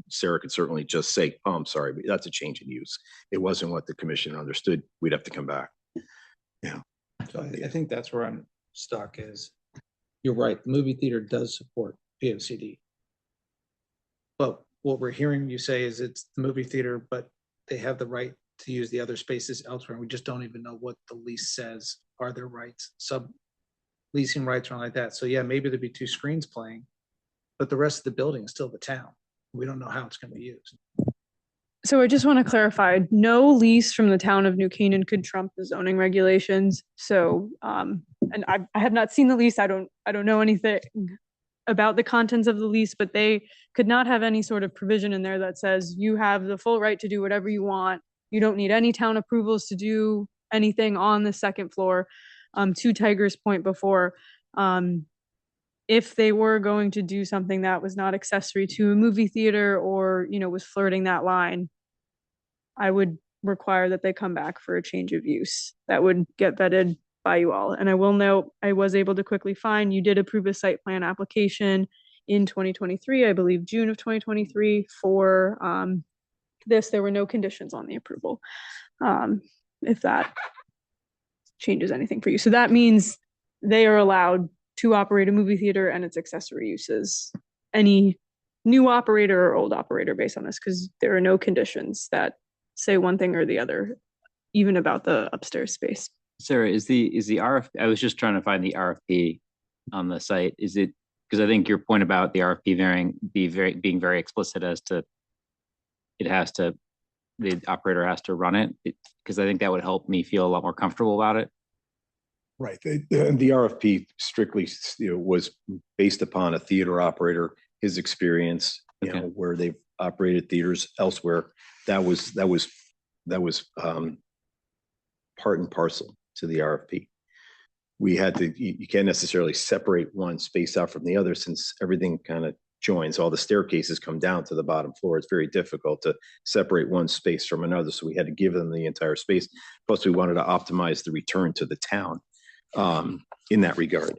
Sarah could certainly just say, "Oh, I'm sorry, but that's a change in use. It wasn't what the commission understood. We'd have to come back." Yeah. So I think that's where I'm stuck is, you're right, the movie theater does support POCD. But what we're hearing you say is it's the movie theater, but they have the right to use the other spaces elsewhere. And we just don't even know what the lease says are their rights, sub-leasing rights or like that. So yeah, maybe there'd be 2 screens playing, but the rest of the building is still the town. We don't know how it's going to be used. So I just want to clarify, no lease from the town of New Canaan could trump the zoning regulations. So, and I have not seen the lease. I don't know anything about the contents of the lease, but they could not have any sort of provision in there that says you have the full right to do whatever you want. You don't need any town approvals to do anything on the second floor. To Tiger's point before, if they were going to do something that was not accessory to a movie theater or, was flirting that line, I would require that they come back for a change of use. That would get vetted by you all. And I will note, I was able to quickly find, you did approve a site plan application in 2023, I believe June of 2023 for this. There were no conditions on the approval. If that changes anything for you. So that means they are allowed to operate a movie theater and its accessory uses. Any new operator or old operator based on this, because there are no conditions that say one thing or the other, even about the upstairs space. Sarah, is the RFP, I was just trying to find the RFP on the site. Is it, because I think your point about the RFP being very explicit as to the operator has to run it, because I think that would help me feel a lot more comfortable about it. Right. The RFP strictly was based upon a theater operator, his experience, where they've operated theaters elsewhere. That was part and parcel to the RFP. We had to, you can't necessarily separate one space out from the other since everything kind of joins. All the staircases come down to the bottom floor. It's very difficult to separate one space from another. So we had to give them the entire space. Plus we wanted to optimize the return to the town in that regard.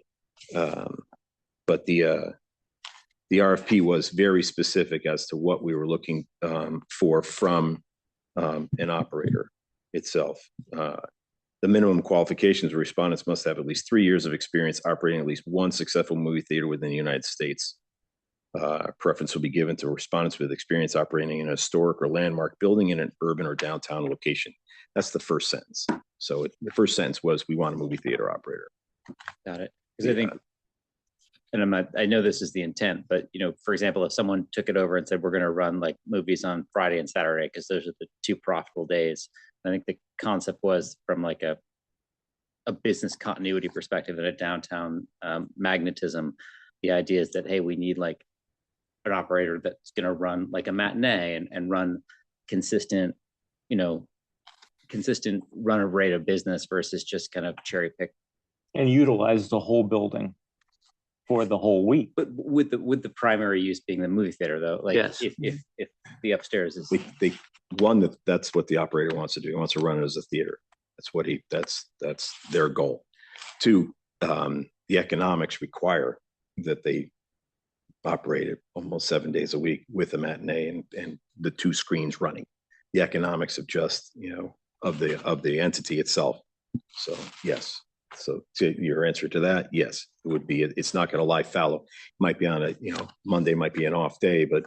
But the RFP was very specific as to what we were looking for from an operator itself. The minimum qualifications respondents must have at least 3 years of experience operating at least one successful movie theater within the United States. Preference will be given to respondents with experience operating in a historic or landmark building in an urban or downtown location. That's the first sentence. So the first sentence was, we want a movie theater operator. Got it. Because I think, and I know this is the intent, but for example, if someone took it over and said, we're going to run like movies on Friday and Saturday, because those are the 2 profitable days. I think the concept was from like a business continuity perspective and a downtown magnetism. The idea is that, hey, we need like an operator that's going to run like a matinee and run consistent run of rate of business versus just kind of cherry pick. And utilize the whole building. for the whole week. But with the primary use being the movie theater though, like Yes. if the upstairs is. That's what the operator wants to do. He wants to run it as a theater. That's their goal. Two, the economics require that they operate it almost 7 days a week with a matinee and the 2 screens running. The economics of just, of the entity itself. So yes. So to your answer to that, yes, it would be. It's not going to lie fallow. Might be on a Monday might be an off day, but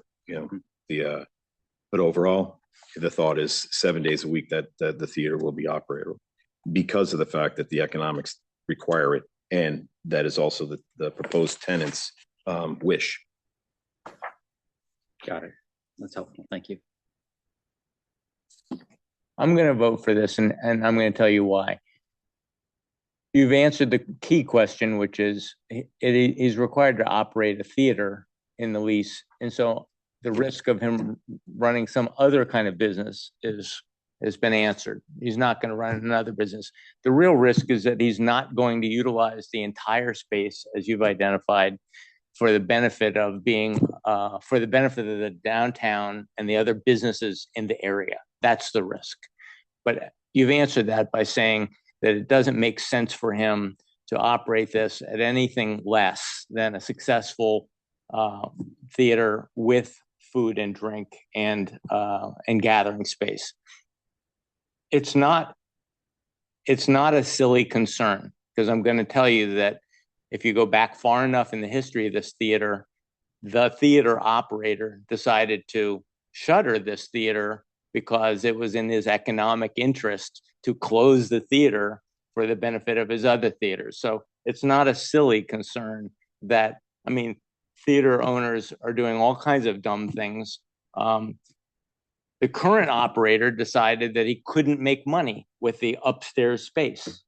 but overall, the thought is 7 days a week that the theater will be operated because of the fact that the economics require it, and that is also the proposed tenants' wish. Got it. That's helpful. Thank you. I'm going to vote for this, and I'm going to tell you why. You've answered the key question, which is he's required to operate a theater in the lease. And so the risk of him running some other kind of business has been answered. He's not going to run another business. The real risk is that he's not going to utilize the entire space, as you've identified, for the benefit of the downtown and the other businesses in the area. That's the risk. But you've answered that by saying that it doesn't make sense for him to operate this at anything less than a successful theater with food and drink and gathering space. It's not a silly concern, because I'm going to tell you that if you go back far enough in the history of this theater, the theater operator decided to shutter this theater because it was in his economic interest to close the theater for the benefit of his other theaters. So it's not a silly concern that, theater owners are doing all kinds of dumb things. The current operator decided that he couldn't make money with the upstairs space,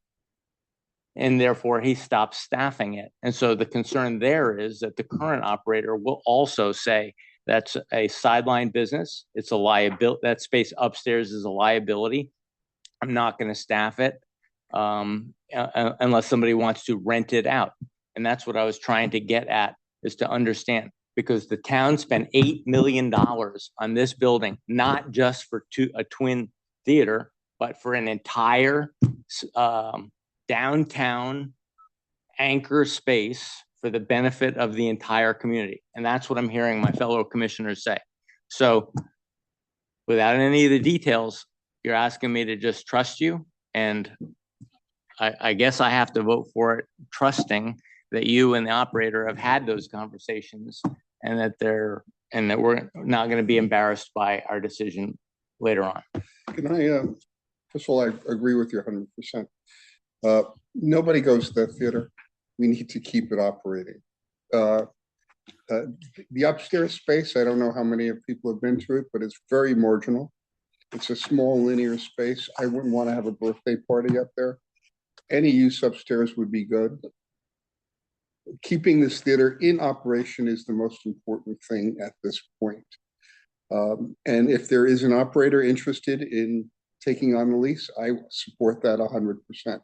and therefore he stopped staffing it. And so the concern there is that the current operator will also say that's a sideline business. It's a liability. That space upstairs is a liability. I'm not going to staff it unless somebody wants to rent it out. And that's what I was trying to get at, is to understand, because the town spent $8 million on this building, not just for a twin theater, but for an entire downtown anchor space for the benefit of the entire community. And that's what I'm hearing my fellow commissioners say. So without any of the details, you're asking me to just trust you. And I guess I have to vote for it, trusting that you and the operator have had those conversations, and that we're not going to be embarrassed by our decision later on. Can I, first of all, I agree with you 100%. Nobody goes to that theater. We need to keep it operating. The upstairs space, I don't know how many of people have been to it, but it's very marginal. It's a small linear space. I wouldn't want to have a birthday party up there. Any use upstairs would be good. Keeping this theater in operation is the most important thing at this point. And if there is an operator interested in taking on the lease, I support that 100%.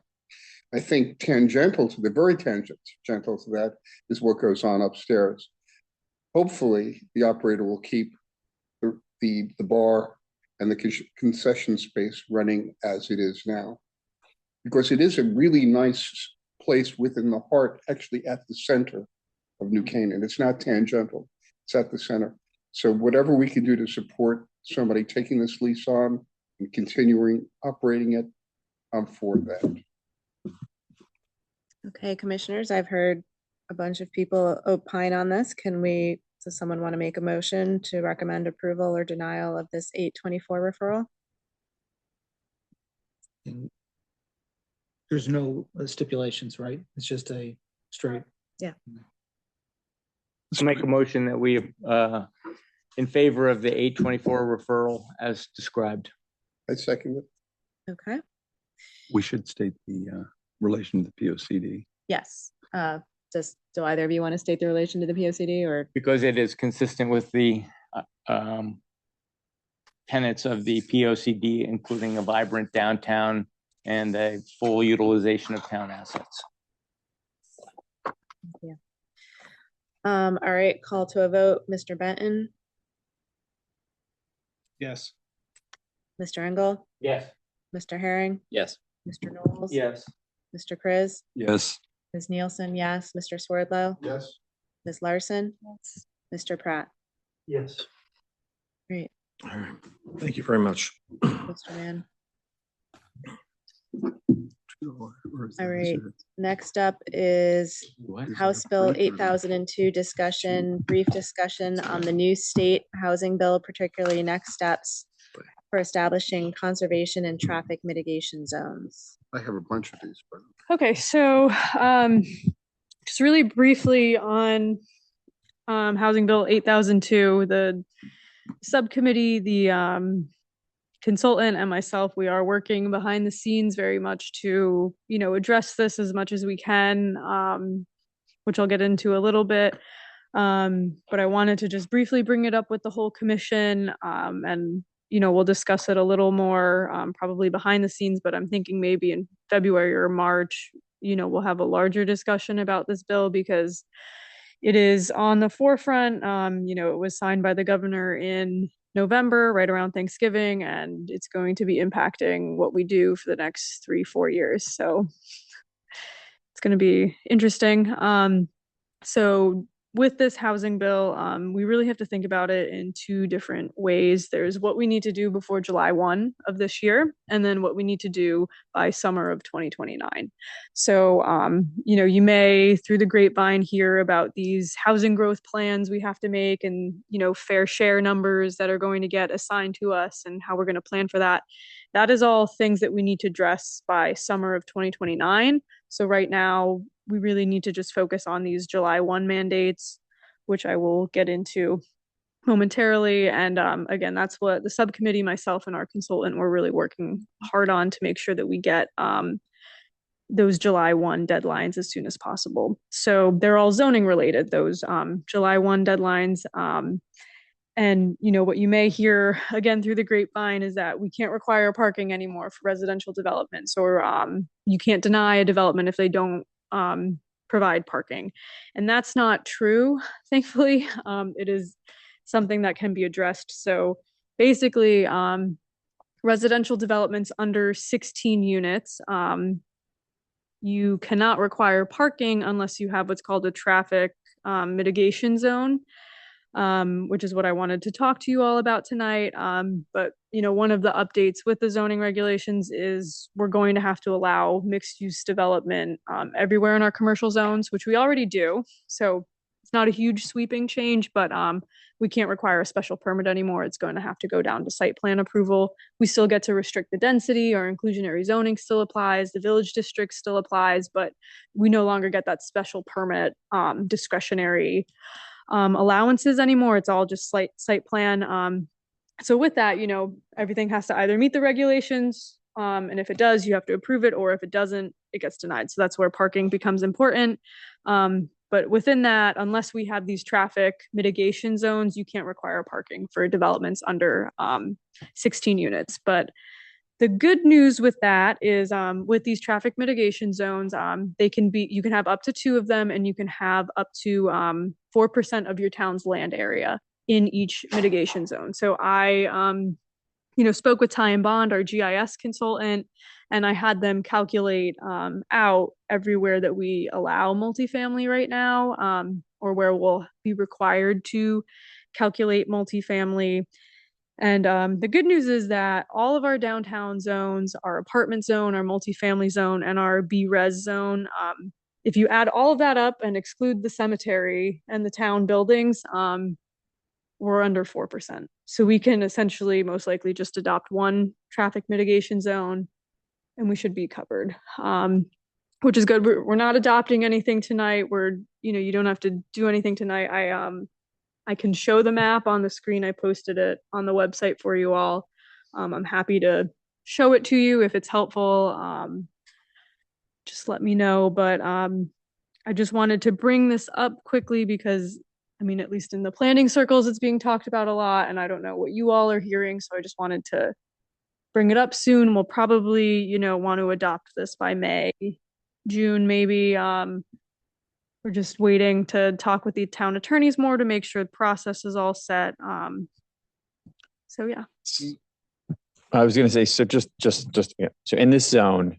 I think tangential to that is what goes on upstairs. Hopefully, the operator will keep the bar and the concession space running as it is now, because it is a really nice place within the heart, actually at the center of New Canaan. It's not tangential, it's at the center. So whatever we can do to support somebody taking this lease on and continuing operating it, I'm for that. Okay, commissioners, I've heard a bunch of people opine on this. Does someone want to make a motion to recommend approval or denial of this 824 referral? There's no stipulations, right? It's just a straight. Yeah. Let's make a motion that we, in favor of the 824 referral as described. I second it. Okay. We should state the relation to the POCD. Yes. Do either of you want to state the relation to the POCD, or? Because it is consistent with the tenets of the POCD, including a vibrant downtown and a full utilization of town assets. Yeah. All right, call to a vote. Mr. Benton, Yes. Mr. Engel, Yes. Mr. Herring, Yes. Mr. Knowles. Yes. Mr. Chris, Yes. Ms. Nielsen, yes. Mr. Swordlow, Yes. Ms. Larson, Mr. Pratt. Yes. Great, All right. Thank you very much. Mr. Mann. All right, next up is House Bill 8002 discussion, brief discussion on the new state housing bill, particularly next steps for establishing conservation and traffic mitigation zones. I have a bunch of these, but. Okay, so just really briefly on Housing Bill 8002, the subcommittee, the consultant and myself, we are working behind the scenes very much to, address this as much as we can, which I'll get into a little bit. But I wanted to just briefly bring it up with the whole commission, and we'll discuss it a little more, probably behind the scenes, but I'm thinking maybe in February or March, we'll have a larger discussion about this bill because it is on the forefront. It was signed by the governor in November, right around Thanksgiving, and it's going to be impacting what we do for the next 3-4 years. So it's going to be interesting. So with this housing bill, we really have to think about it in two different ways. There's what we need to do before July 1 of this year, and then what we need to do by summer of 2029. So, you may, through the grapevine, hear about these housing growth plans we have to make and, fair share numbers that are going to get assigned to us and how we're going to plan for that. That is all things that we need to address by summer of 2029. So right now, we really need to just focus on these July 1 mandates, which I will get into momentarily. And again, that's what the subcommittee, myself and our consultant, we're really working hard on to make sure that we get those July 1 deadlines as soon as possible. So they're all zoning related, those July 1 deadlines. And what you may hear again through the grapevine is that we can't require parking anymore for residential developments, or you can't deny a development if they don't provide parking. And that's not true, thankfully. It is something that can be addressed. So basically, residential developments under 16 units, you cannot require parking unless you have what's called a traffic mitigation zone, which is what I wanted to talk to you all about tonight. But one of the updates with the zoning regulations is we're going to have to allow mixed use development everywhere in our commercial zones, which we already do. So it's not a huge sweeping change, but we can't require a special permit anymore. It's going to have to go down to site plan approval. We still get to restrict the density. Our inclusionary zoning still applies. The village district still applies, but we no longer get that special permit discretionary allowances anymore. It's all just site plan. So with that, everything has to either meet the regulations, and if it does, you have to approve it, or if it doesn't, it gets denied. So that's where parking becomes important. But within that, unless we have these traffic mitigation zones, you can't require parking for developments under 16 units. But the good news with that is with these traffic mitigation zones, you can have up to 2 of them, and you can have up to 4% of your town's land area in each mitigation zone. So I spoke with Ty and Bond, our GIS consultant, and I had them calculate out everywhere that we allow multifamily right now, or where we'll be required to calculate multifamily. And the good news is that all of our downtown zones, our apartment zone, our multifamily zone, and our B-res zone, if you add all of that up and exclude the cemetery and the town buildings, we're under 4%. So we can essentially most likely just adopt one traffic mitigation zone and we should be covered, which is good. We're not adopting anything tonight. You don't have to do anything tonight. I can show the map on the screen. I posted it on the website for you all. I'm happy to show it to you if it's helpful. Just let me know. But I just wanted to bring this up quickly because, at least in the planning circles, it's being talked about a lot, and I don't know what you all are hearing. So I just wanted to bring it up soon. We'll probably, want to adopt this by May, June, maybe. we're just waiting to talk with the town attorneys more to make sure the process is all set. So yeah. I was gonna say, so yeah. So in this zone,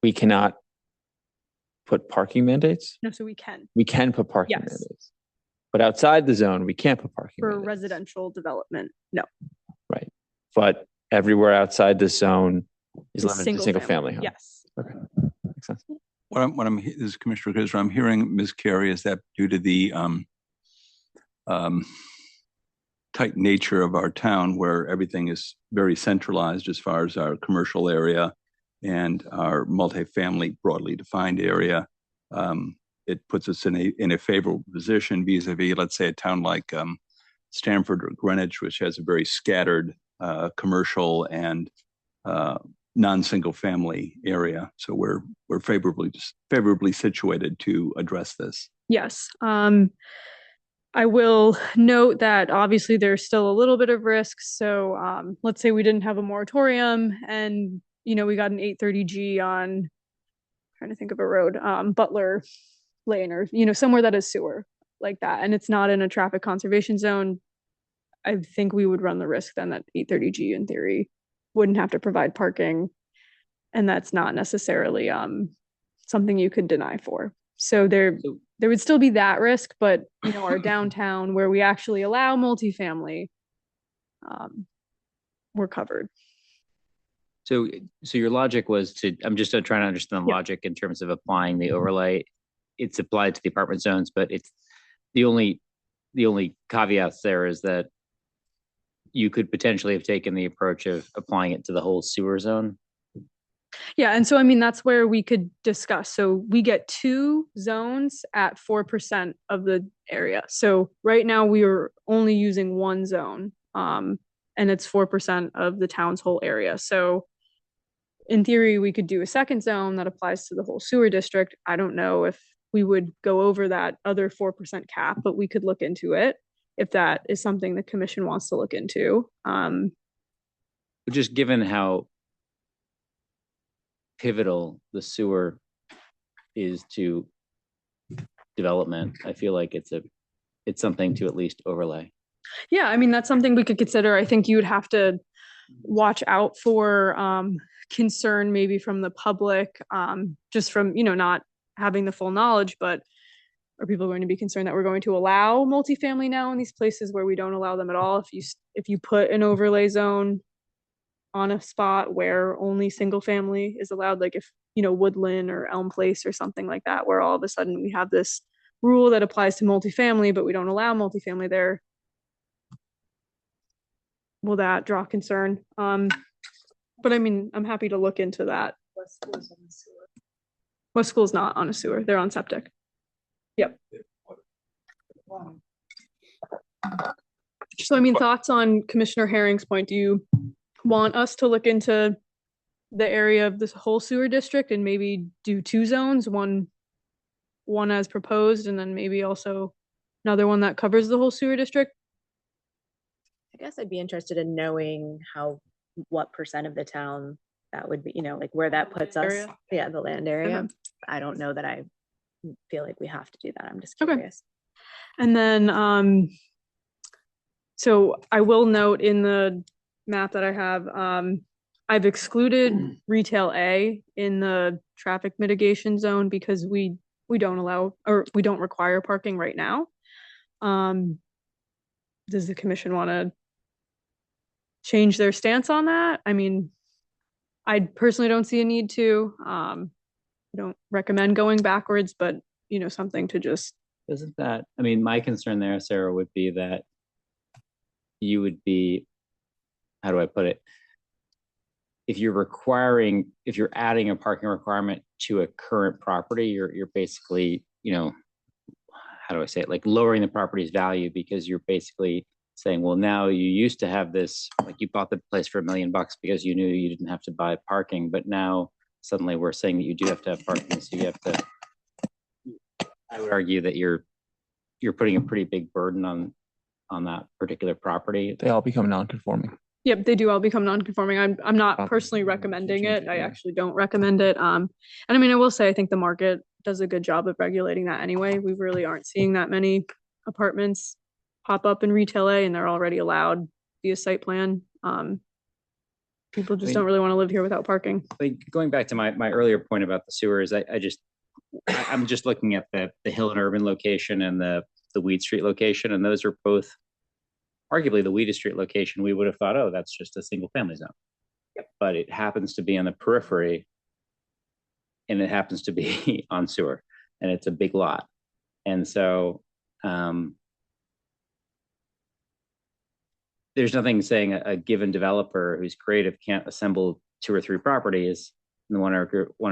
we cannot put parking mandates? No, so we can. We can put parking Yes. mandates. But outside the zone, we can't put parking For mandates. residential development, no. Right. But everywhere outside the zone is It's limited to single family home. Yes. Okay. Makes sense. This is Commissioner Kizner, I'm hearing, Ms. Carey, is that due to the tight nature of our town where everything is very centralized as far as our commercial area and our multifamily broadly defined area, it puts us in a favorable position vis-a-vis, let's say, a town like Stamford or Greenwich, which has a very scattered commercial and non-single family area. So we're favorably situated to address this. Yes. I will note that obviously there's still a little bit of risk. So let's say we didn't have a moratorium and, you know, we got an 830G on, trying to think of a road, Butler Lane, or, you know, somewhere that is sewer like that. And it's not in a traffic conservation zone. I think we would run the risk then that 830G in theory wouldn't have to provide parking. And that's not necessarily something you could deny for. So there would still be that risk, but you know, our downtown where we actually allow multifamily, we're covered. So your logic was to, I'm just trying to understand the logic in terms of applying the overlay. It's applied to the apartment zones, but it's the only caveats there is that you could potentially have taken the approach of applying it to the whole sewer zone. Yeah, and so I mean that's where we could discuss. So we get 2 zones at 4% of the area. So right now we are only using 1 zone, and it's 4% of the town's whole area. So in theory, we could do a second zone that applies to the whole sewer district. I don't know if we would go over that other 4% cap, but we could look into it if that is something the commission wants to look into. But just given how pivotal the sewer is to development, I feel like it's something to at least overlay. Yeah, I mean, that's something we could consider. I think you would have to watch out for concern maybe from the public, just from, you know, not having the full knowledge, but are people going to be concerned that we're going to allow multifamily now in these places where we don't allow them at all? If you put an overlay zone on a spot where only single family is allowed, like if, you know, Woodland or Elm Place or something like that, where all of a sudden we have this rule that applies to multifamily, but we don't allow multifamily there, will that draw concern? But I mean, I'm happy to look into that. West School's not on a sewer, they're on septic. Yep. So I mean, thoughts on Commissioner Herring's point? Do you want us to look into the area of this whole sewer district and maybe do 2 zones, one as proposed, and then maybe also another one that covers the whole sewer district? I guess I'd be interested in knowing what percent of the town that would be, you know, like where that puts us. Area? Yeah, the land area. Okay. I don't know that I feel like we have to do that. I'm just Okay. curious. And then, so I will note in the map that I have, I've excluded retail A in the traffic mitigation zone because we don't allow, or we don't require parking right now. Does the commission want to change their stance on that? I mean, I personally don't see a need to. I don't recommend going backwards, but you know, something to just. Isn't that, I mean, my concern there, Sarah, would be that you would be, how do I put it? If you're adding a parking requirement to a current property, you're basically, you know, how do I say it? Like lowering the property's value, because you're basically saying, well, now you used to have this, like you bought the place for $1 million because you knew you didn't have to buy parking, but now suddenly we're saying that you do have to have parking. So you have to, I would argue that you're putting a pretty big burden on that particular property. They all become non-conforming. Yep, they do all become non-conforming. I'm not personally recommending it. I actually don't recommend it. And I mean, I will say, I think the market does a good job of regulating that anyway. We really aren't seeing that many apartments pop up in retail A, and they're already allowed via site plan. People just don't really want to live here without parking. Like going back to my earlier point about the sewers, I'm just looking at the Hill and Urban location and the Weed Street location, and those are both arguably the Weed Street location. We would have thought, oh, that's just a single family zone. Yep. But it happens to be on the periphery, and it happens to be on sewer, and it's a big lot. And so there's nothing saying a given developer who's creative can't assemble 2 or 3 properties in the one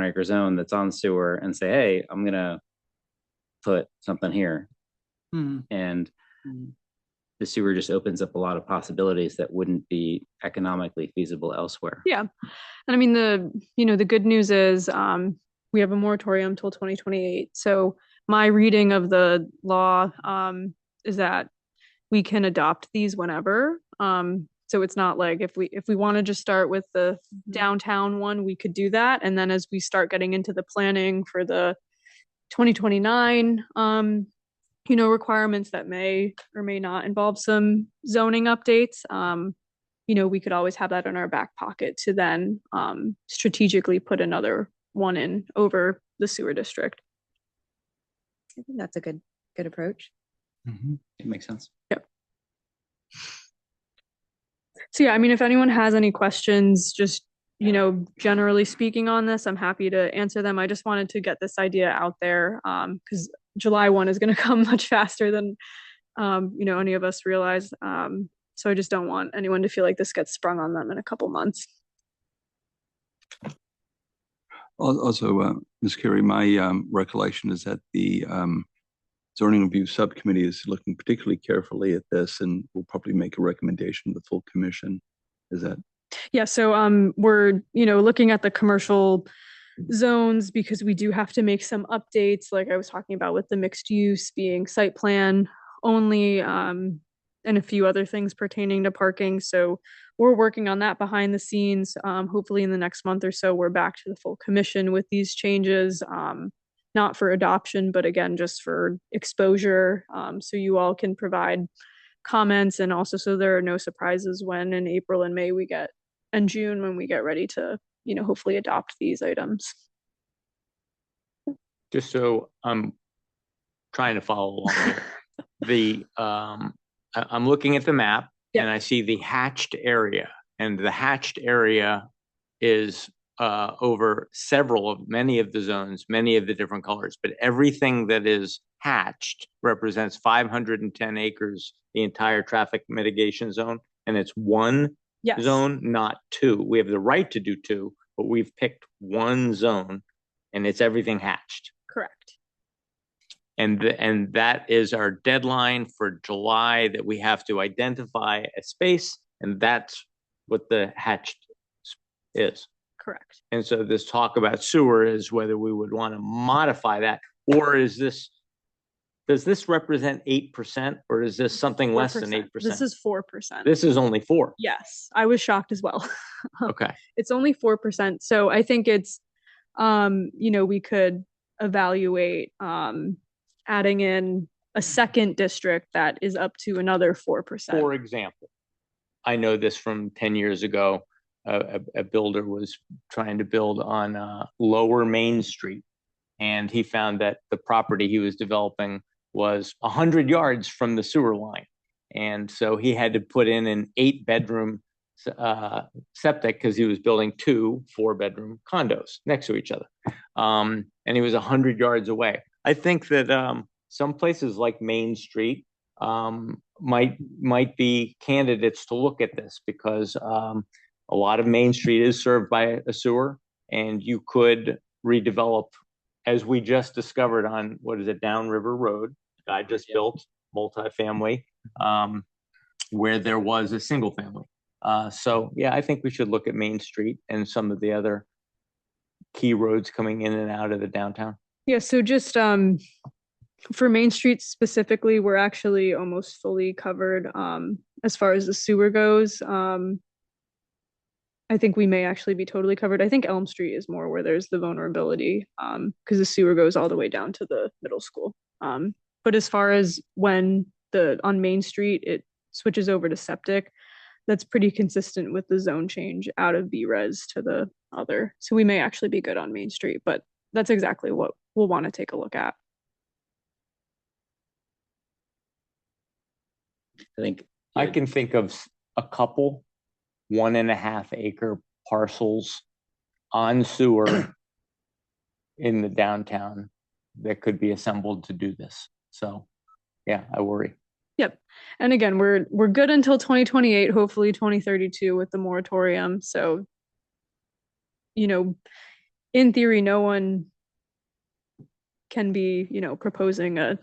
acre zone that's on sewer and say, hey, I'm gonna put something here. And the sewer just opens up a lot of possibilities that wouldn't be economically feasible elsewhere. Yeah. And I mean, the good news is we have a moratorium till 2028. So my reading of the law is that we can adopt these whenever. So it's not like if we want to just start with the downtown one, we could do that. And then as we start getting into the planning for the 2029 requirements that may or may not involve some zoning updates, we could always have that in our back pocket to then strategically put another one in over the sewer district. I think that's a good approach. It makes sense. Yep. So yeah, I mean, if anyone has any questions, just, generally speaking on this, I'm happy to answer them. I just wanted to get this idea out there because July 1 is going to come much faster than, any of us realize. So I just don't want anyone to feel like this gets sprung on them in a couple months. Also, Ms. Carey, my recollection is that the Zoning Review Subcommittee is looking particularly carefully at this and will probably make a recommendation to the full commission. Is that? Yeah, so we're, looking at the commercial zones because we do have to make some updates, like I was talking about with the mixed use being site plan only, and a few other things pertaining to parking. So we're working on that behind the scenes. Hopefully in the next month or so, we're back to the full commission with these changes. Not for adoption, but again, just for exposure. So you all can provide comments, and also so there are no surprises when in April and May and June when we get ready to, hopefully adopt these items. Just so I'm trying to follow along here. I'm looking at the map and I see the hatched area, and the hatched area is over many of the zones, many of the different colors, but everything that is hatched represents 510 acres, the entire traffic mitigation zone, and it's one zone, not 2. We have the right to do 2, but we've picked one zone, and it's everything hatched. Correct. And that is our deadline for July, that we have to identify a space, and that's what the hatched is. Correct. And so this talk about sewer is whether we would want to modify that, or does this represent 8%, or is this something less than 8%? This is 4%. This is only 4. Yes, I was shocked as well. Okay. It's only 4%. So I think it's, we could evaluate adding in a second district that is up to another 4%. For example, I know this from 10 years ago. A builder was trying to build on Lower Main Street, and he found that the property he was developing was 100 yards from the sewer line. And so he had to put in an 8-bedroom septic because he was building 2 4-bedroom condos next to each other. And he was 100 yards away. I think that some places like Main Street might be candidates to look at this, because a lot of Main Street is served by a sewer, and you could redevelop, as we just discovered on, Downriver Road, I just built multifamily, where there was a single family. So yeah, I think we should look at Main Street and some of the other key roads coming in and out of the downtown. Yeah, so just for Main Street specifically, we're actually almost fully covered as far as the sewer goes. I think we may actually be totally covered. I think Elm Street is more where there's the vulnerability, because the sewer goes all the way down to the middle school. But as far as when on Main Street, it switches over to septic, that's pretty consistent with the zone change out of B-res to the other. So we may actually be good on Main Street, but that's exactly what we'll want to take a look at. I think I can think of a couple 1.5 acre parcels on sewer in the downtown that could be assembled to do this. So yeah, I worry. Yep. And again, we're good until 2028, hopefully 2032 with the moratorium. So, you know, in theory, no one can be, you know, proposing a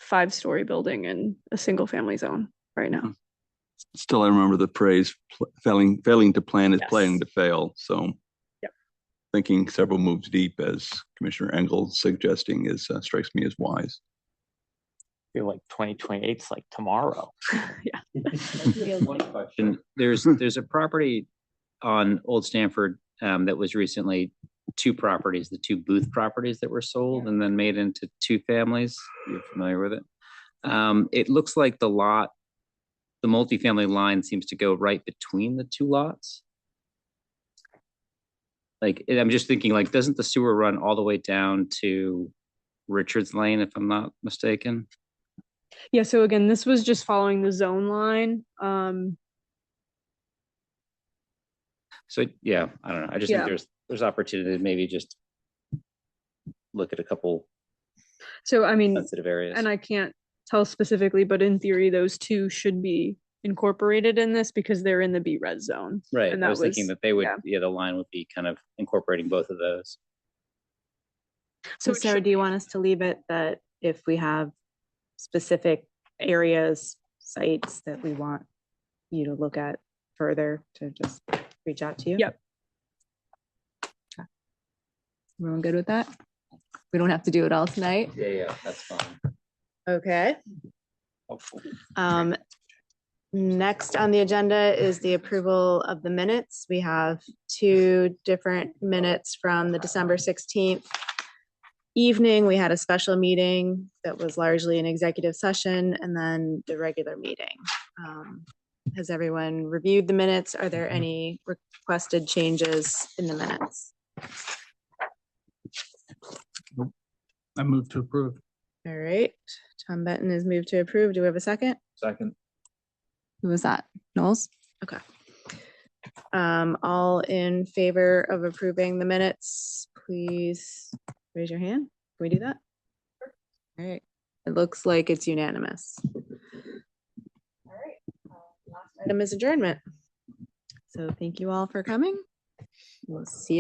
5-story building in a single family zone right now. Still, I remember the phrase, failing to plan is planning to fail. So yep. Thinking several moves deep, as Commissioner Engel suggesting, strikes me as wise. I feel like 2028 is like tomorrow. Yeah. One question. There's a property on Old Stanford that was recently 2 properties, the 2 booth properties that were sold and then made into 2 families. You're familiar with it? It looks like the multifamily line seems to go right between the 2 lots. Like, I'm just thinking, like, doesn't the sewer run all the way down to Richards Lane, if I'm not mistaken? Yeah, so again, this was just following the zone line. So yeah, I don't know. I just think there's opportunity to maybe just look at a couple so I mean sensitive areas. And I can't tell specifically, but in theory, those 2 should be incorporated in this because they're in the B-res zone. Right. And I was thinking that they would, the line would be kind of incorporating both of those. So Sarah, do you want us to leave it that if we have specific areas, sites that we want you to look at further, to just reach out to you? Yep. Okay. Everyone good with that? We don't have to do it all tonight. Yeah, that's fine. Okay. Next on the agenda is the approval of the minutes. We have 2 different minutes from the December 16th evening. We had a special meeting that was largely an executive session, and then the regular meeting. Has everyone reviewed the minutes? Are there any requested changes in the minutes? I move to approve. All right, Tom Benton is moved to approve. Do we have a second? Second. Who was that? Knowles? Okay. All in favor of approving the minutes, please raise your hand. Can we do that? All right. It looks like it's unanimous. All right. Last item is adjournment. So thank you all for coming. We'll see you.